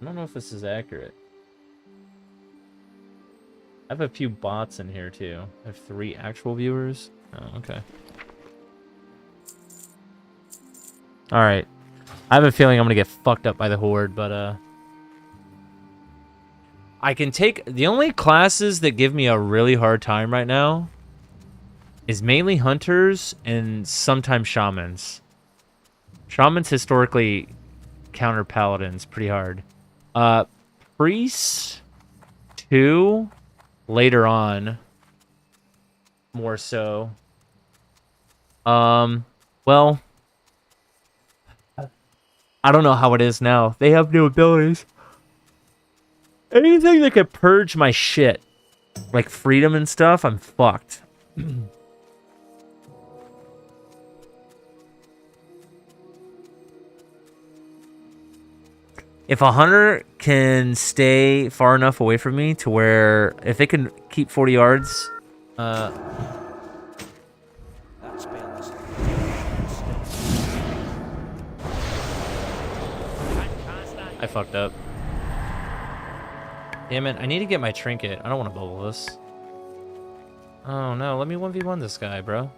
I don't know if this is accurate. I have a few bots in here too. I have 3 actual viewers. Oh, okay. Alright. I have a feeling I'm gonna get fucked up by the horde, but I can take... The only classes that give me a really hard time right now is mainly hunters and sometimes shamans. Shamans historically counter paladins pretty hard. Priests 2 later on more so. Well, I don't know how it is now. They have new abilities. Anything that could purge my shit, like freedom and stuff, I'm fucked. If a hunter can stay far enough away from me to where if they can keep 40 yards, I fucked up. Damn it, I need to get my trinket. I don't want to bubble this. Oh no, let me 1v1 this guy, bro.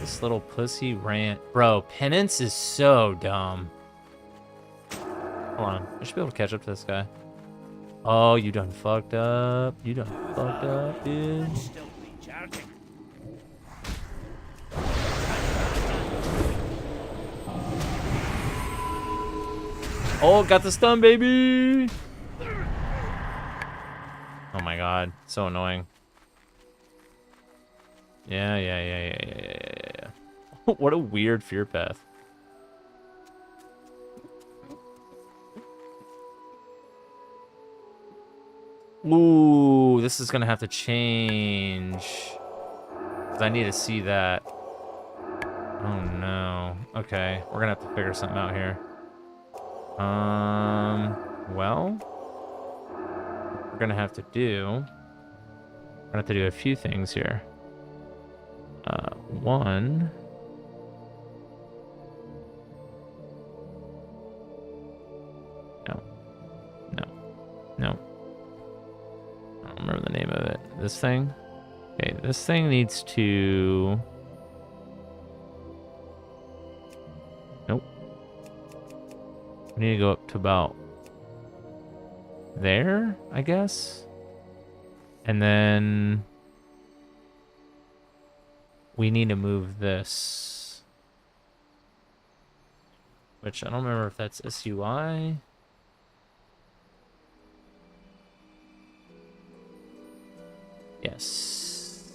This little pussy rant. Bro, penance is so dumb. Hold on, I should be able to catch up to this guy. Oh, you done fucked up. You done fucked up, dude.
Still recharging.
Oh, got the stun, baby. Oh my god, so annoying. Yeah. What a weird fear path. Ooh, this is gonna have to change. 'Cause I need to see that. Oh no. Okay, we're gonna have to figure something out here. Well, we're gonna have to do a few things here. One. No. I don't remember the name of it. This thing? Okay, this thing needs to... Nope. We need to go up to about there, I guess? And then... we need to move this. Which I don't remember if that's SUI. Yes.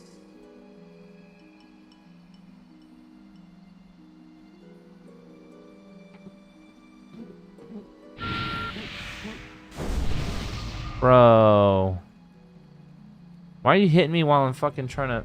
Bro. Why are you hitting me while I'm fucking trying to...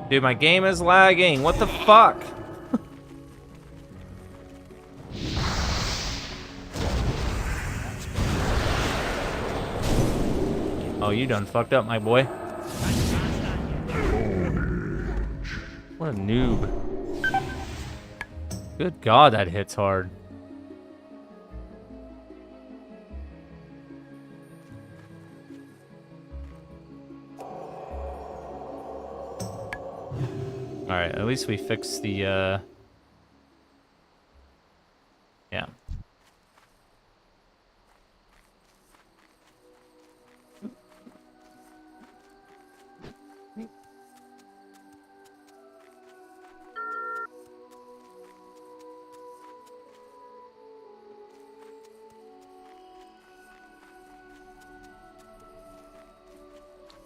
Dude, my game is lagging. What the fuck? Oh, you done fucked up, my boy. What a noob. Good God, that hits hard. Alright, at least we fixed the, yeah.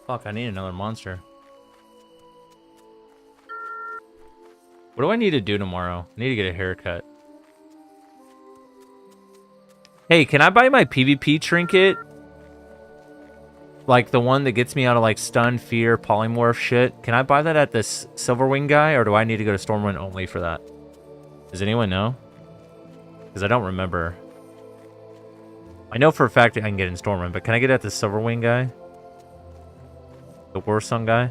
Fuck, I need another monster. What do I need to do tomorrow? I need to get a haircut. Hey, can I buy my PvP trinket? Like the one that gets me out of like stun, fear, polymorph shit. Can I buy that at this Silverwing guy, or do I need to go to Stormwind only for that? Does anyone know? Because I don't remember. I know for a fact I can get in Stormwind, but can I get it at the Silverwing guy? The Warsong guy?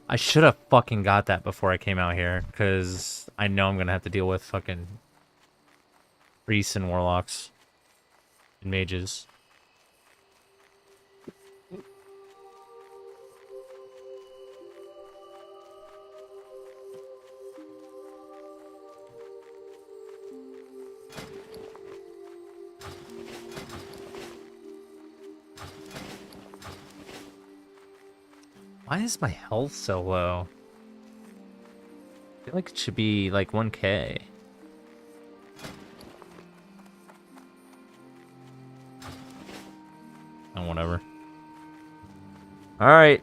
I should have fucking got that before I came out here, because I know I'm going to have to deal with fucking priests and warlocks and mages. Why is my health so low? I feel like it should be like 1k. Oh, whatever. Alright.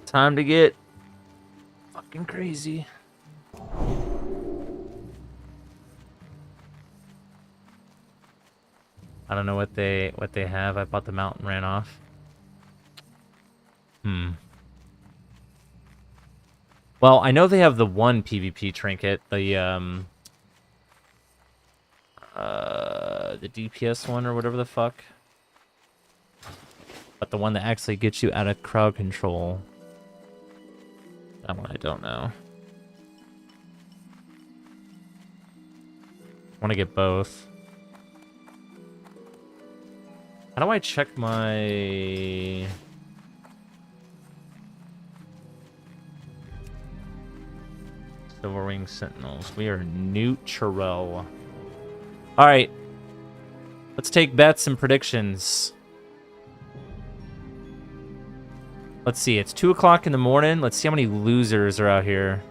Time to get fucking crazy. I don't know what they have. I bought them out and ran off. Well, I know they have the one PvP trinket, the DPS one or whatever the fuck. But the one that actually gets you out of crowd control. That one I don't know. I want to get both. How do I check my... Silverwing Sentinels. We are neutral. Alright. Let's take bets and predictions. Let's see. It's 2 o'clock in the morning. Let's see how many losers are out here.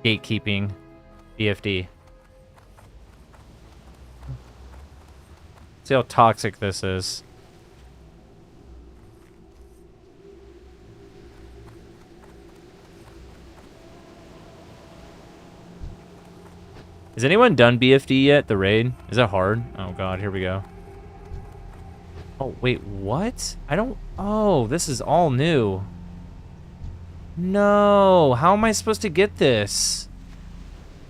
Gatekeeping. BFD. See how toxic this is. Has anyone done BFD yet? The raid? Is that hard? Oh god, here we go. Oh, wait, what? I don't... Oh, this is all new. No, how am I supposed to get this?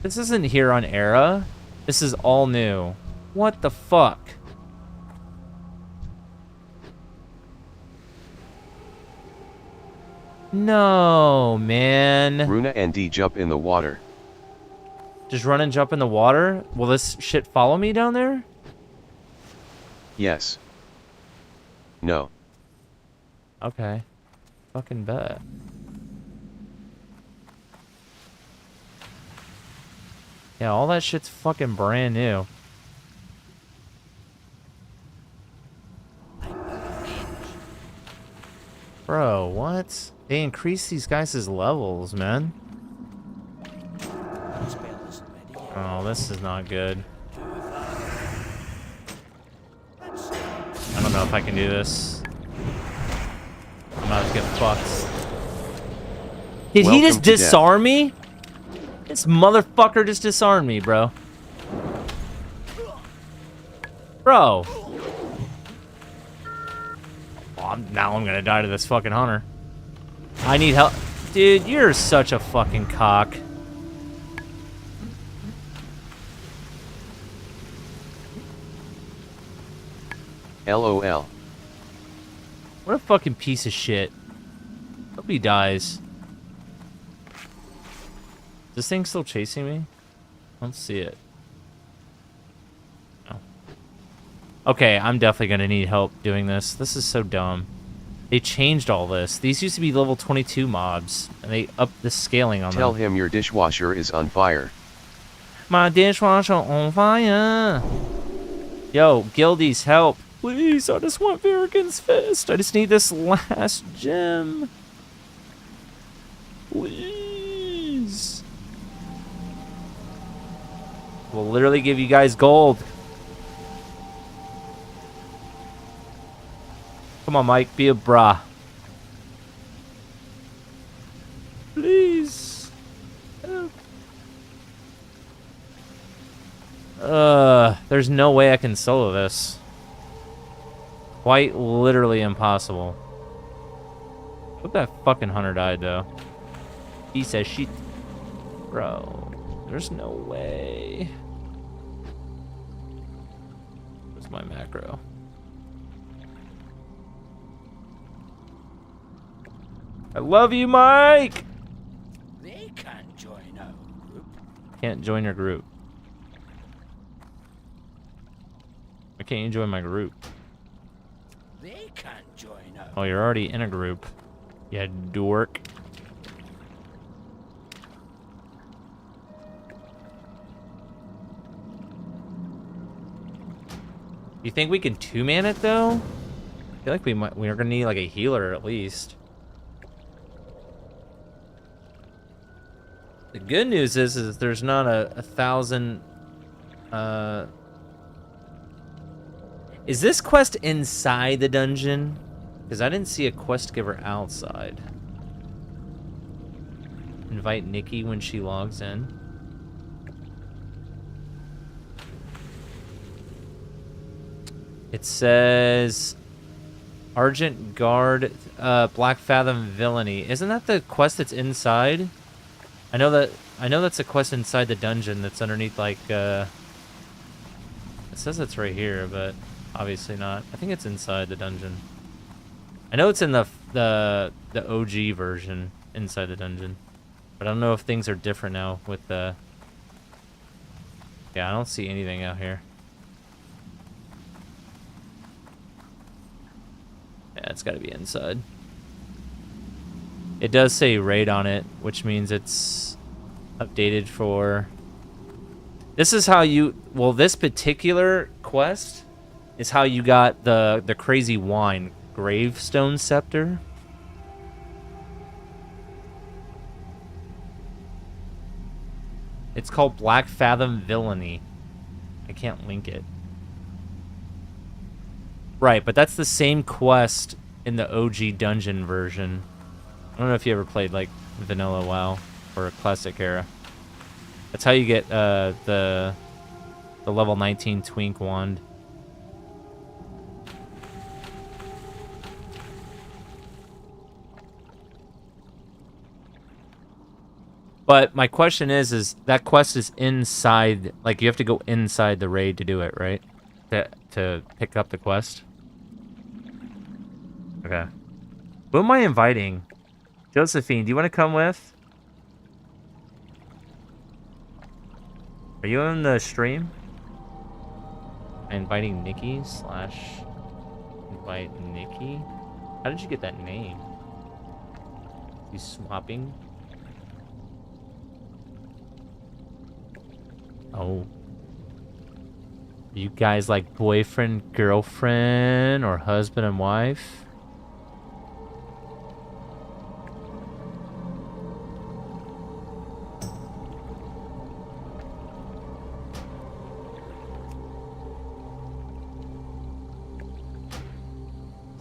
This isn't here on Era. This is all new. What the fuck? No, man.
Runa and D jump in the water.
Just run and jump in the water? Will this shit follow me down there?
Yes. No.
Okay. Fucking bet. Yeah, all that shit's fucking brand new. Bro, what? They increase these guys' levels, man. Oh, this is not good. I don't know if I can do this. I'm about to get fucked. Did he just disarm me? This motherfucker just disarmed me, bro. Bro. Oh, now I'm gonna die to this fucking hunter. I need help. Dude, you're such a fucking cock.
LOL.
What a fucking piece of shit. Hope he dies. Is this thing still chasing me? I don't see it. No. Okay, I'm definitely gonna need help doing this. This is so dumb. They changed all this. These used to be level 22 mobs, and they upped the scaling on them.
Tell him your dishwasher is on fire.
My dishwasher on fire. Yo, guildies, help. Please, I just want Varrigan's Fist. I just need this last gem. Please. We'll literally give you guys gold. Come on, Mike, be a bra. Please. There's no way I can solo this. Quite literally impossible. Hope that fucking hunter died, though. He says shit. Bro, there's no way. Where's my macro? I love you, Mike!
They can't join our group.
Can't join your group. Why can't you join my group?
They can't join our
Oh, you're already in a group. Yeah, dork. You think we can two-man it, though? I feel like we're gonna need like a healer at least. The good news is there's not a 1,000 Is this quest inside the dungeon? Because I didn't see a quest giver outside. Invite Nikki when she logs in. It says Argent Guard, Black Fathom Villainy. Isn't that the quest that's inside? I know that's a quest inside the dungeon that's underneath, like, it says it's right here, but obviously not. I think it's inside the dungeon. I know it's in the OG version inside the dungeon. But I don't know if things are different now with the... Yeah, I don't see anything out here. Yeah, it's gotta be inside. It does say raid on it, which means it's updated for... This is how you... Well, this particular quest is how you got the crazy wine gravestone scepter. It's called Black Fathom Villainy. I can't link it. Right, but that's the same quest in the OG dungeon version. I don't know if you ever played like Vanilla WoW or Classic Era. That's how you get the level 19 Twink Wand. But my question is that quest is inside, like you have to go inside the raid to do it, right? To pick up the quest. Okay. Who am I inviting? Josephine, do you want to come with? Are you on the stream? Inviting Nikki / invite Nikki? How did you get that name? You swapping? Oh. You guys like boyfriend, girlfriend, or husband and wife?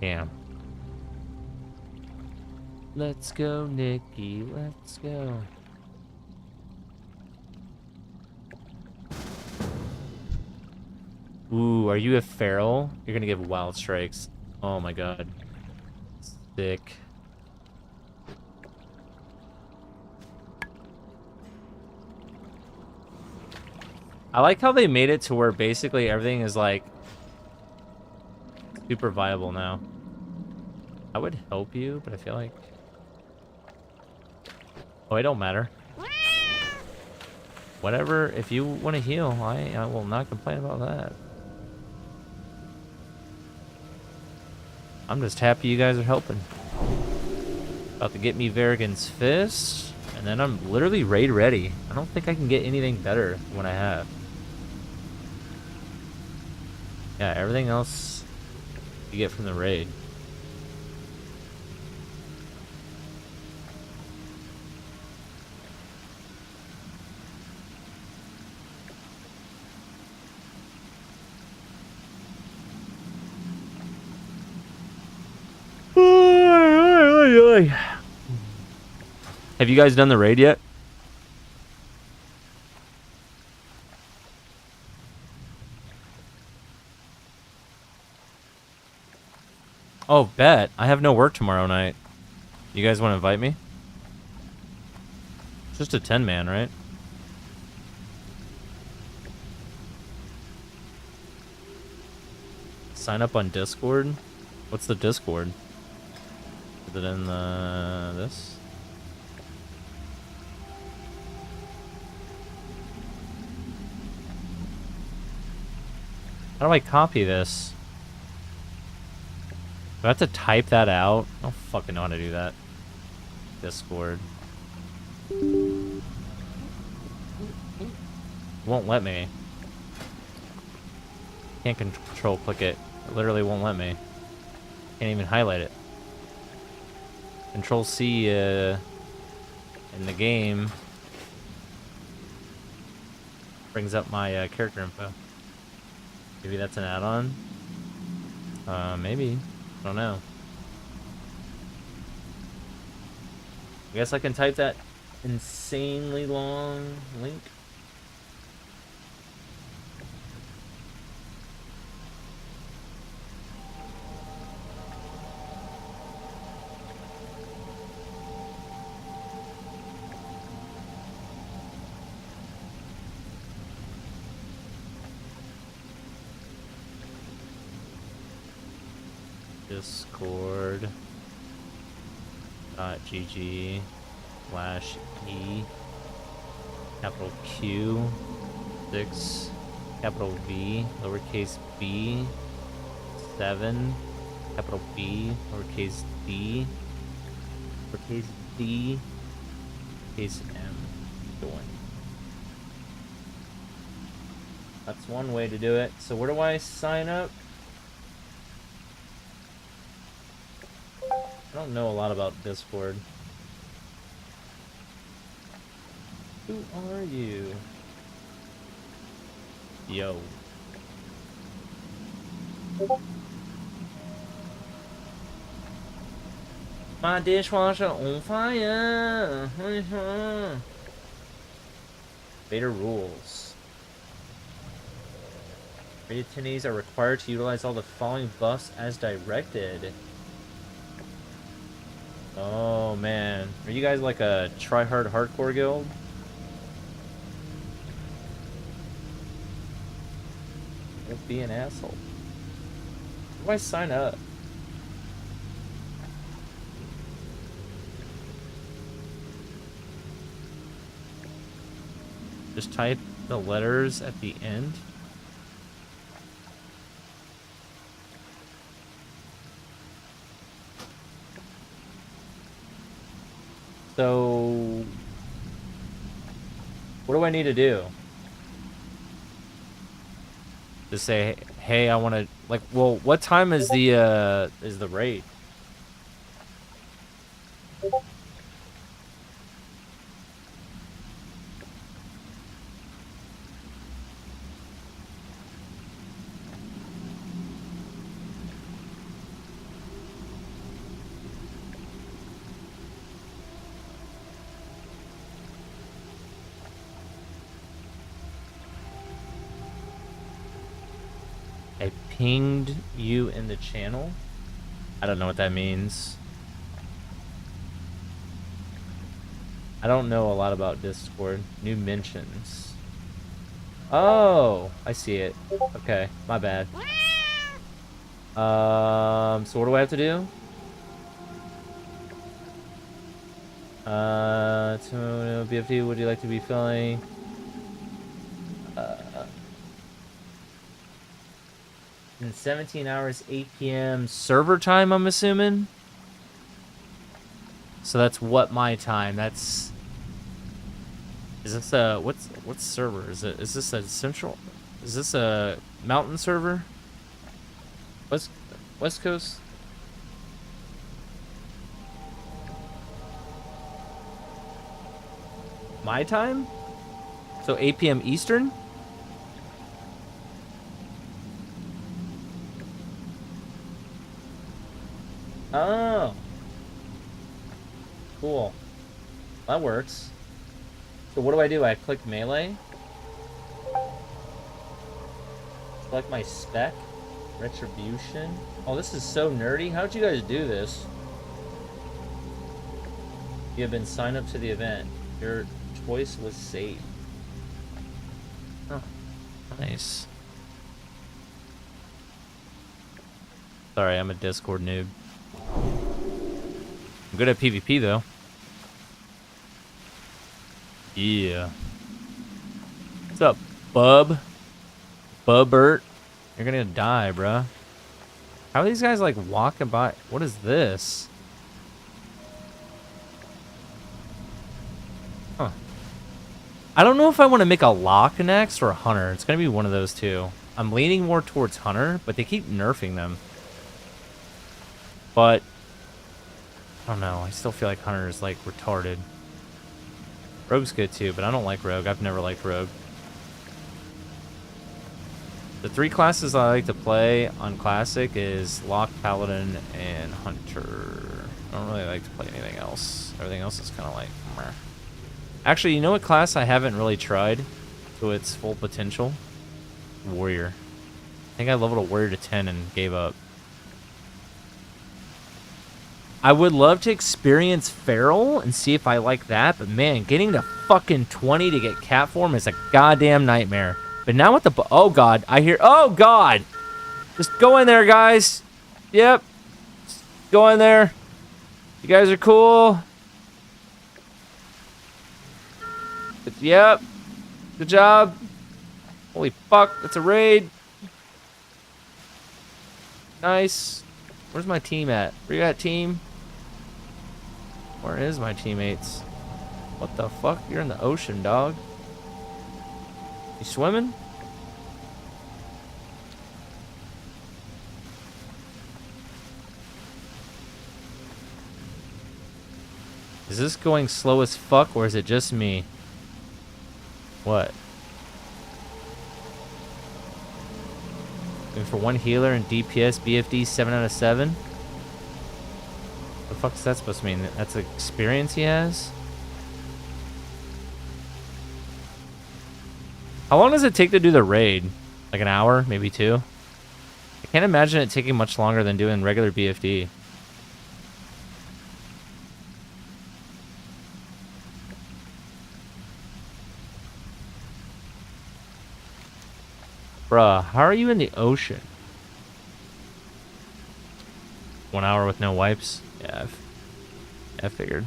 Damn. Let's go, Nikki. Let's go. Ooh, are you a feral? You're gonna give wild strikes. Oh my god. Sick. I like how they made it to where basically everything is like super viable now. I would help you, but I feel like... Oh, it don't matter. Whatever, if you want to heal, I will not complain about that. I'm just happy you guys are helping. About to get me Verrigan's Fist, and then I'm literally raid ready. I don't think I can get anything better than what I have. Yeah, everything else you get from the raid. Have you guys done the raid yet? Oh, bet. I have no work tomorrow night. You guys want to invite me? It's just a 10-man, right? Sign up on Discord? What's the Discord? Is it in this? How do I copy this? Do I have to type that out? I don't fucking know how to do that. Discord. Won't let me. Can't control click it. It literally won't let me. Can't even highlight it. Control C in the game brings up my character info. Maybe that's an add-on. Maybe. I don't know. I guess I can type that insanely long link. Discord.gg. /E, capital Q, 6, capital V, lowercase b, 7, capital B, lowercase d, lowercase d, lowercase m. Join. That's one way to do it. So where do I sign up? I don't know a lot about Discord. Who are you? Yo. My dishwasher on fire. Beta rules. Raid attendees are required to utilize all the following buffs as directed. Oh man, are you guys like a try-hard hardcore guild? Don't be an asshole. How do I sign up? Just type the letters at the end. So, what do I need to do? Just say, hey, I want to, like, well, what time is the raid? I pinged you in the channel. I don't know what that means. I don't know a lot about Discord. New mentions. Oh, I see it. Okay, my bad. So what do I have to do? To BFT, would you like to be filling? In 17 hours, 8 p.m. server time, I'm assuming. So that's what my time. That's. Is this a what's server? Is this a central? Is this a mountain server? West Coast? My time? So 8 p.m. Eastern? Oh. Cool. That works. So what do? I click melee. Select my spec. Retribution. Oh, this is so nerdy. How'd you guys do this? You have been signed up to the event. Your choice was saved. Oh, nice. Sorry, I'm a Discord noob. I'm good at PvP though. Yeah. What's up, bub? Bubbert? You're gonna die, bruh. How are these guys like walking by? What is this? Huh. I don't know if I want to make a Lock next or a Hunter. It's gonna be one of those two. I'm leaning more towards Hunter, but they keep nerfing them. But I don't know. I still feel like Hunter is like retarded. Rogue's good too, but I don't like Rogue. I've never liked Rogue. The three classes I like to play on Classic is Lock, Paladin, and Hunter. I don't really like to play anything else. Everything else is kind of like meh. Actually, you know what class I haven't really tried to its full potential? Warrior. I think I leveled a Warrior to 10 and gave up. I would love to experience Feral and see if I like that, but man, getting to fucking 20 to get cat form is a goddamn nightmare. But now with the... Oh, God. I hear... Oh, God. Just go in there, guys. Yep. Just go in there. You guys are cool. Yep. Good job. Holy fuck, that's a raid. Nice. Where's my team at? Where you at, team? Where is my teammates? What the fuck? You're in the ocean, dog. You swimming? Is this going slow as fuck, or is it just me? What? Going for one healer and DPS, BFD 7 out of 7? What the fuck is that supposed to mean? That's the experience he has? How long does it take to do the raid? Like an hour, maybe 2? I can't imagine it taking much longer than doing regular BFD. Bruh, how are you in the ocean? 1 hour with no wipes? Yeah, I figured.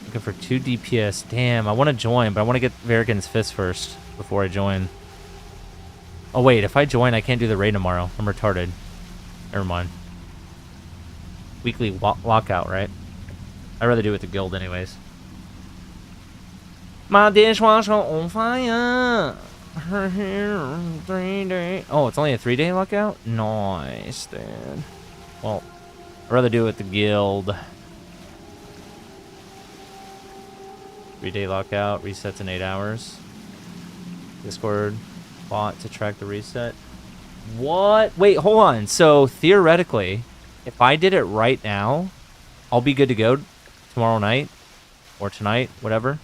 Looking for 2 DPS. Damn, I want to join, but I want to get Varigan's Fist first before I join. Oh wait, if I join, I can't do the raid tomorrow. I'm retarded. Never mind. Weekly lockout, right? I'd rather do it with the guild anyways. My dishwasher on fire. Her hair 3 day. Oh, it's only a 3-day lockout? Nice, dude. Well, I'd rather do it with the guild. 3-day lockout, resets in 8 hours. Discord bot to track the reset. What? Wait, hold on. So theoretically, if I did it right now, I'll be good to go tomorrow night or tonight, whatever.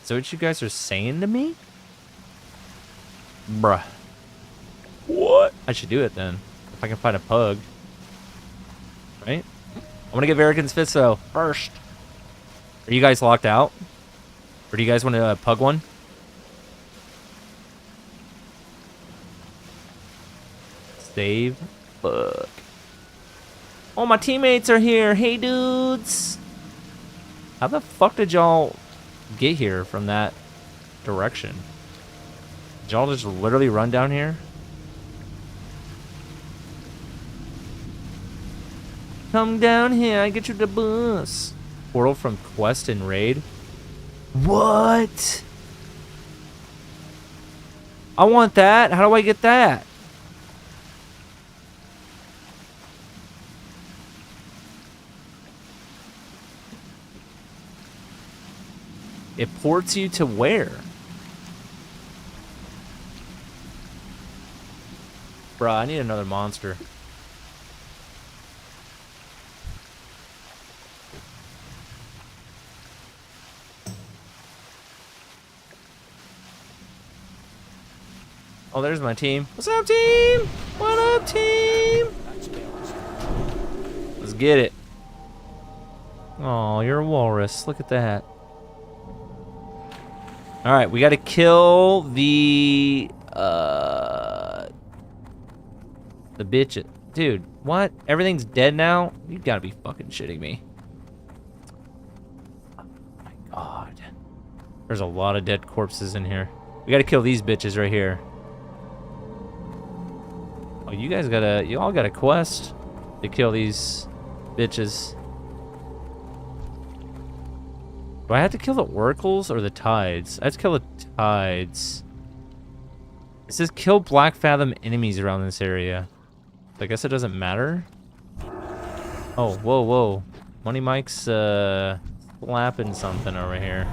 Is that what you guys are saying to me? Bruh. What? I should do it then. If I can find a pug. Right? I want to get Varigan's Fist though first. Are you guys locked out? Or do you guys want to pug one? Save. Fuck. Oh, my teammates are here. Hey, dudes. How the fuck did y'all get here from that direction? Did y'all just literally run down here? Come down here, I get you the bus. Portal from quest and raid. What? I want that. How do I get that? It ports you to where? Bruh, I need another monster. Oh, there's my team. What's up, team? What up, team? Let's get it. Oh, you're a walrus. Look at that. All right, we got to kill the bitch. Dude, what? Everything's dead now? You got to be fucking shitting me. Oh my god. There's a lot of dead corpses in here. We got to kill these bitches right here. Oh, you all got a quest to kill these bitches. Do I have to kill the oracles or the tides? I have to kill the tides. It says kill Black Fathom enemies around this area. I guess it doesn't matter. Oh, whoa, whoa. Money Mike's slapping something over here.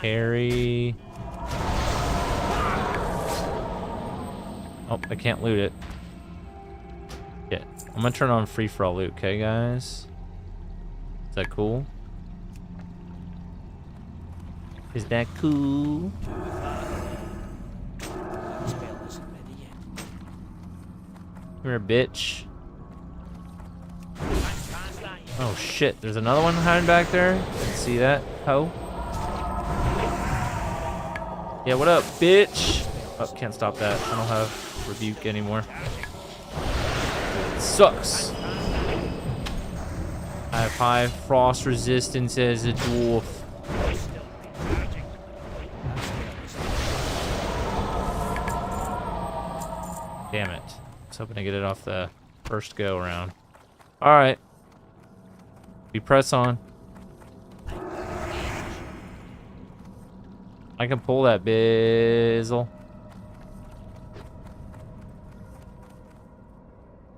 Harry. Oh, I can't loot it. Yeah, I'm gonna turn on free-for-all loot, okay, guys? Is that cool? Is that cool? You're a bitch. Oh shit, there's another one hiding back there. See that? Ho. Yeah, what up, bitch? Oh, can't stop that. I don't have rebuke anymore. It sucks. I have high frost resistance as a dwarf. Damn it. I was hoping to get it off the first go around. Alright. We press on. I can pull that bizzle.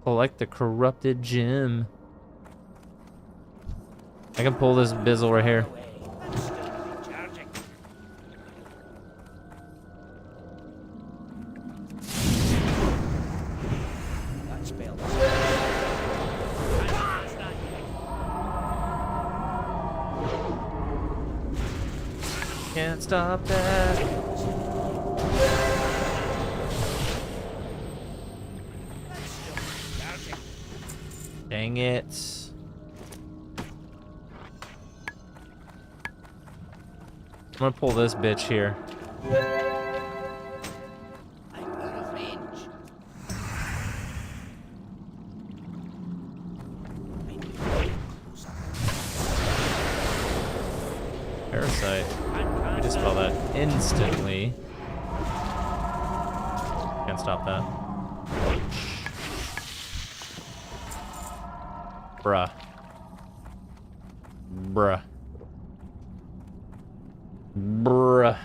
Collect the corrupted gem. I can pull this bizzle right here. Can't stop that. Dang it. I'm gonna pull this bitch here. Parasite. We just spell that instantly. Can't stop that. Bruh. Bruh. Bruh.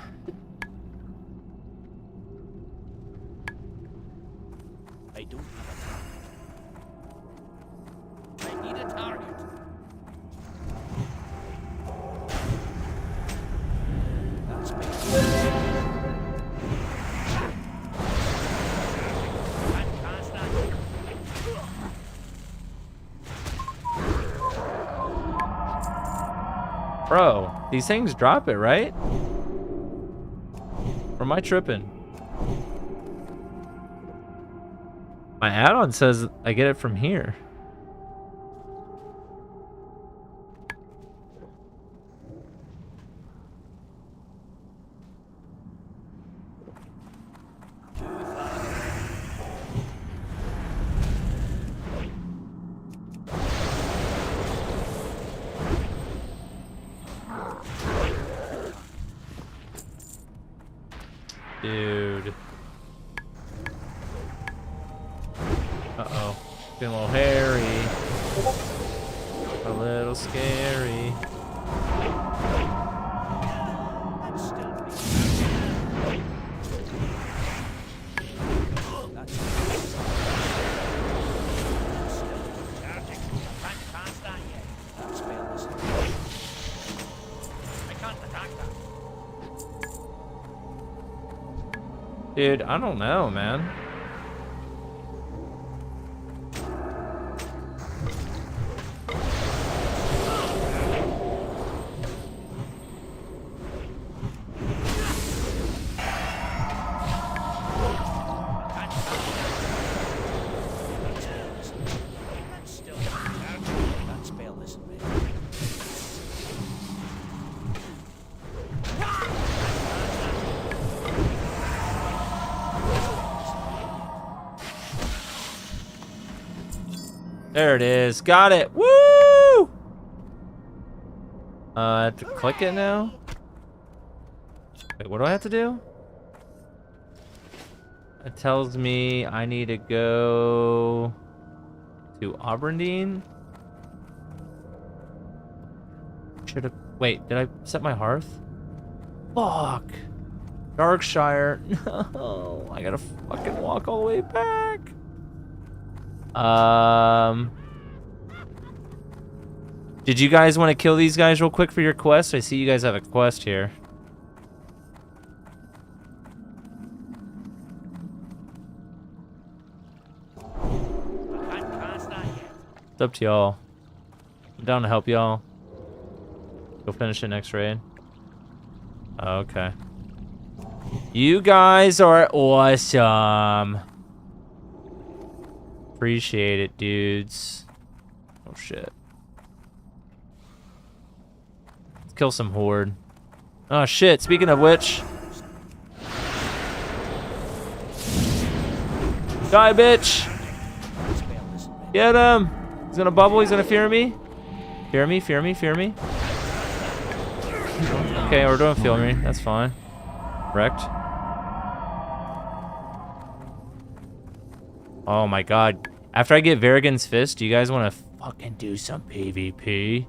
I don't have a target. I need a target. That's me.
Bro, these things drop it, right? Or am I tripping? My add-on says I get it from here. Dude. Uh-oh. Getting a little hairy. A little scary. Dude, I don't know, man. There it is. Got it. Woo! I have to click it now? Wait, what do I have to do? It tells me I need to go to Auberndine. Should have... Wait, did I set my hearth? Fuck. Darkshire. No, I gotta fucking walk all the way back. Did you guys want to kill these guys real quick for your quest? I see you guys have a quest here. It's up to y'all. I'm down to help y'all. Go finish the next raid. Okay. You guys are awesome. Appreciate it, dudes. Oh shit. Let's kill some horde. Oh shit, speaking of which, Die, bitch! Get him! He's gonna bubble, he's gonna fear me. Fear me, fear me, fear me. Okay, we're doing fear me. That's fine. Wrecked. Oh my god. After I get Varigan's Fist, do you guys want to fucking do some PvP?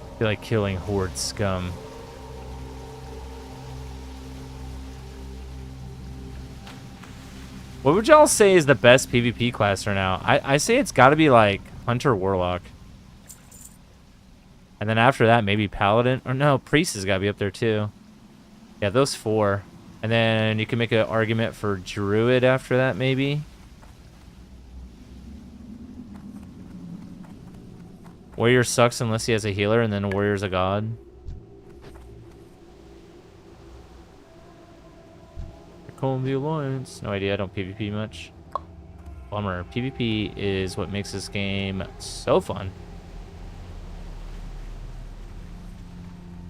I feel like killing Horde scum. What would y'all say is the best PvP class right now? I say it's got to be like Hunter Warlock. And then after that, maybe Paladin. Or no, Priest has got to be up there too. Yeah, those four. And then you can make an argument for Druid after that, maybe. Warrior sucks unless he has a healer, and then Warrior's a god. Calling the Alliance. No idea, I don't PvP much. Bummer. PvP is what makes this game so fun.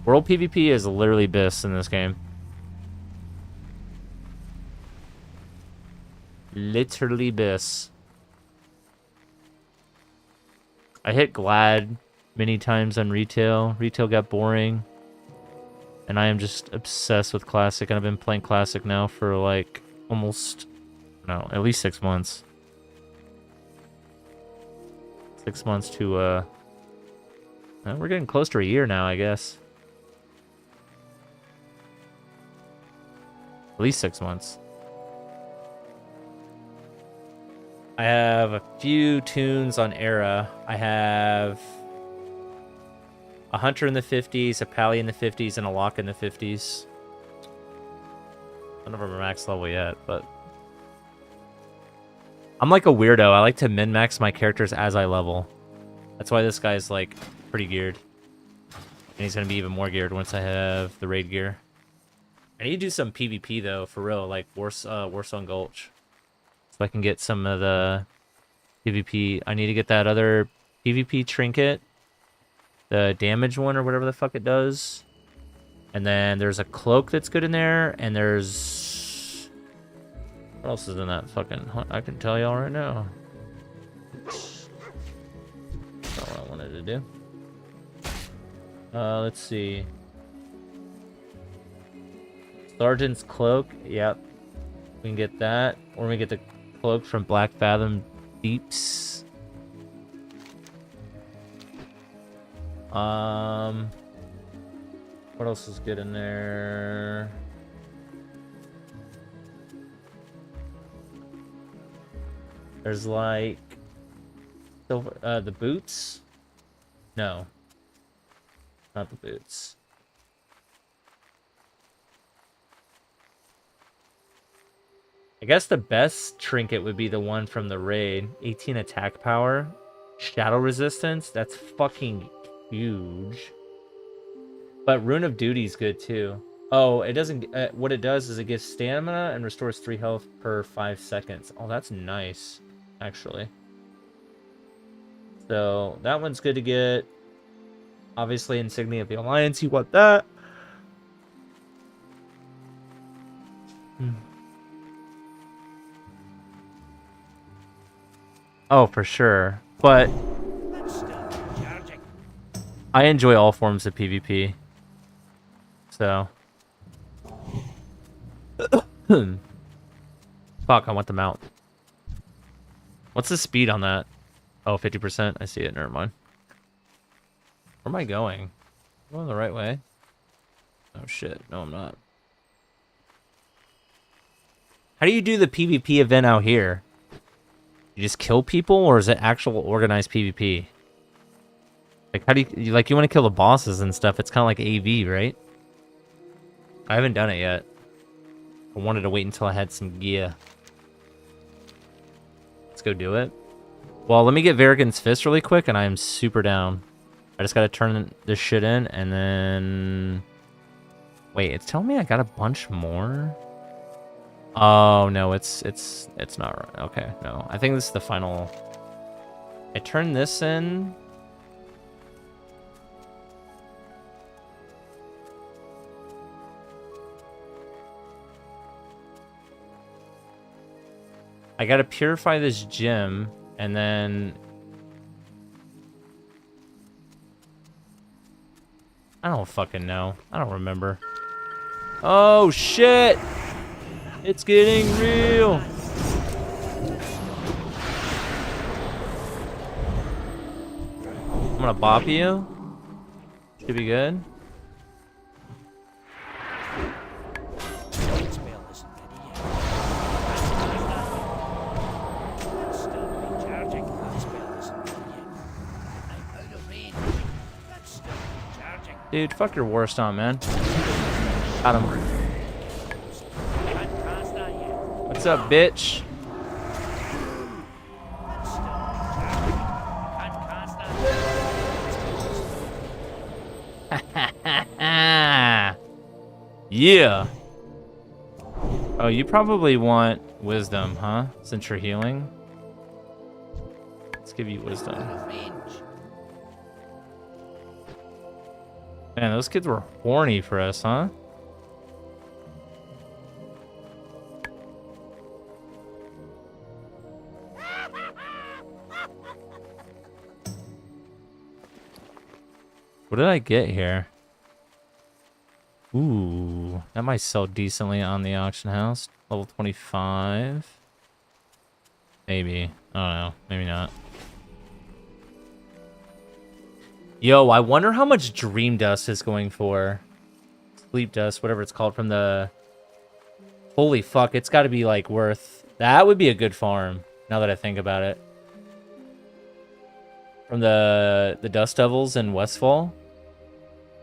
World PvP is literally BIS in this game. Literally BIS. I hit Glad many times on retail. Retail got boring. And I am just obsessed with Classic. And I've been playing Classic now for like almost, no, at least 6 months. 6 months to, we're getting close to a year now, I guess. At least 6 months. I have a few tunes on Era. I have a Hunter in the 50s, a Pally in the 50s, and a Lock in the 50s. None of them are max level yet, but... I'm like a weirdo. I like to min-max my characters as I level. That's why this guy's, like, pretty geared. And he's gonna be even more geared once I have the raid gear. I need to do some PvP, though, for real, like Warsong Gulch. So I can get some of the PvP. I need to get that other PvP trinket. The damage one or whatever the fuck it does. And then there's a cloak that's good in there. And there's... What else is in that fucking hunt? I can tell y'all right now. That's not what I wanted to do. Let's see. Sergeant's cloak. Yep. We can get that. Or we get the cloak from Black Fathom Deeps. What else is good in there? There's like silver, the boots. No, not the boots. I guess the best trinket would be the one from the raid. 18 attack power. Shadow resistance. That's fucking huge. But Rune of Duty is good too. Oh, it doesn't... what it does is it gives stamina and restores 3 health per 5 seconds. Oh, that's nice, actually. So, that one's good to get. Obviously, Insignia of the Alliance, you want that. Oh, for sure. But I enjoy all forms of PvP. So. Fuck, I want the mount. What's the speed on that? Oh, 50%. I see it. Never mind. Where am I going? Am I going the right way? Oh, shit. No, I'm not. How do you do the PvP event out here? You just kill people, or is it actual organized PvP? Like, how do you like, you want to kill the bosses and stuff? It's kind of like AV, right? I haven't done it yet. I wanted to wait until I had some gear. Let's go do it. Well, let me get Varigan's Fist really quick, and I am super down. I just gotta turn this shit in, and then... Wait, it's telling me I got a bunch more? Oh, no, it's not right. Okay, no. I think this is the final... I turned this in... I gotta purify this gym, and then... I don't fucking know. I don't remember. Oh, shit! It's getting real! I'm gonna bop you. Should be good. Dude, fuck your war stomp, man. Got him. What's up, bitch? Yeah. Oh, you probably want wisdom, huh? Since you're healing. Let's give you wisdom. Man, those kids were horny for us, huh? What did I get here? Ooh, that might sell decently on the auction house. Level 25. Maybe. I don't know. Maybe not. Yo, I wonder how much Dream Dust is going for. Sleep Dust, whatever it's called from the... Holy fuck, it's got to be, like, worth... That would be a good farm, now that I think about it. From the Dust Devils in Westfall.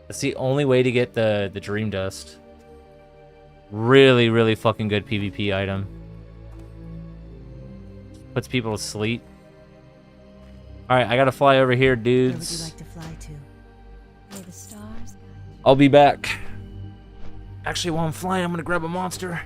That's the only way to get the Dream Dust. Really, really fucking good PvP item. Puts people to sleep. Alright, I gotta fly over here, dudes.
Where would you like to fly to? Where the stars?
I'll be back. Actually, while I'm flying, I'm gonna grab a monster.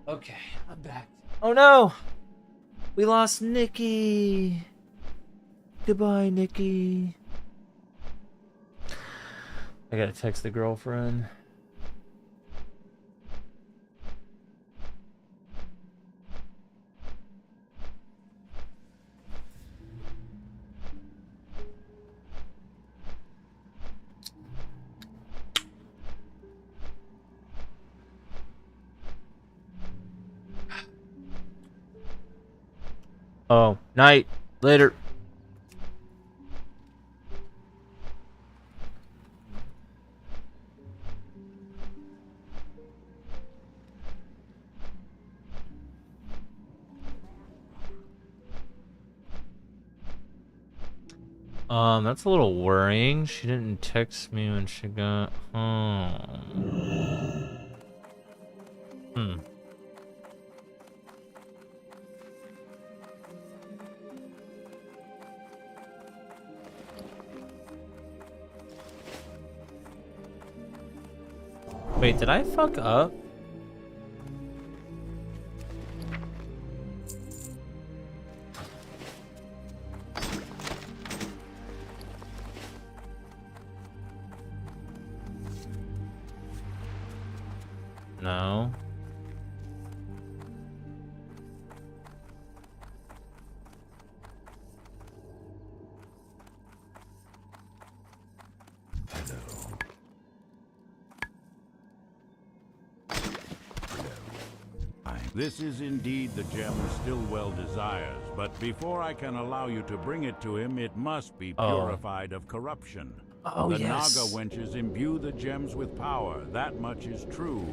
Okay, I'm back. Oh no! We lost Nikki! Goodbye, Nikki. I gotta text the girlfriend. Oh, night. Later. That's a little worrying. She didn't text me when she got home. Wait, did I fuck up? No.
This is indeed the gem Stillwell desires, but before I can allow you to bring it to him, it must be purified of corruption. The Naga wenches imbue the gems with power, that much is true,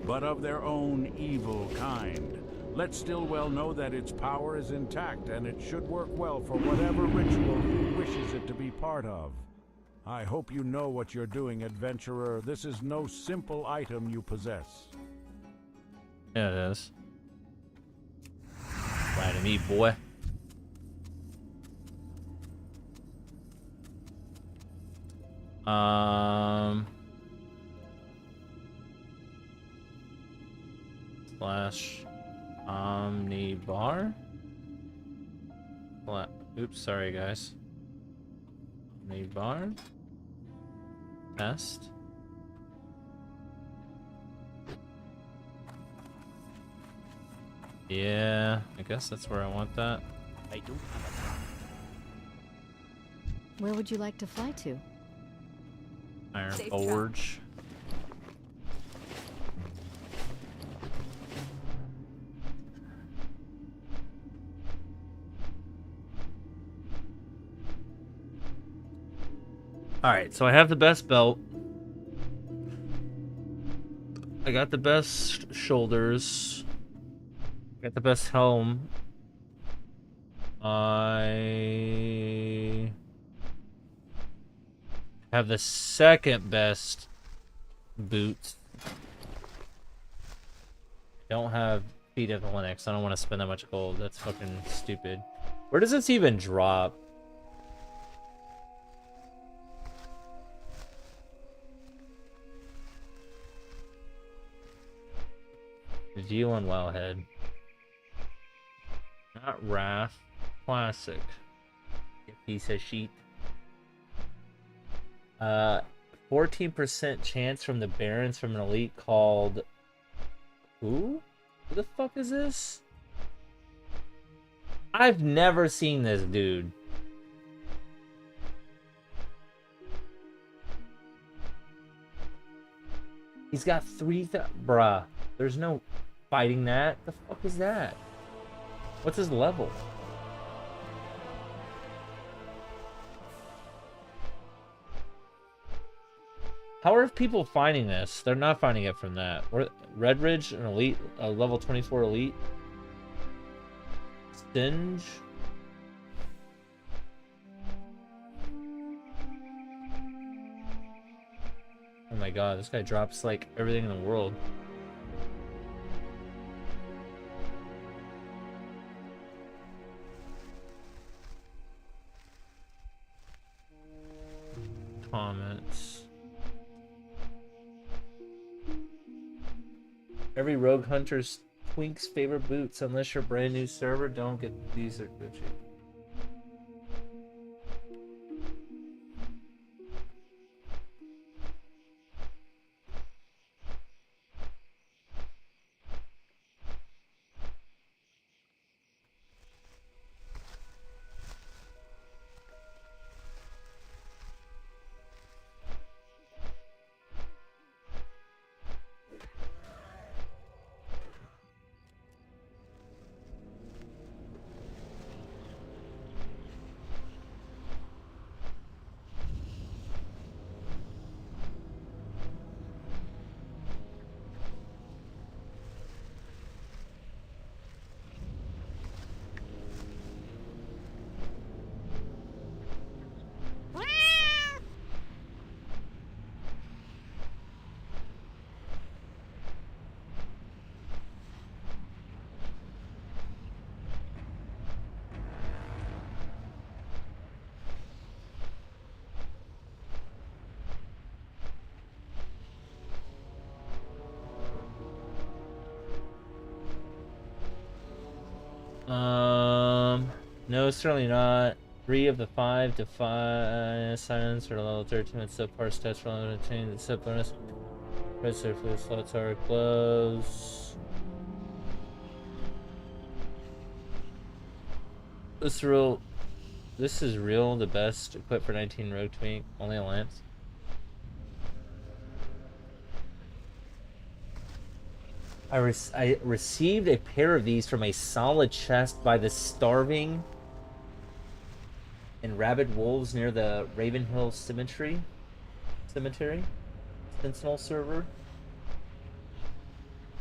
but of their own evil kind. Let Stillwell know that its power is intact, and it should work well for whatever ritual he wishes it to be part of. I hope you know what you're doing, adventurer. This is no simple item you possess.
Yeah, it is. Lie to me, boy. Slash omnibar. Oops, sorry guys. Omnibar. Test. Yeah, I guess that's where I want that.
I do.
Where would you like to fly to?
Iron
Safe
Forge. Alright, so I have the best belt. I got the best shoulders. Got the best helm. I have the second best boots. Don't have feet of the Linux. I don't want to spend that much gold. That's fucking stupid. Where does this even drop? View on Wildhead. Not Wrath. Classic. You piece of shit. 14% chance from the Barons from an elite called... Who? Who the fuck is this? I've never seen this dude. He's got 3,000... Bruh. There's no fighting that. The fuck is that? What's his level? How are people finding this? They're not finding it from that. Red Ridge, an elite, a level 24 elite. Stinge. Oh my god, this guy drops like everything in the world. Comments. Every rogue hunter's twink's favorite boots. Unless you're a brand new server, don't get these. Are Gucci. No, certainly not. 3 of the 5 define silence or level 13 with subpar stats for level 10 the sub bonus. Press for the slots are gloves. This is real the best equipped for 19 rogue twink, only a lance. I received a pair of these from a solid chest by the starving and rabid wolves near the Ravenhill Cemetery. Sentinel server.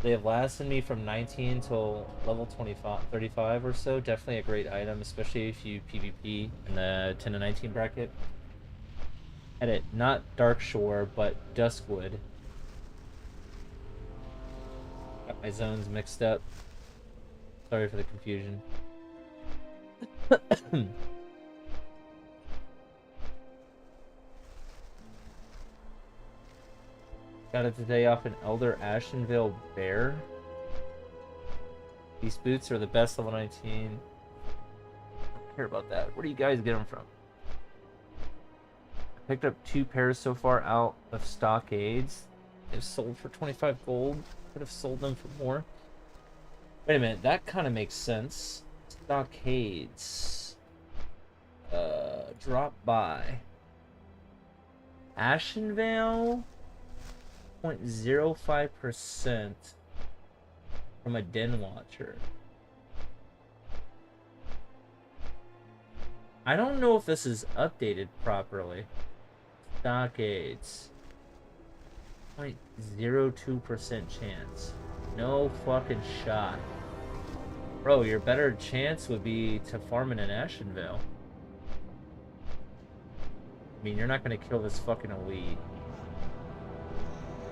They have lasted me from 19 till level 35 or so. Definitely a great item, especially if you PvP in the 10 to 19 bracket. Edit, not Darkshore, but Duskwood. Got my zones mixed up. Sorry for the confusion. Got it today off an Elder Ashenvale Bear. These boots are the best level 19. I don't care about that. Where do you guys get them from? I picked up 2 pairs so far out of Stockades. They've sold for 25 gold. Could have sold them for more. Wait a minute, that kind of makes sense. Stockades. Drop by. Ashenvale. 0.05% from a Den Watcher. I don't know if this is updated properly. Stockades. 0.02% chance. No fucking shot. Bro, your better chance would be to farm in an Ashenvale. I mean, you're not gonna kill this fucking elite.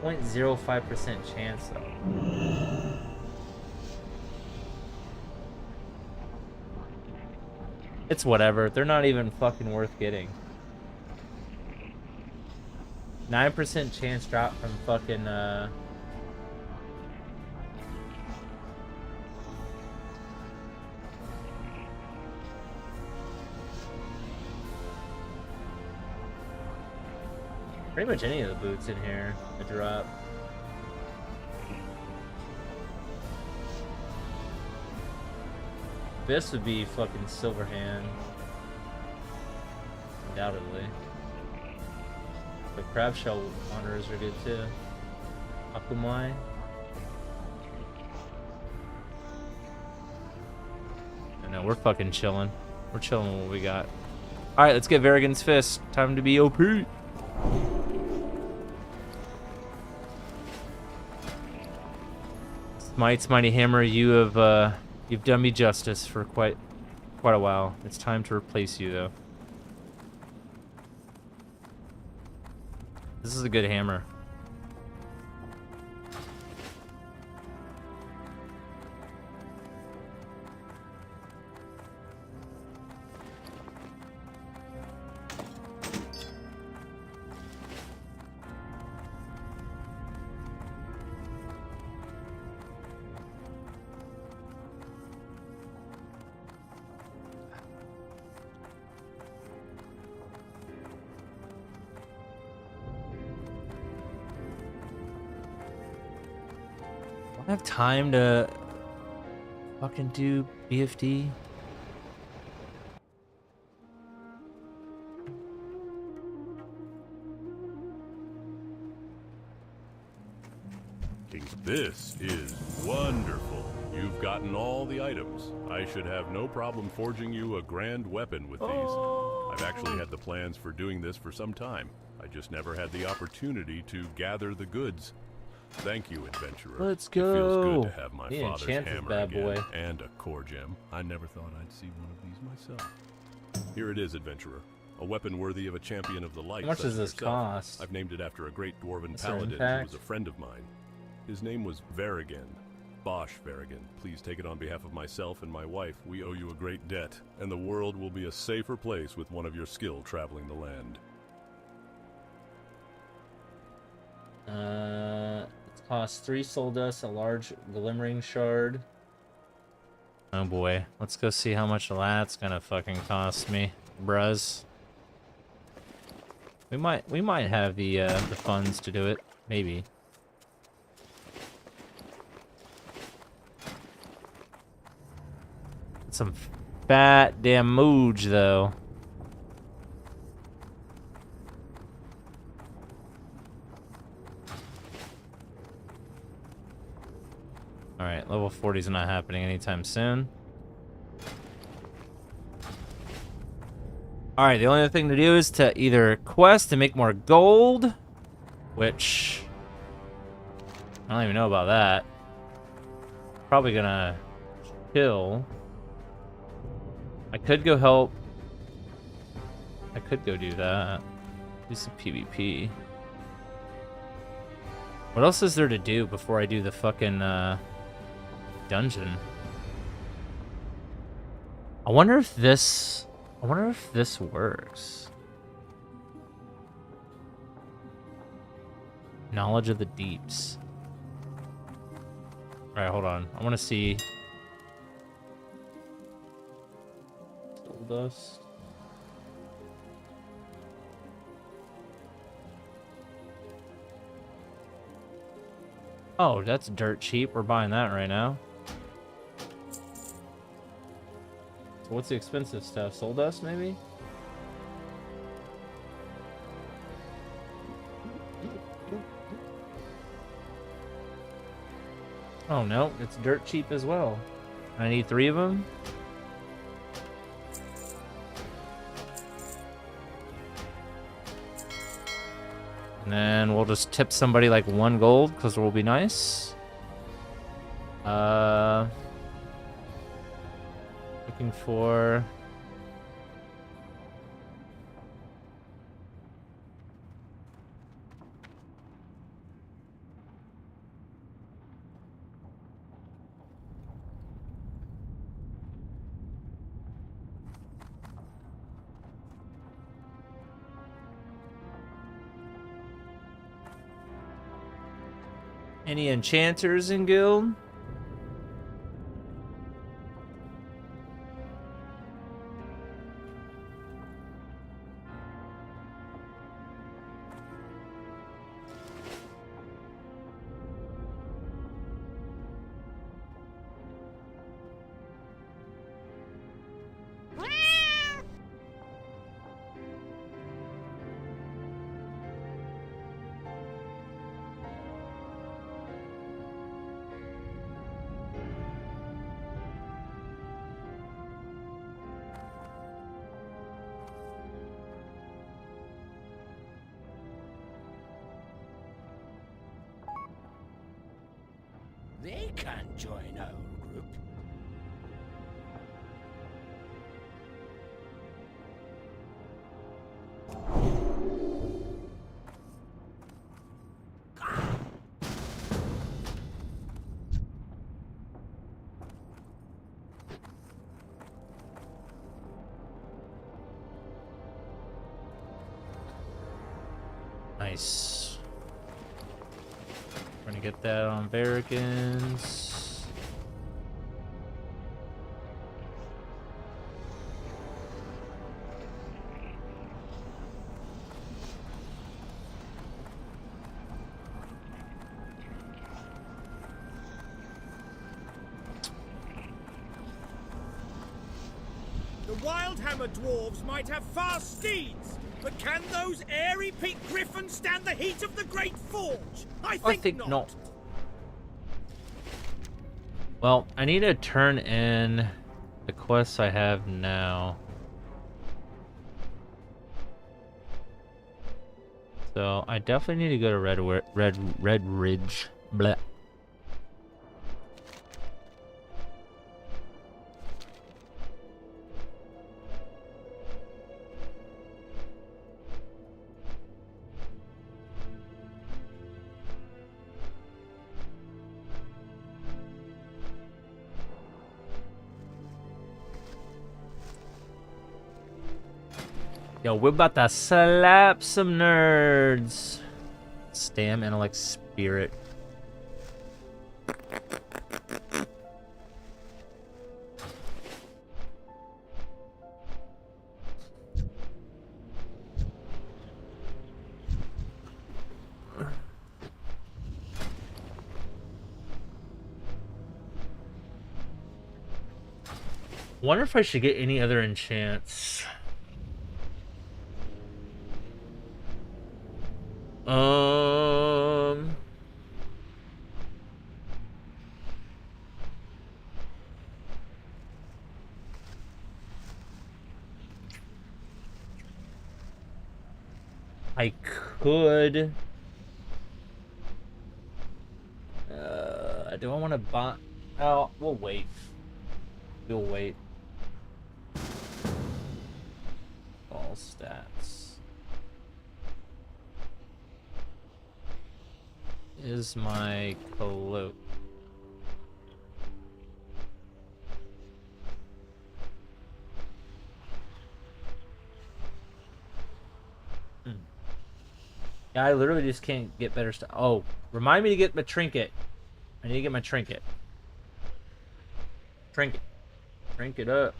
0.05% chance though. It's whatever. They're not even fucking worth getting. 9% chance drop from fucking pretty much any of the boots in here, a drop. This would be fucking Silverhand. Undoubtedly. The crab shell wanderers are good too. Akumai. I know, we're fucking chilling. We're chilling with what we got. Alright, let's get Varigan's Fist. Time to be OP. Smite's Mighty Hammer, you've done me justice for quite a while. It's time to replace you though. This is a good hammer. I have time to fucking do BFD.
This is wonderful. You've gotten all the items. I should have no problem forging you a grand weapon with these. I've actually had the plans for doing this for some time. I just never had the opportunity to gather the goods. Thank you, adventurer.
Let's go.
It feels good to have my
Yeah,
father's
Chance's
hammer
bad
again,
boy.
and a core gem. I never thought I'd see one of these myself. Here it is, adventurer. A weapon worthy of a champion of the light.
How much
such
does
as
this
yourself.
cost?
I've named it after a great dwarven
Is there
paladin who
impact?
was a friend of mine. His name was Varigan. Bosch Varigan. Please take it on behalf of myself and my wife. We owe you a great debt, and the world will be a safer place with one of your skill traveling the land.
It costs 3 soul dust, a large glimmering shard. Oh boy, let's go see how much that's gonna fucking cost me, bruz. We might have the funds to do it, maybe. Some fat damn mooge, though. Alright, level 40 is not happening anytime soon. Alright, the only other thing to do is to either quest to make more gold, which I don't even know about that. Probably gonna chill. I could go help. I could go do that. Do some PvP. What else is there to do before I do the fucking dungeon? I wonder if this works. Knowledge of the deeps. Alright, hold on. I want to see. Soul dust. Oh, that's dirt cheap. We're buying that right now. So what's the expensive stuff? Soul dust, maybe? Oh, no. It's dirt cheap as well. I need 3 of them. And then we'll just tip somebody like 1 gold, because it will be nice. Looking for... Any enchanters in guild?
They can't join our group.
Nice. We're gonna get that on Barricans.
The Wildhammer dwarves might have fast steeds, but can those airy peak griffins stand the heat of the Great Forge? I think not.
Well, I need to turn in the quests I have now. So I definitely need to go to Red Ridge. Bleh. Yo, we're about to slap some nerds. Stam, intellect, spirit. Wonder if I should get any other enchants. I could. Do I want to buy? Oh, we'll wait. We'll wait. All stats. Is my cloak. Yeah, I literally just can't get better stuff. Oh, remind me to get my trinket. I need to get my trinket. Trinket. Trinket up.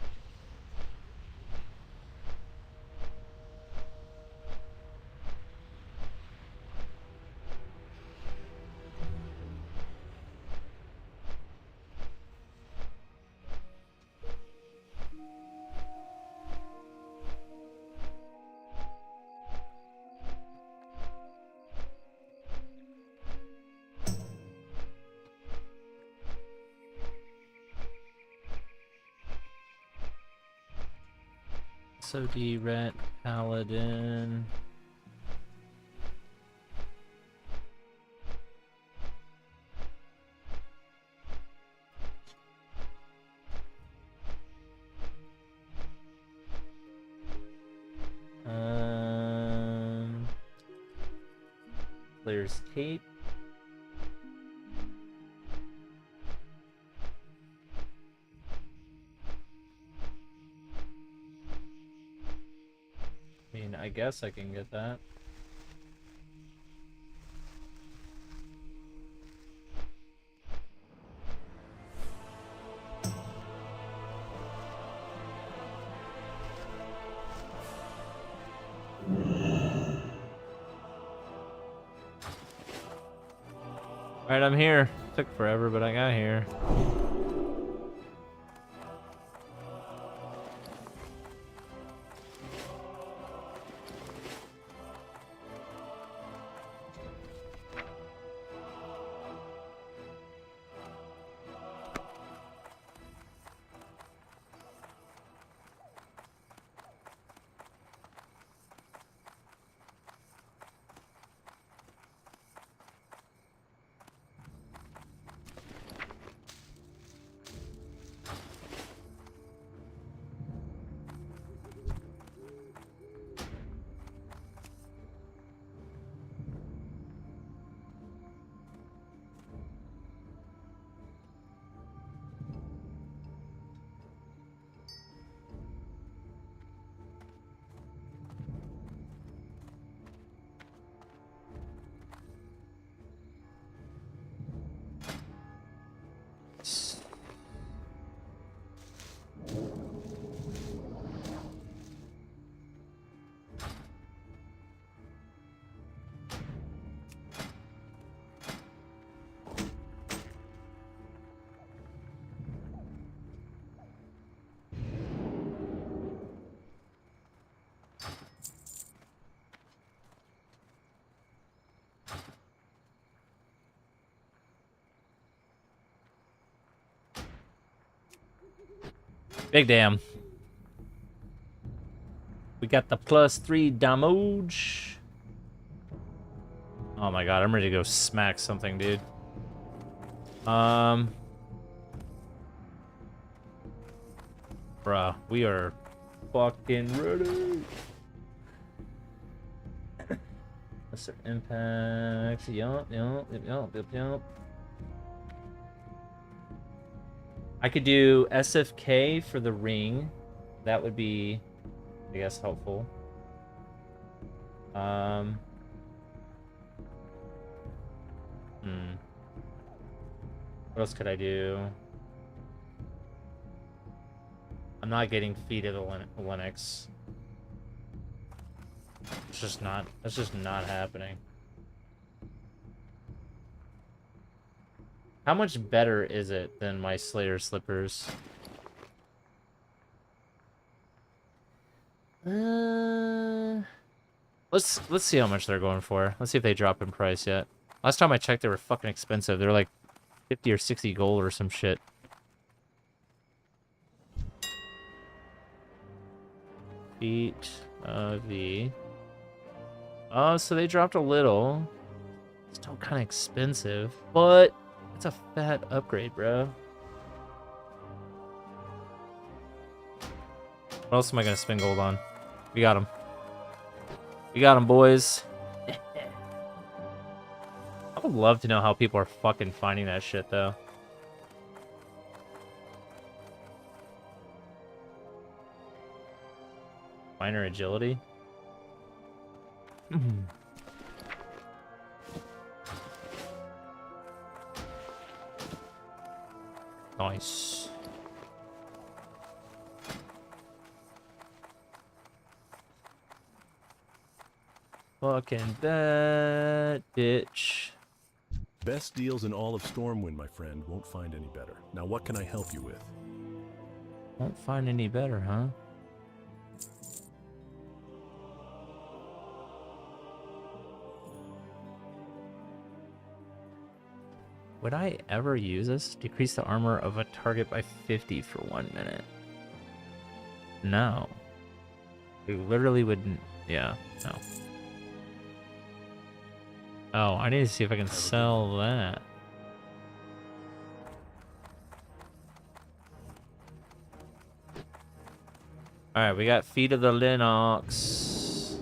SoD Ret Paladin. Player's Cape. I mean, I guess I can get that. Alright, I'm here. Took forever, but I got here. Big damn. We got the +3 damage. Oh my god, I'm ready to go smack something, dude. Bruh, we are fucking ready. Lesser impact. Yup. I could do SFK for the ring. That would be, I guess, helpful. What else could I do? I'm not getting Feet of the Linux. It's just not, that's just not happening. How much better is it than my Slayer slippers? Let's see how much they're going for. Let's see if they drop in price yet. Last time I checked, they were fucking expensive. They were like 50 or 60 gold or some shit. Feet of the... Oh, so they dropped a little. Still kind of expensive, but it's a fat upgrade, bro. What else am I gonna spend gold on? We got him. We got him, boys. I would love to know how people are fucking finding that shit, though. Minor agility. Nice. Fucking that bitch.
Best deals in all of Stormwind, my friend. Won't find any better. Now, what can I help you with?
Won't find any better, huh? Would I ever use this? Decrease the armor of a target by 50 for 1 minute. No. We literally wouldn't. Yeah, no. Oh, I need to see if I can sell that. Alright, we got Feet of the Linux.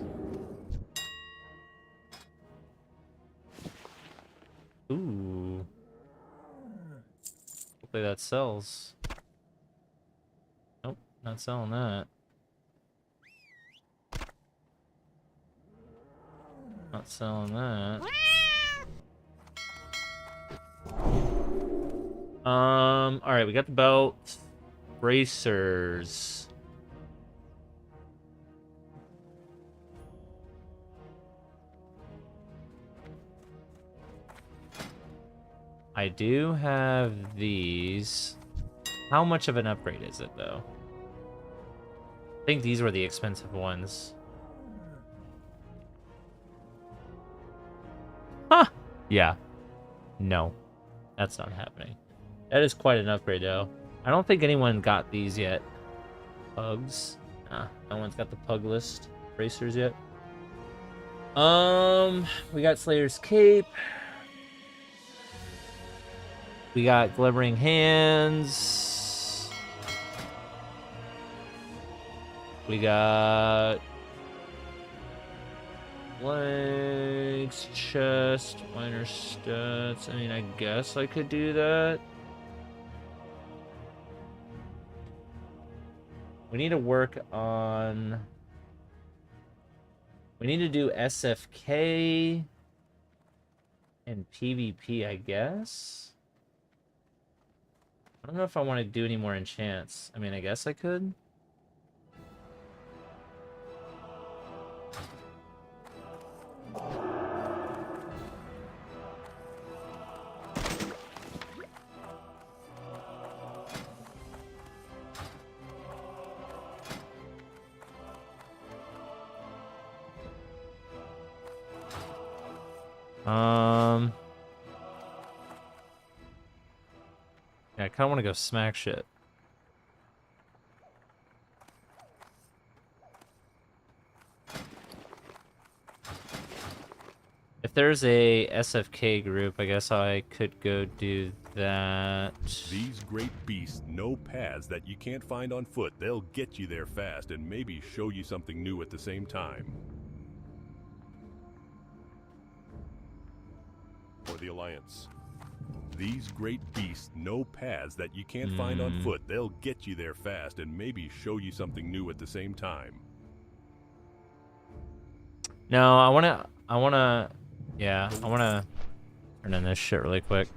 Ooh. Hopefully that sells. Nope, not selling that. Not selling that. Alright, we got the belt. Bracers. I do have these. How much of an upgrade is it, though? I think these were the expensive ones. Huh! Yeah. No. That's not happening. That is quite an upgrade, though. I don't think anyone got these yet. Pugs. Nah, no one's got the pug list bracers yet. We got Slayer's Cape. We got Glimmering Hands. We got legs, chest, minor stats. I mean, I guess I could do that. We need to work on... We need to do SFK and PvP, I guess. I don't know if I want to do any more enchants. I mean, I guess I could. Yeah, I kind of want to go smack shit. If there's a SFK group, I guess I could go do that.
These great beasts know paths that you can't find on foot. They'll get you there fast and maybe show you something new at the same time. For the Alliance. These great beasts know paths that you can't find on foot. They'll get you there fast and maybe show you something new at the same time.
No, I wanna turn in this shit really quick.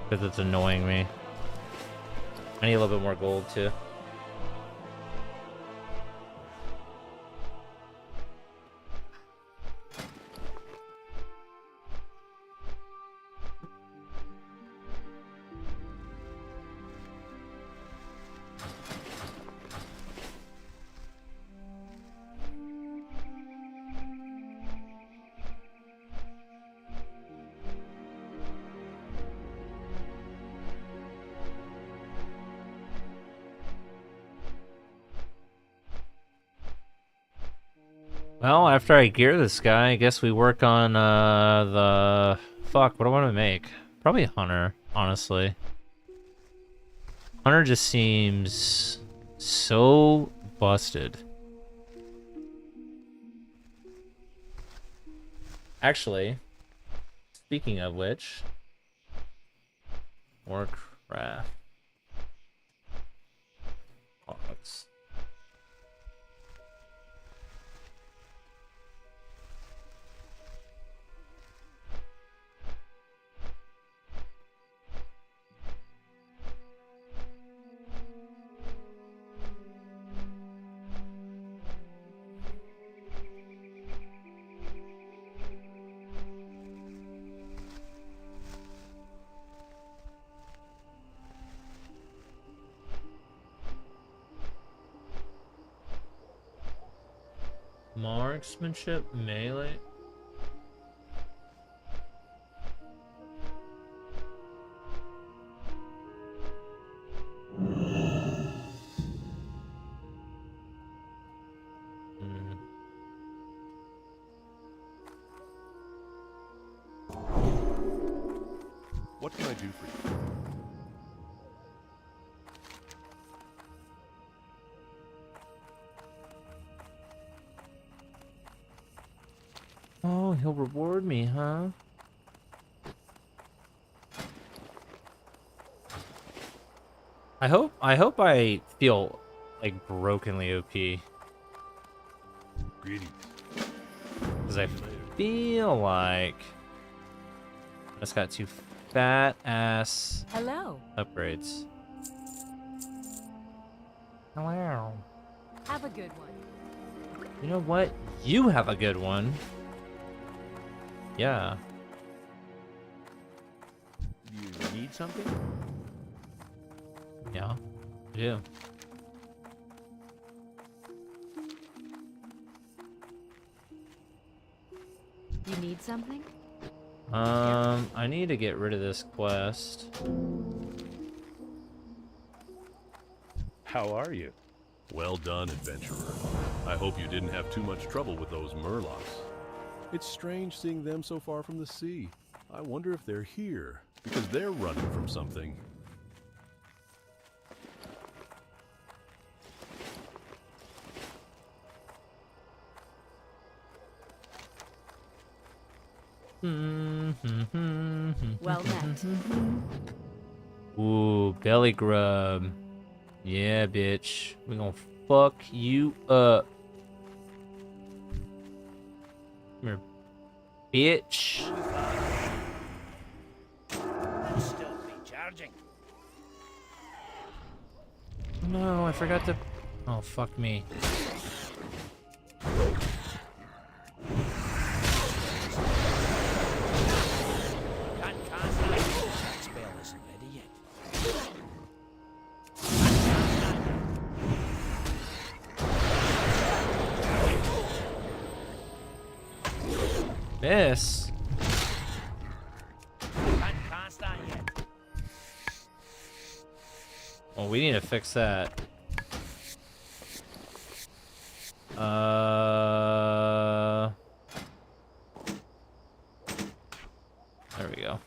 Because it's annoying me. I need a little bit more gold too. Well, after I gear this guy, I guess we work on the... Fuck, what do I want to make? Probably Hunter, honestly. Hunter just seems so busted. Actually, speaking of which, Warcraft. Let's... Marksmanship, melee.
What can I do for you?
Oh, he'll reward me, huh? I hope I feel like brokenly OP.
Greetings.
Because I feel like I just got two fat ass
Hello.
upgrades. Hello.
Have a good one.
You know what? You have a good one. Yeah.
You need something?
Yeah. I do.
You need something?
I need to get rid of this quest.
How are you? Well done, adventurer. I hope you didn't have too much trouble with those murlocs. It's strange seeing them so far from the sea. I wonder if they're here, because they're running from something.
Well met.
Ooh, belly grub. Yeah, bitch. We gonna fuck you up. Come here, bitch.
Still recharging.
No, I forgot to... Oh, fuck me. Miss. Well, we need to fix that. There we go.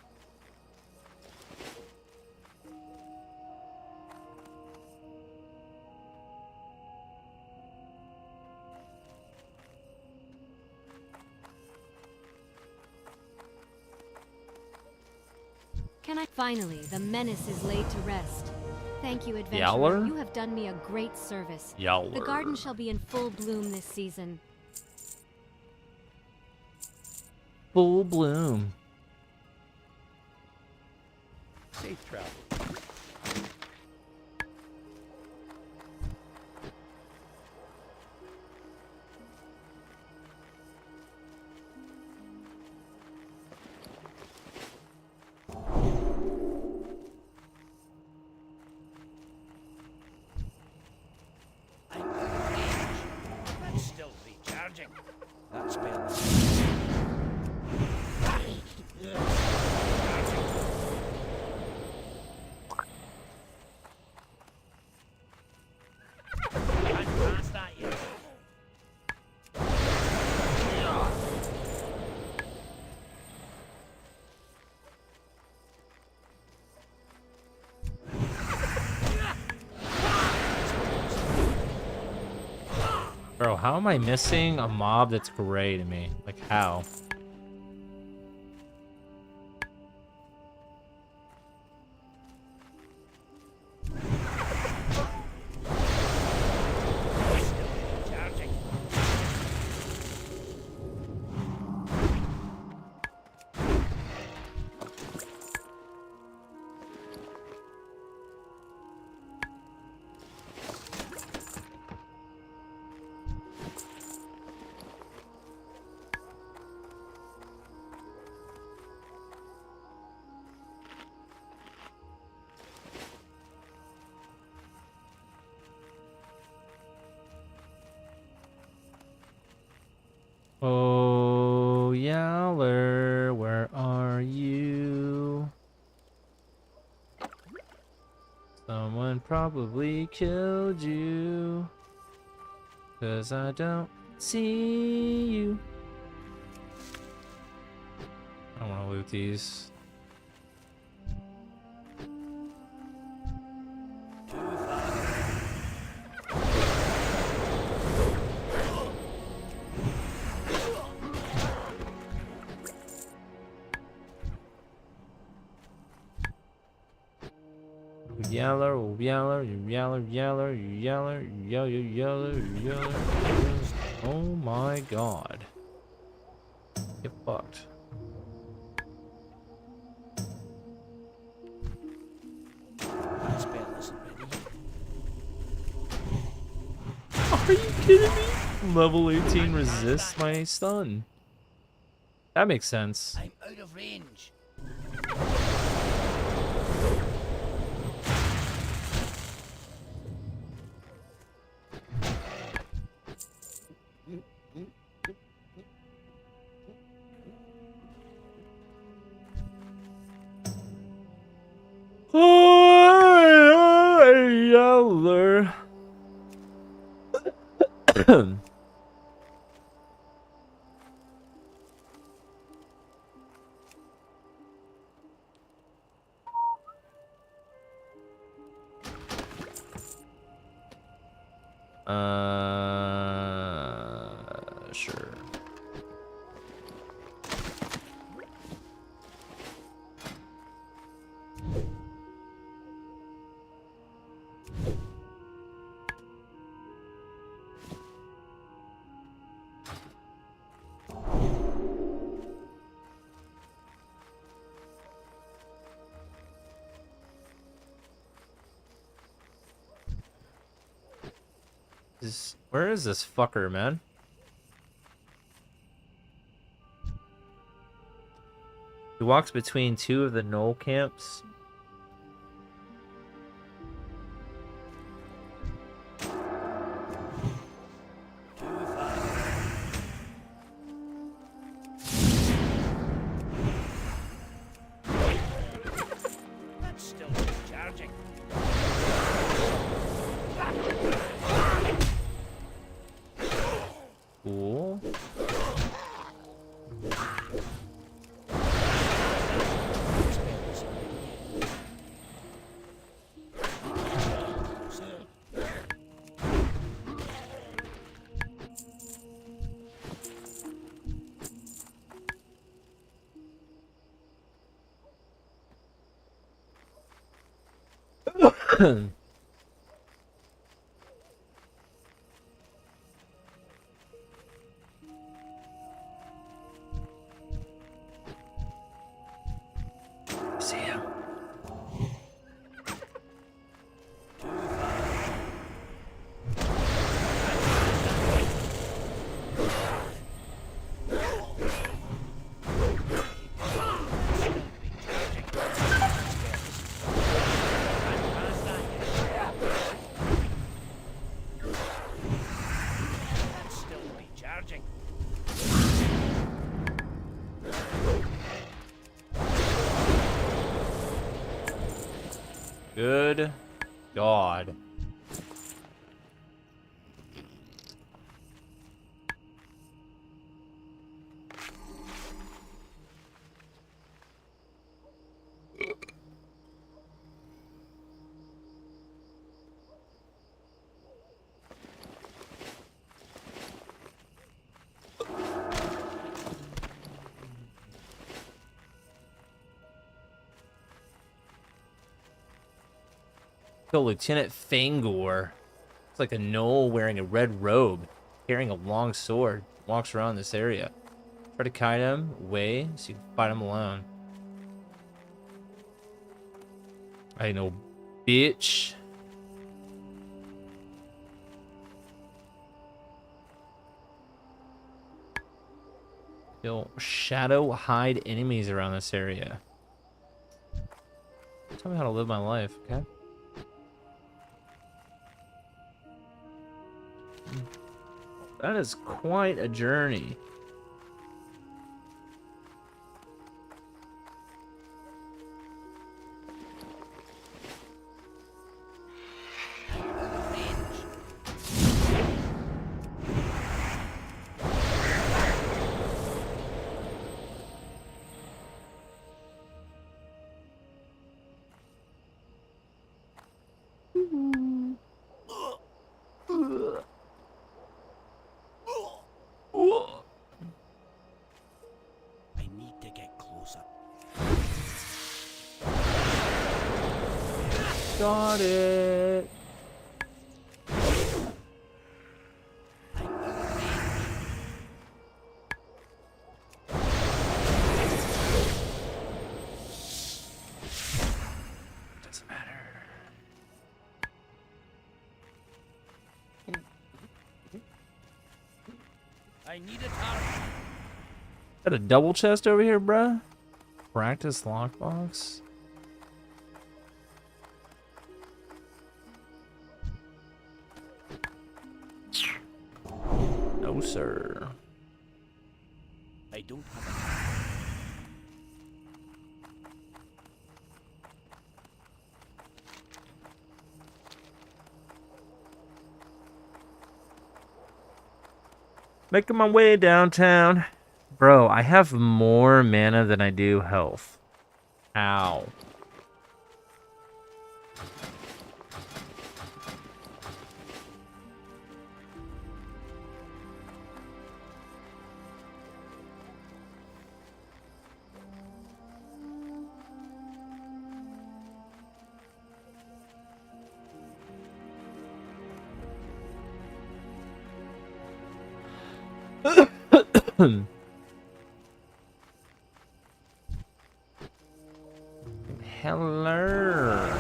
Can I finally? The menace is laid to rest. Thank you, adventurer.
Yowler?
You have done me a great service.
Yowler.
The garden shall be in full bloom this season.
Full bloom.
Safe travel.
Still recharging. That's better. Can't pass that yet.
how am I missing a mob that's gray to me? Like, how? Oh, Yowler, where are you? Someone probably killed you, 'cause I don't see you. I don't want to loot these. Yeller, yeller, yeller, yeller, yeller, yeller, yeller, yeller. Oh my god. Get fucked. Are you kidding me? Level 18 resists my stun. That makes sense.
I'm out of range.
Oh, Yeller. Sure. Where is this fucker, man? He walks between two of the knoll camps.
That's still charging.
Cool. See him.
That's still recharging.
Good God. Kill Lieutenant Fangor. It's like a gnoll wearing a red robe, carrying a long sword. Walks around this area. Try to kite him away so you can fight him alone. I know, bitch. Kill shadow hide enemies around this area. Tell me how to live my life, okay? That is quite a journey.
I need to get closer.
Got it. Doesn't matter.
I need a target.
Got a double chest over here, bruh? Practice lockbox? No, sir.
I don't have a
Making my way downtown. Bro, I have more mana than I do health. Ow. Hello.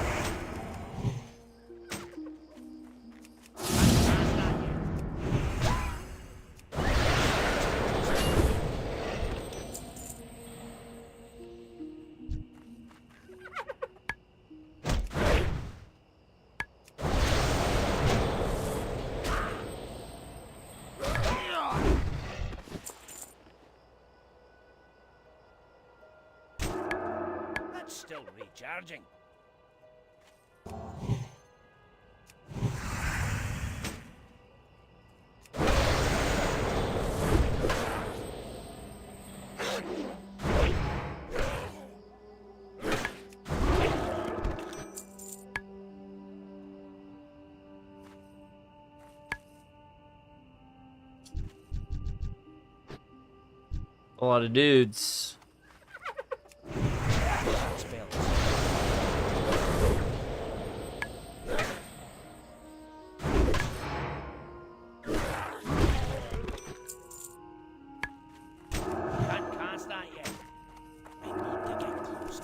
That's still recharging.
A lot of dudes.
Can't cast that yet. I need to get closer.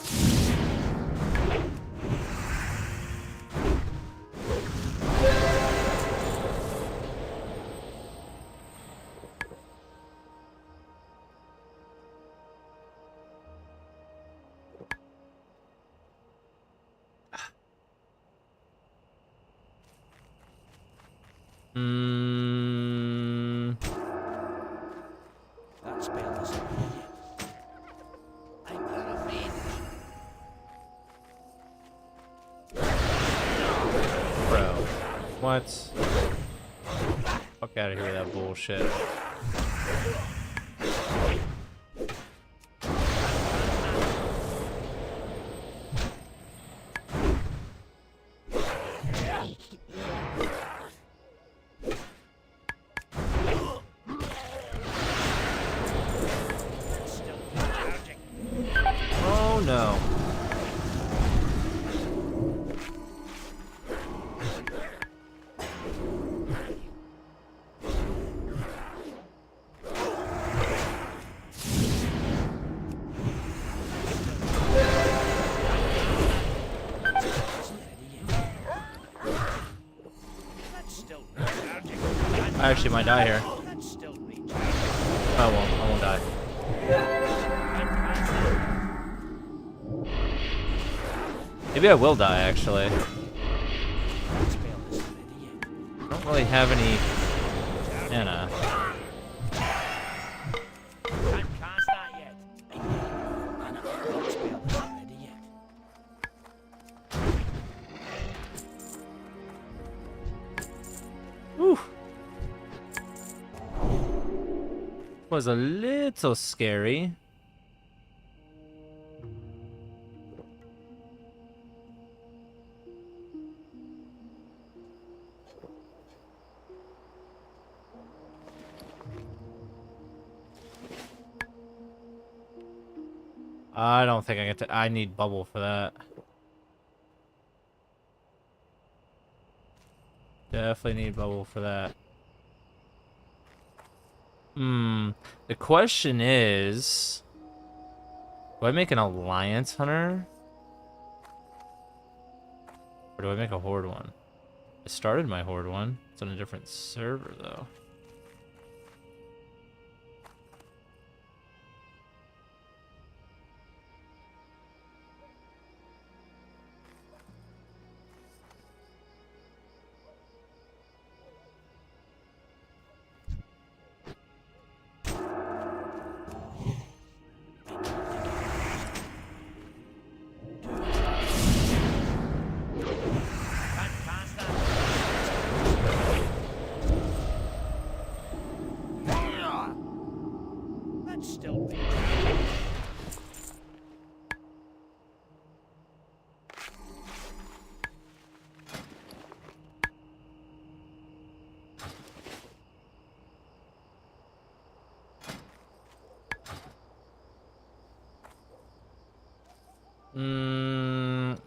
That spell isn't ready yet. I'm out of range.
Bro. What? Fuck out of here with that bullshit. Oh no. might die here. Oh, well, I won't die. Maybe I will die, actually. I don't really have any mana. Whew. Was a little scary. I don't think I get to. I need bubble for that. Definitely need bubble for that. The question is, do I make an alliance hunter? Or do I make a horde one? I started my horde one. It's on a different server though.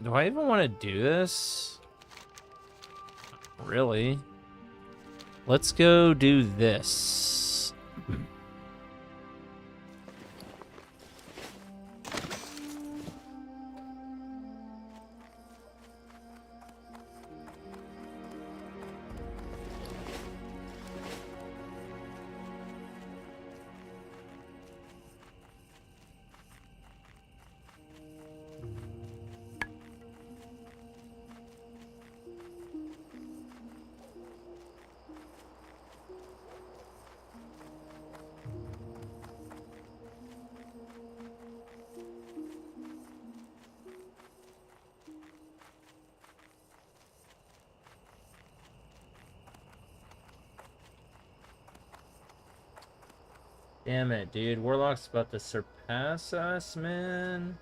Do I even want to do this? Not really. Let's go do this. Damn it, dude. Warlock's about to surpass us, man.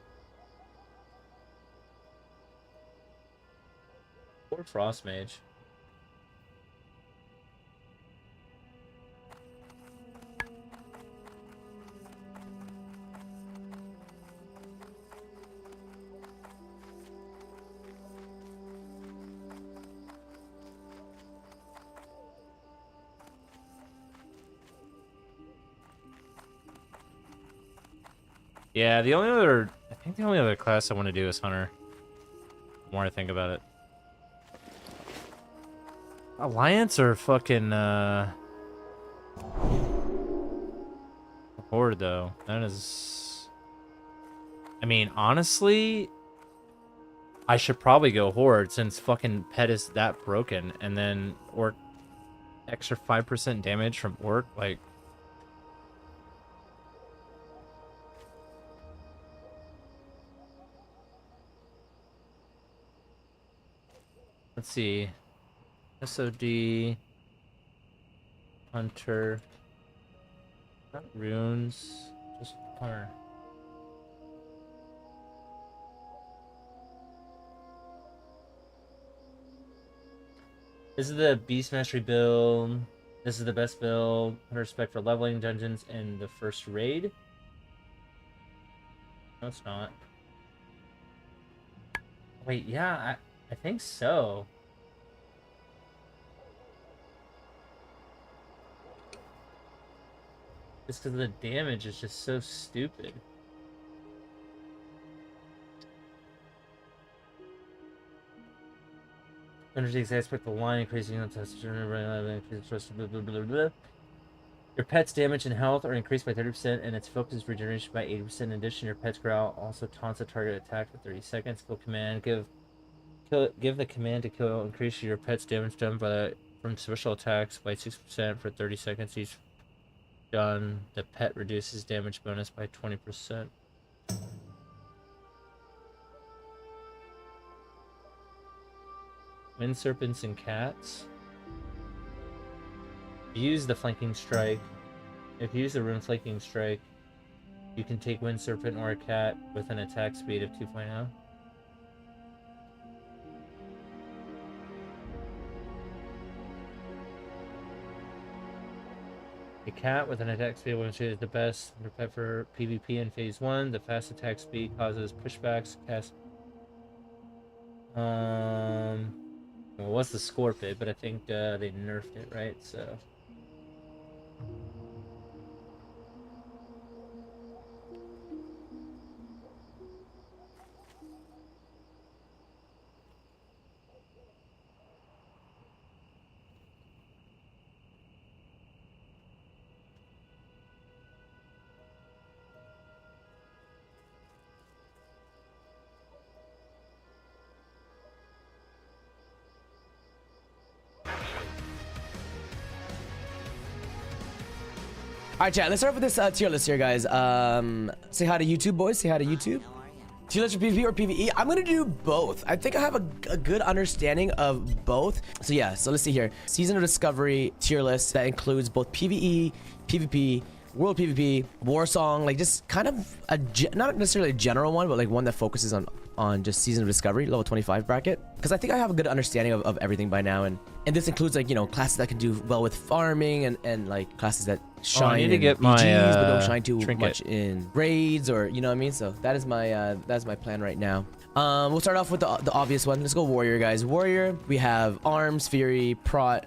Poor Frost Mage. Yeah, I think the only other class I want to do is Hunter. The more I think about it. Alliance or fucking, Horde, though. That is... I mean, honestly, I should probably go Horde since fucking Pet is that broken. And then Orc, extra 5% damage from Orc, like... Let's see. SoD. Hunter. Not runes. Just Hunter. This is the Beast Mastery build. This is the best build. Hunter respect for leveling dungeons in the first raid. No, it's not. Wait, yeah, I think so. Just because the damage is just so stupid. Energy aspect of the line, increasing the test. Your pet's damage and health are increased by 30%, and its focus regeneration by 80%. In addition, your pet's growl also taunts a target attack for 30 seconds. Kill command. Give the command to kill. Increase your pet's damage done from special attacks by 6% for 30 seconds each. Done. The pet reduces damage bonus by 20%. Wind serpents and cats. Use the flanking strike. If you use the rune flanking strike, you can take wind serpent or a cat with an attack speed of 2.0. A cat with an attack speed of 1 is the best pet for PvP in phase 1. The fast attack speed causes pushbacks. Cast. Well, what's the Scorpion? But I think they nerfed it, right? So.
Alright, chat, let's start with this tier list here, guys. Say hi to YouTube, boys. Say hi to YouTube. Tier list for PvP or PvE? I'm gonna do both. I think I have a good understanding of both. So yeah, so let's see here. Season of Discovery tier list that includes both PvE, PvP, World PvP, Warsong, like just kind of not necessarily a general one, but like one that focuses on just Season of Discovery, level 25 bracket. Because I think I have a good understanding of everything by now, and this includes like, you know, classes that can do well with farming and like classes that shine
I need to get
in
my
BGs, but don't shine too
trinket.
much in raids, or you know what I mean. So that's my plan right now. We'll start off with the obvious one. Let's go Warrior, guys. Warrior, we have Arms, Fury, Prot.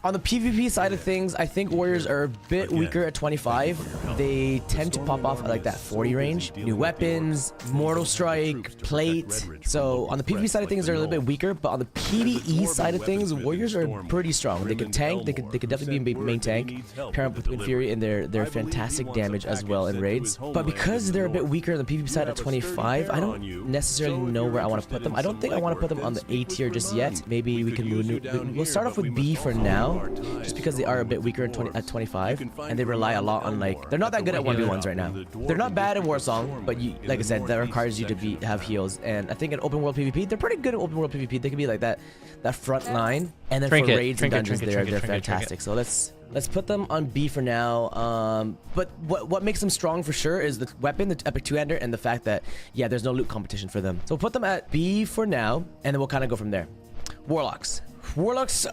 On the PvP side of things, I think Warriors are a bit weaker at 25. They tend to pop off at like that 40 range. New weapons, Mortal Strike, Plate. So on the PvP side of things, they're a little bit weaker, but on the PvE side of things, Warriors are pretty strong. They can tank. They could definitely be main tank. Pair up with Wind Fury, and they're fantastic damage as well in raids. But because they're a bit weaker on the PvP side at 25, I don't necessarily know where I want to put them. I don't think I want to put them on the A tier just yet. Maybe we can we'll start off with B for now. Just because they are a bit weaker at 25, and they rely a lot on like they're not that good at 1v1s right now. They're not bad in Warsong, but you, like I said, that requires you to have heals. And I think in open world PvP, they're pretty good at open world PvP. They can be like that front line, and then for raids and dungeons, they're fantastic. So let's put them on B for now. But what makes them strong for sure is the weapon, the Epic Two-hander, and the fact that yeah, there's no loot competition for them. So we'll put them at B for now, and then we'll kind of go from there. Warlocks. Warlocks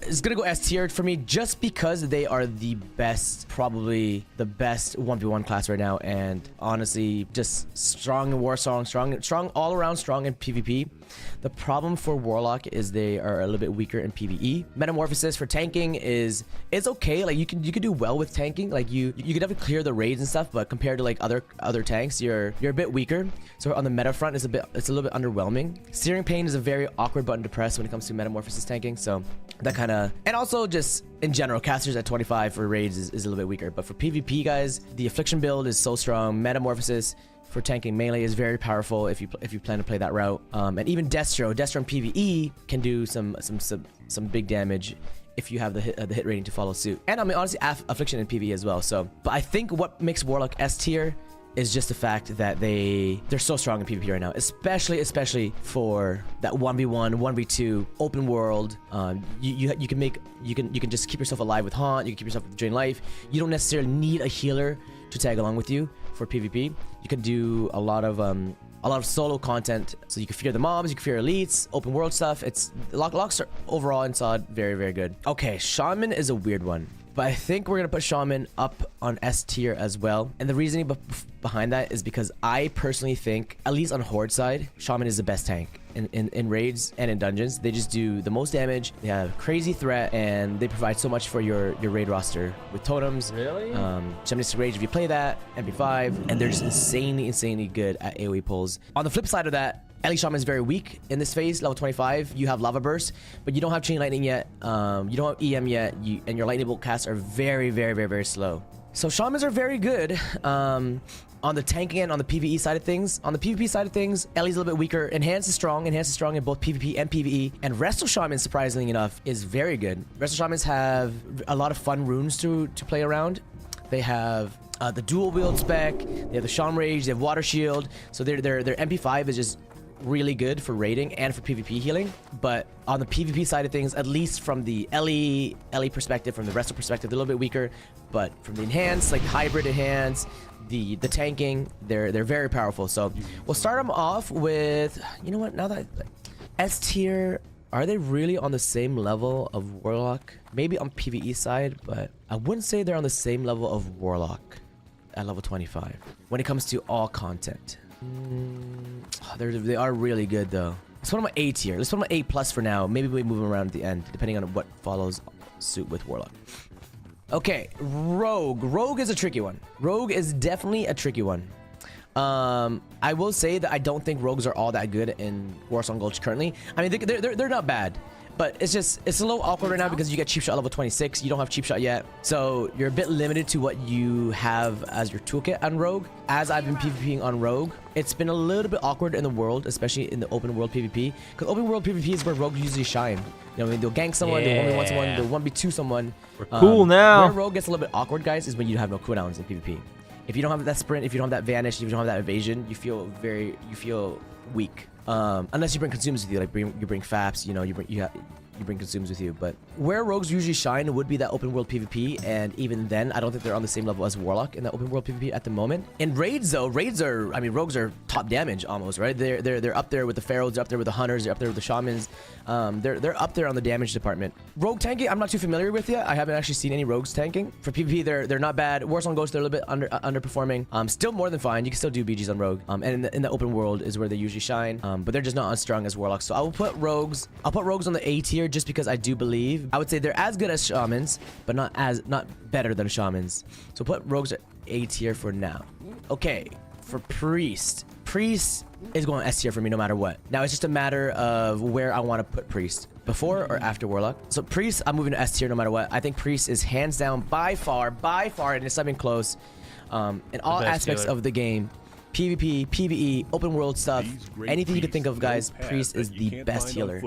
is gonna go S tier for me just because they are the best, probably the best 1v1 class right now, and honestly just strong in Warsong, strong all around, strong in PvP. The problem for Warlock is they are a little bit weaker in PvE. Metamorphosis for tanking is okay. Like you can do well with tanking. Like you can definitely clear the raids and stuff, but compared to like other tanks, you're a bit weaker. So on the meta front, it's a little bit underwhelming. Searing Pain is a very awkward button to press when it comes to Metamorphosis tanking. So that kind of, and also just in general, casters at 25 for raids is a little bit weaker. But for PvP, guys, the Affliction build is so strong. Metamorphosis for tanking melee is very powerful if you plan to play that route. And even Destro in PvE can do some big damage if you have the hit rating to follow suit. And I mean honestly, Affliction in PvE as well. So, but I think what makes Warlock S tier is just the fact that they're so strong in PvP right now, especially for that 1v1, 1v2 open world. You can just keep yourself alive with Haunt. You can keep yourself with Drain Life. You don't necessarily need a healer to tag along with you for PvP. You can do a lot of solo content, so you can fear the mobs, you can fear elites, open world stuff. It's locks are overall in SoD very, very good. Okay, Shaman is a weird one, but I think we're gonna put Shaman up on S tier as well. And the reasoning behind that is because I personally think, at least on Horde side, Shaman is the best tank in raids and in dungeons. They just do the most damage. They have crazy threat, and they provide so much for your raid roster with totems.
Really?
76 rage if you play that, MP5, and they're just insanely good at AoE pulls. On the flip side of that, Ellie Shaman is very weak in this phase. Level 25, you have Lava Burst, but you don't have Chain Lightning yet. You don't have EM yet, and your Lightning Bolt casts are very, very, very, very slow. So Shamans are very good on the tanking and on the PvE side of things. On the PvP side of things, Ellie's a little bit weaker. Enhance is strong in both PvP and PvE. And Resto Shaman, surprisingly enough, is very good. Resto Shamans have a lot of fun runes to play around. They have the dual wield spec, they have the Shaman Rage, they have Water Shield. So their MP5 is just really good for raiding and for PvP healing. But on the PvP side of things, at least from the Ellie perspective, from the Resto perspective, they're a little bit weaker. But from the enhance, like hybrid enhance, the tanking, they're very powerful. So we'll start them off with, you know what, now that S tier, are they really on the same level of Warlock? Maybe on PvE side, but I wouldn't say they're on the same level of Warlock at level 25 when it comes to all content. They are really good though. Let's put them on A tier. Let's put them on A plus for now. Maybe we move them around at the end, depending on what follows suit with Warlock. Okay, Rogue. Rogue is a tricky one. Rogue is definitely a tricky one. I will say that I don't think rogues are all that good in Warsong Gulch currently. I mean, they're not bad, but it's a little awkward right now because you get cheap shot level 26. You don't have cheap shot yet, so you're a bit limited to what you have as your toolkit on rogue. As I've been PvPing on rogue, it's been a little bit awkward in the world, especially in the open world PvP, because open world PvP is where rogues usually shine. You know, I mean, they'll gank someone, they'll 1v1 someone, they'll 1v2 someone.
We're cool now.
Where rogue gets a little bit awkward, guys, is when you have no cooldowns in PvP. If you don't have that sprint, if you don't have that vanish, if you don't have that evasion, you feel weak. Unless you bring consumes with you, like you bring faps, you know, you bring consumes with you. But where rogues usually shine would be that open world PvP, and even then, I don't think they're on the same level as Warlock in that open world PvP at the moment. In raids though, I mean, rogues are top damage almost, right? They're up there with the pharaohs, they're up there with the hunters, they're up there with the shamans. They're up there on the damage department. Rogue tanking, I'm not too familiar with yet. I haven't actually seen any rogues tanking. For PvP, they're not bad. Warsong Ghost, they're a little bit underperforming. Still more than fine. You can still do BGs on rogue. And in the open world is where they usually shine. But they're just not as strong as warlocks. So I will put rogues. I'll put rogues on the A tier just because I do believe I would say they're as good as shamans, but not better than shamans. So put rogues at A tier for now. Okay, for priest. Priest is going S tier for me no matter what. Now it's just a matter of where I want to put priest, before or after warlock. So priest, I'm moving to S tier no matter what. I think priest is hands down by far, and it's not even close. In all aspects of the game, PvP, PvE, open world stuff, anything you can think of, guys, priest is the best healer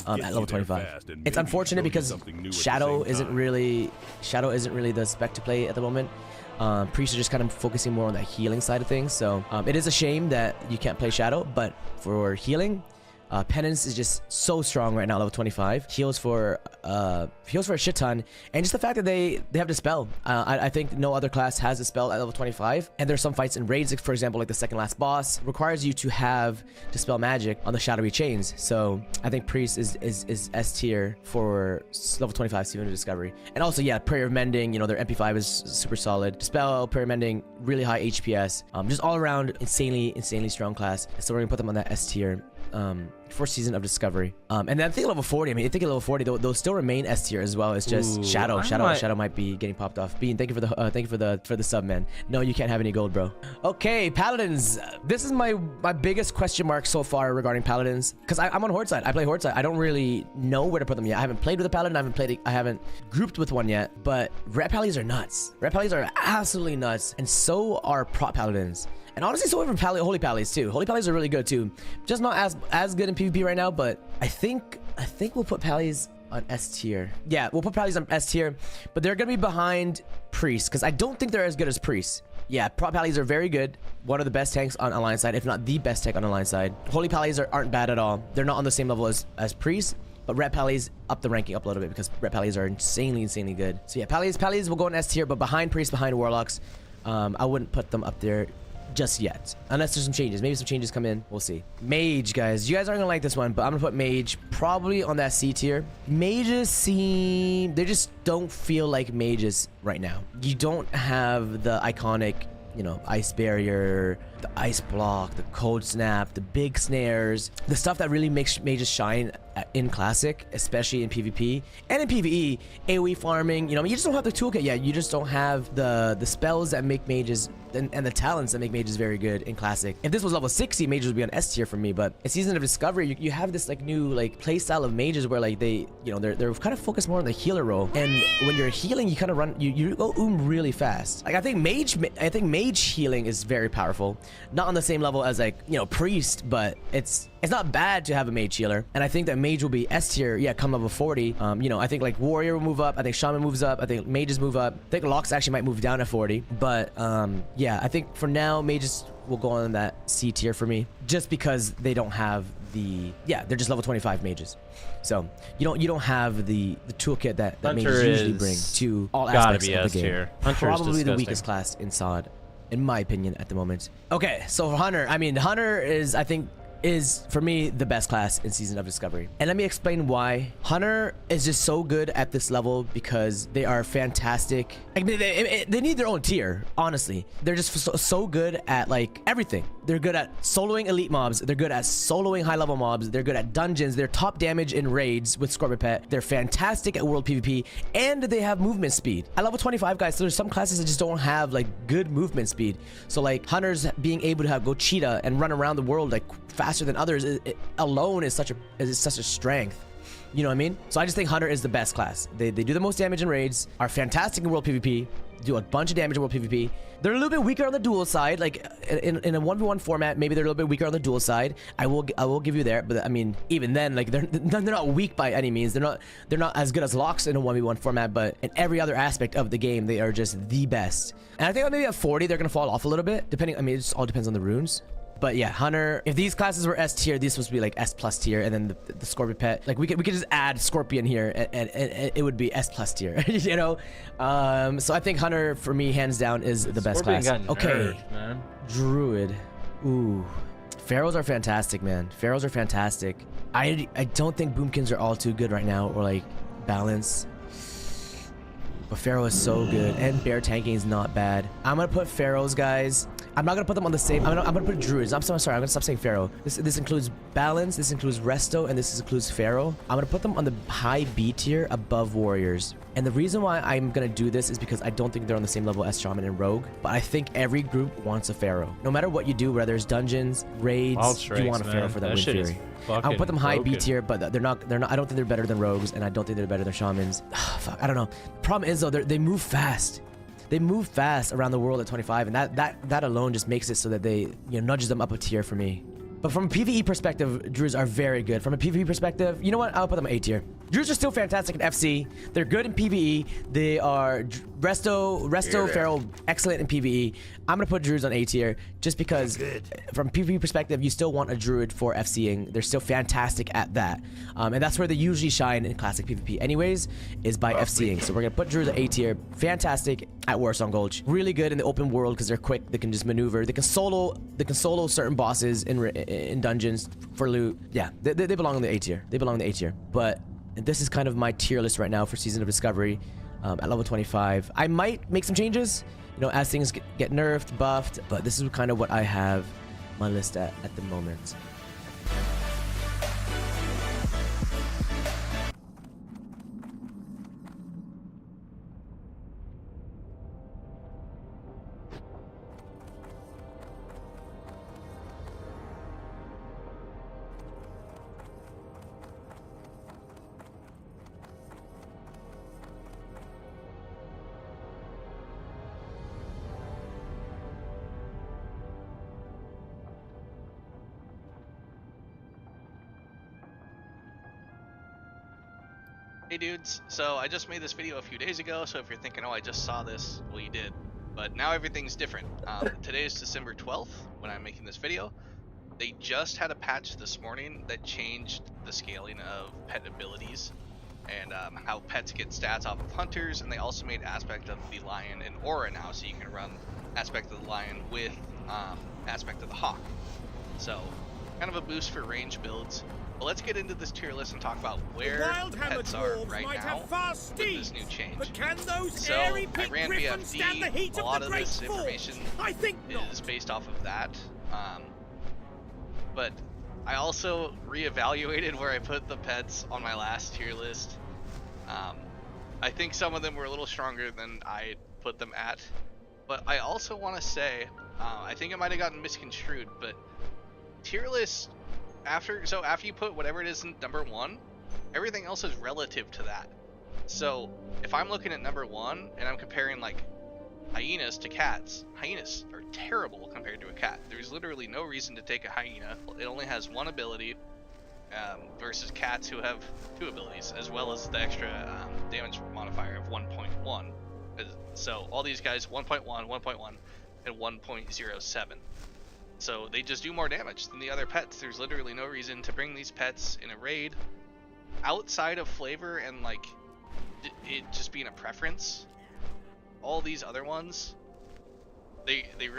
at level 25. It's unfortunate because Shadow isn't really the spec to play at the moment. Priests are just kind of focusing more on that healing side of things. So it is a shame that you can't play Shadow, but for healing, Penance is just so strong right now, level 25. Heals for a shit ton, and just the fact that they have Dispel. I think no other class has Dispel at level 25. And there's some fights in raids, for example, like the second last boss requires you to have Dispel magic on the shadowy chains. So I think Priest is S tier for level 25 Season of Discovery. And also, yeah, Prayer of Mending. You know, their MP5 is super solid. Dispel, Prayer of Mending, really high HPS. Just all around insanely strong class. So we're gonna put them on that S tier. For Season of Discovery. And then I think level 40, I mean, I think at level 40 they'll still remain S tier as well. It's just Shadow might be getting popped off. Bean, thank you for the sub, man. No, you can't have any gold, bro. Okay, Paladins. This is my biggest question mark so far regarding Paladins, because I'm on Horde side. I play Horde side. I don't really know where to put them yet. I haven't played with a Paladin. I haven't grouped with one yet. But Ret Pallies are nuts. Ret Pallies are absolutely nuts, and so are Prot Paladins. And honestly, so even Holy Pallies too. Holy Pallies are really good too. Just not as good in PvP right now, but I think we'll put Pallies on S tier. Yeah, we'll put Pallies on S tier, but they're gonna be behind Priest because I don't think they're as good as Priest. Yeah, Prot Pallies are very good. One of the best tanks on Alliance side, if not the best tank on Alliance side. Holy Pallies aren't bad at all. They're not on the same level as Priest. But Ret Pallies up the ranking up a little bit because Ret Pallies are insanely good. So yeah, Pallies will go in S tier, but behind Priest, behind Warlocks. I wouldn't put them up there just yet, unless there's some changes. Maybe some changes come in, we'll see. Mage, guys, you guys aren't gonna like this one, but I'm gonna put Mage probably on that C tier. Mages they just don't feel like mages right now. You don't have the iconic, you know, ice barrier, the ice block, the cold snap, the big snares, the stuff that really makes mages shine in Classic, especially in PvP and in PvE. AoE farming, you know, you just don't have the toolkit yet. You just don't have the spells that make mages and the talents that make mages very good in Classic. If this was level 60, mages would be on S tier for me. But in Season of Discovery, you have this like new like play style of mages where like they, you know, they're kind of focused more on the healer role. And when you're healing, you kind of run, you go really fast. Like I think mage healing is very powerful. Not on the same level as like, you know, priest, but it's not bad to have a mage healer. And I think that mage will be S tier, yeah, come level 40. You know, I think like warrior will move up. I think shaman moves up. I think mages move up. I think locks actually might move down at 40. But yeah, I think for now mages will go on that C tier for me, just because they don't have the, yeah, they're just level 25 mages. So you don't have the toolkit that mages usually bring to all aspects of the game. Probably the weakest class in SoD, in my opinion, at the moment. Okay, so for Hunter, I mean, Hunter is, I think, is for me the best class in Season of Discovery. And let me explain why. Hunter is just so good at this level because they are fantastic. I mean, they need their own tier, honestly. They're just so good at like everything. They're good at soloing elite mobs. They're good at soloing high level mobs. They're good at dungeons. They're top damage in raids with Scorpion Pet. They're fantastic at world PvP, and they have movement speed. At level 25, guys, so there's some classes that just don't have like good movement speed. So like Hunters being able to go cheetah and run around the world like faster than others alone is such a strength. You know what I mean? So I just think Hunter is the best class. They do the most damage in raids, are fantastic in world PvP, do a bunch of damage in world PvP. They're a little bit weaker on the dual side. Like in a 1v1 format, maybe they're a little bit weaker on the dual side. I will give you there, but I mean, even then, like they're not weak by any means. They're not as good as locks in a 1v1 format, but in every other aspect of the game, they are just the best. And I think maybe at 40, they're gonna fall off a little bit, depending. I mean, it just all depends on the runes. But yeah, Hunter, if these classes were S tier, these supposed to be like S plus tier, and then the Scorpion Pet, like we could just add Scorpion here and it would be S plus tier, you know? So I think Hunter, for me, hands down, is the best class. Okay,
man.
Druid. Ooh. Pharaohs are fantastic, man. Pharaohs are fantastic. I don't think Boomkins are all too good right now, or like balance. But Pharaoh is so good, and bear tanking is not bad. I'm gonna put Pharaohs, guys. I'm not gonna put them on the same. I'm gonna put Druids. I'm sorry. I'm gonna stop saying Pharaoh. This includes balance. This includes resto, and this includes Pharaoh. I'm gonna put them on the high B tier above warriors. And the reason why I'm gonna do this is because I don't think they're on the same level as shaman and rogue. But I think every group wants a Pharaoh. No matter what you do, whether it's dungeons, raids, you want a Pharaoh for that win fury. I'll put them high B tier, but they're not. I don't think they're better than rogues, and I don't think they're better than shamans. Fuck, I don't know. Problem is though, they move fast. They move fast around the world at 25, and that alone just makes it so that they, you know, nudges them up a tier for me. But from a PvE perspective, Druids are very good. From a PvE perspective, you know what? I'll put them A tier. Druids are still fantastic in FC. They're good in PvE. They are Resto, Pharaoh, excellent in PvE. I'm gonna put Druids on A tier just because from PvE perspective, you still want a Druid for FCing. They're still fantastic at that. And that's where they usually shine in classic PvP anyways, is by FCing. So we're gonna put Druids at A tier. Fantastic at Warsong Gulch. Really good in the open world because they're quick. They can just maneuver. They can solo certain bosses in dungeons for loot. Yeah, they belong in the A tier. They belong in the A tier. But this is kind of my tier list right now for Season of Discovery at level 25. I might make some changes, you know, as things get nerfed, buffed, but this is kind of what I have my list at the moment.
Hey dudes, so I just made this video a few days ago, so if you're thinking, oh, I just saw this, well, you did. But now everything's different. Today is December 12th when I'm making this video. They just had a patch this morning that changed the scaling of pet abilities and how pets get stats off of hunters, and they also made aspect of the lion and aura now, so you can run aspect of the lion with aspect of the hawk. So kind of a boost for range builds. But let's get into this tier list and talk about where
Wild
the
hammer
pets are
dwarves
right
might
now
have fast
with this
steeds,
new change.
but can those
So
airy
I
pink
ran
griffins stand the heat
BFD. A lot
of the
of
great
this
forge?
information
I think not.
is based off of that. But I also reevaluated where I put the pets on my last tier list. I think some of them were a little stronger than I put them at. But I also want to say, I think it might have gotten misconstrued, but tier list, after you put whatever it is in number 1, everything else is relative to that. So if I'm looking at number 1 and I'm comparing like hyenas to cats, hyenas are terrible compared to a cat. There's literally no reason to take a hyena. It only has 1 ability, versus cats who have 2 abilities, as well as the extra damage modifier of 1.1. So all these guys 1.1, 1.1, and 1.07. So they just do more damage than the other pets. There's literally no reason to bring these pets in a raid outside of flavor and like it just being a preference. All these other ones, they really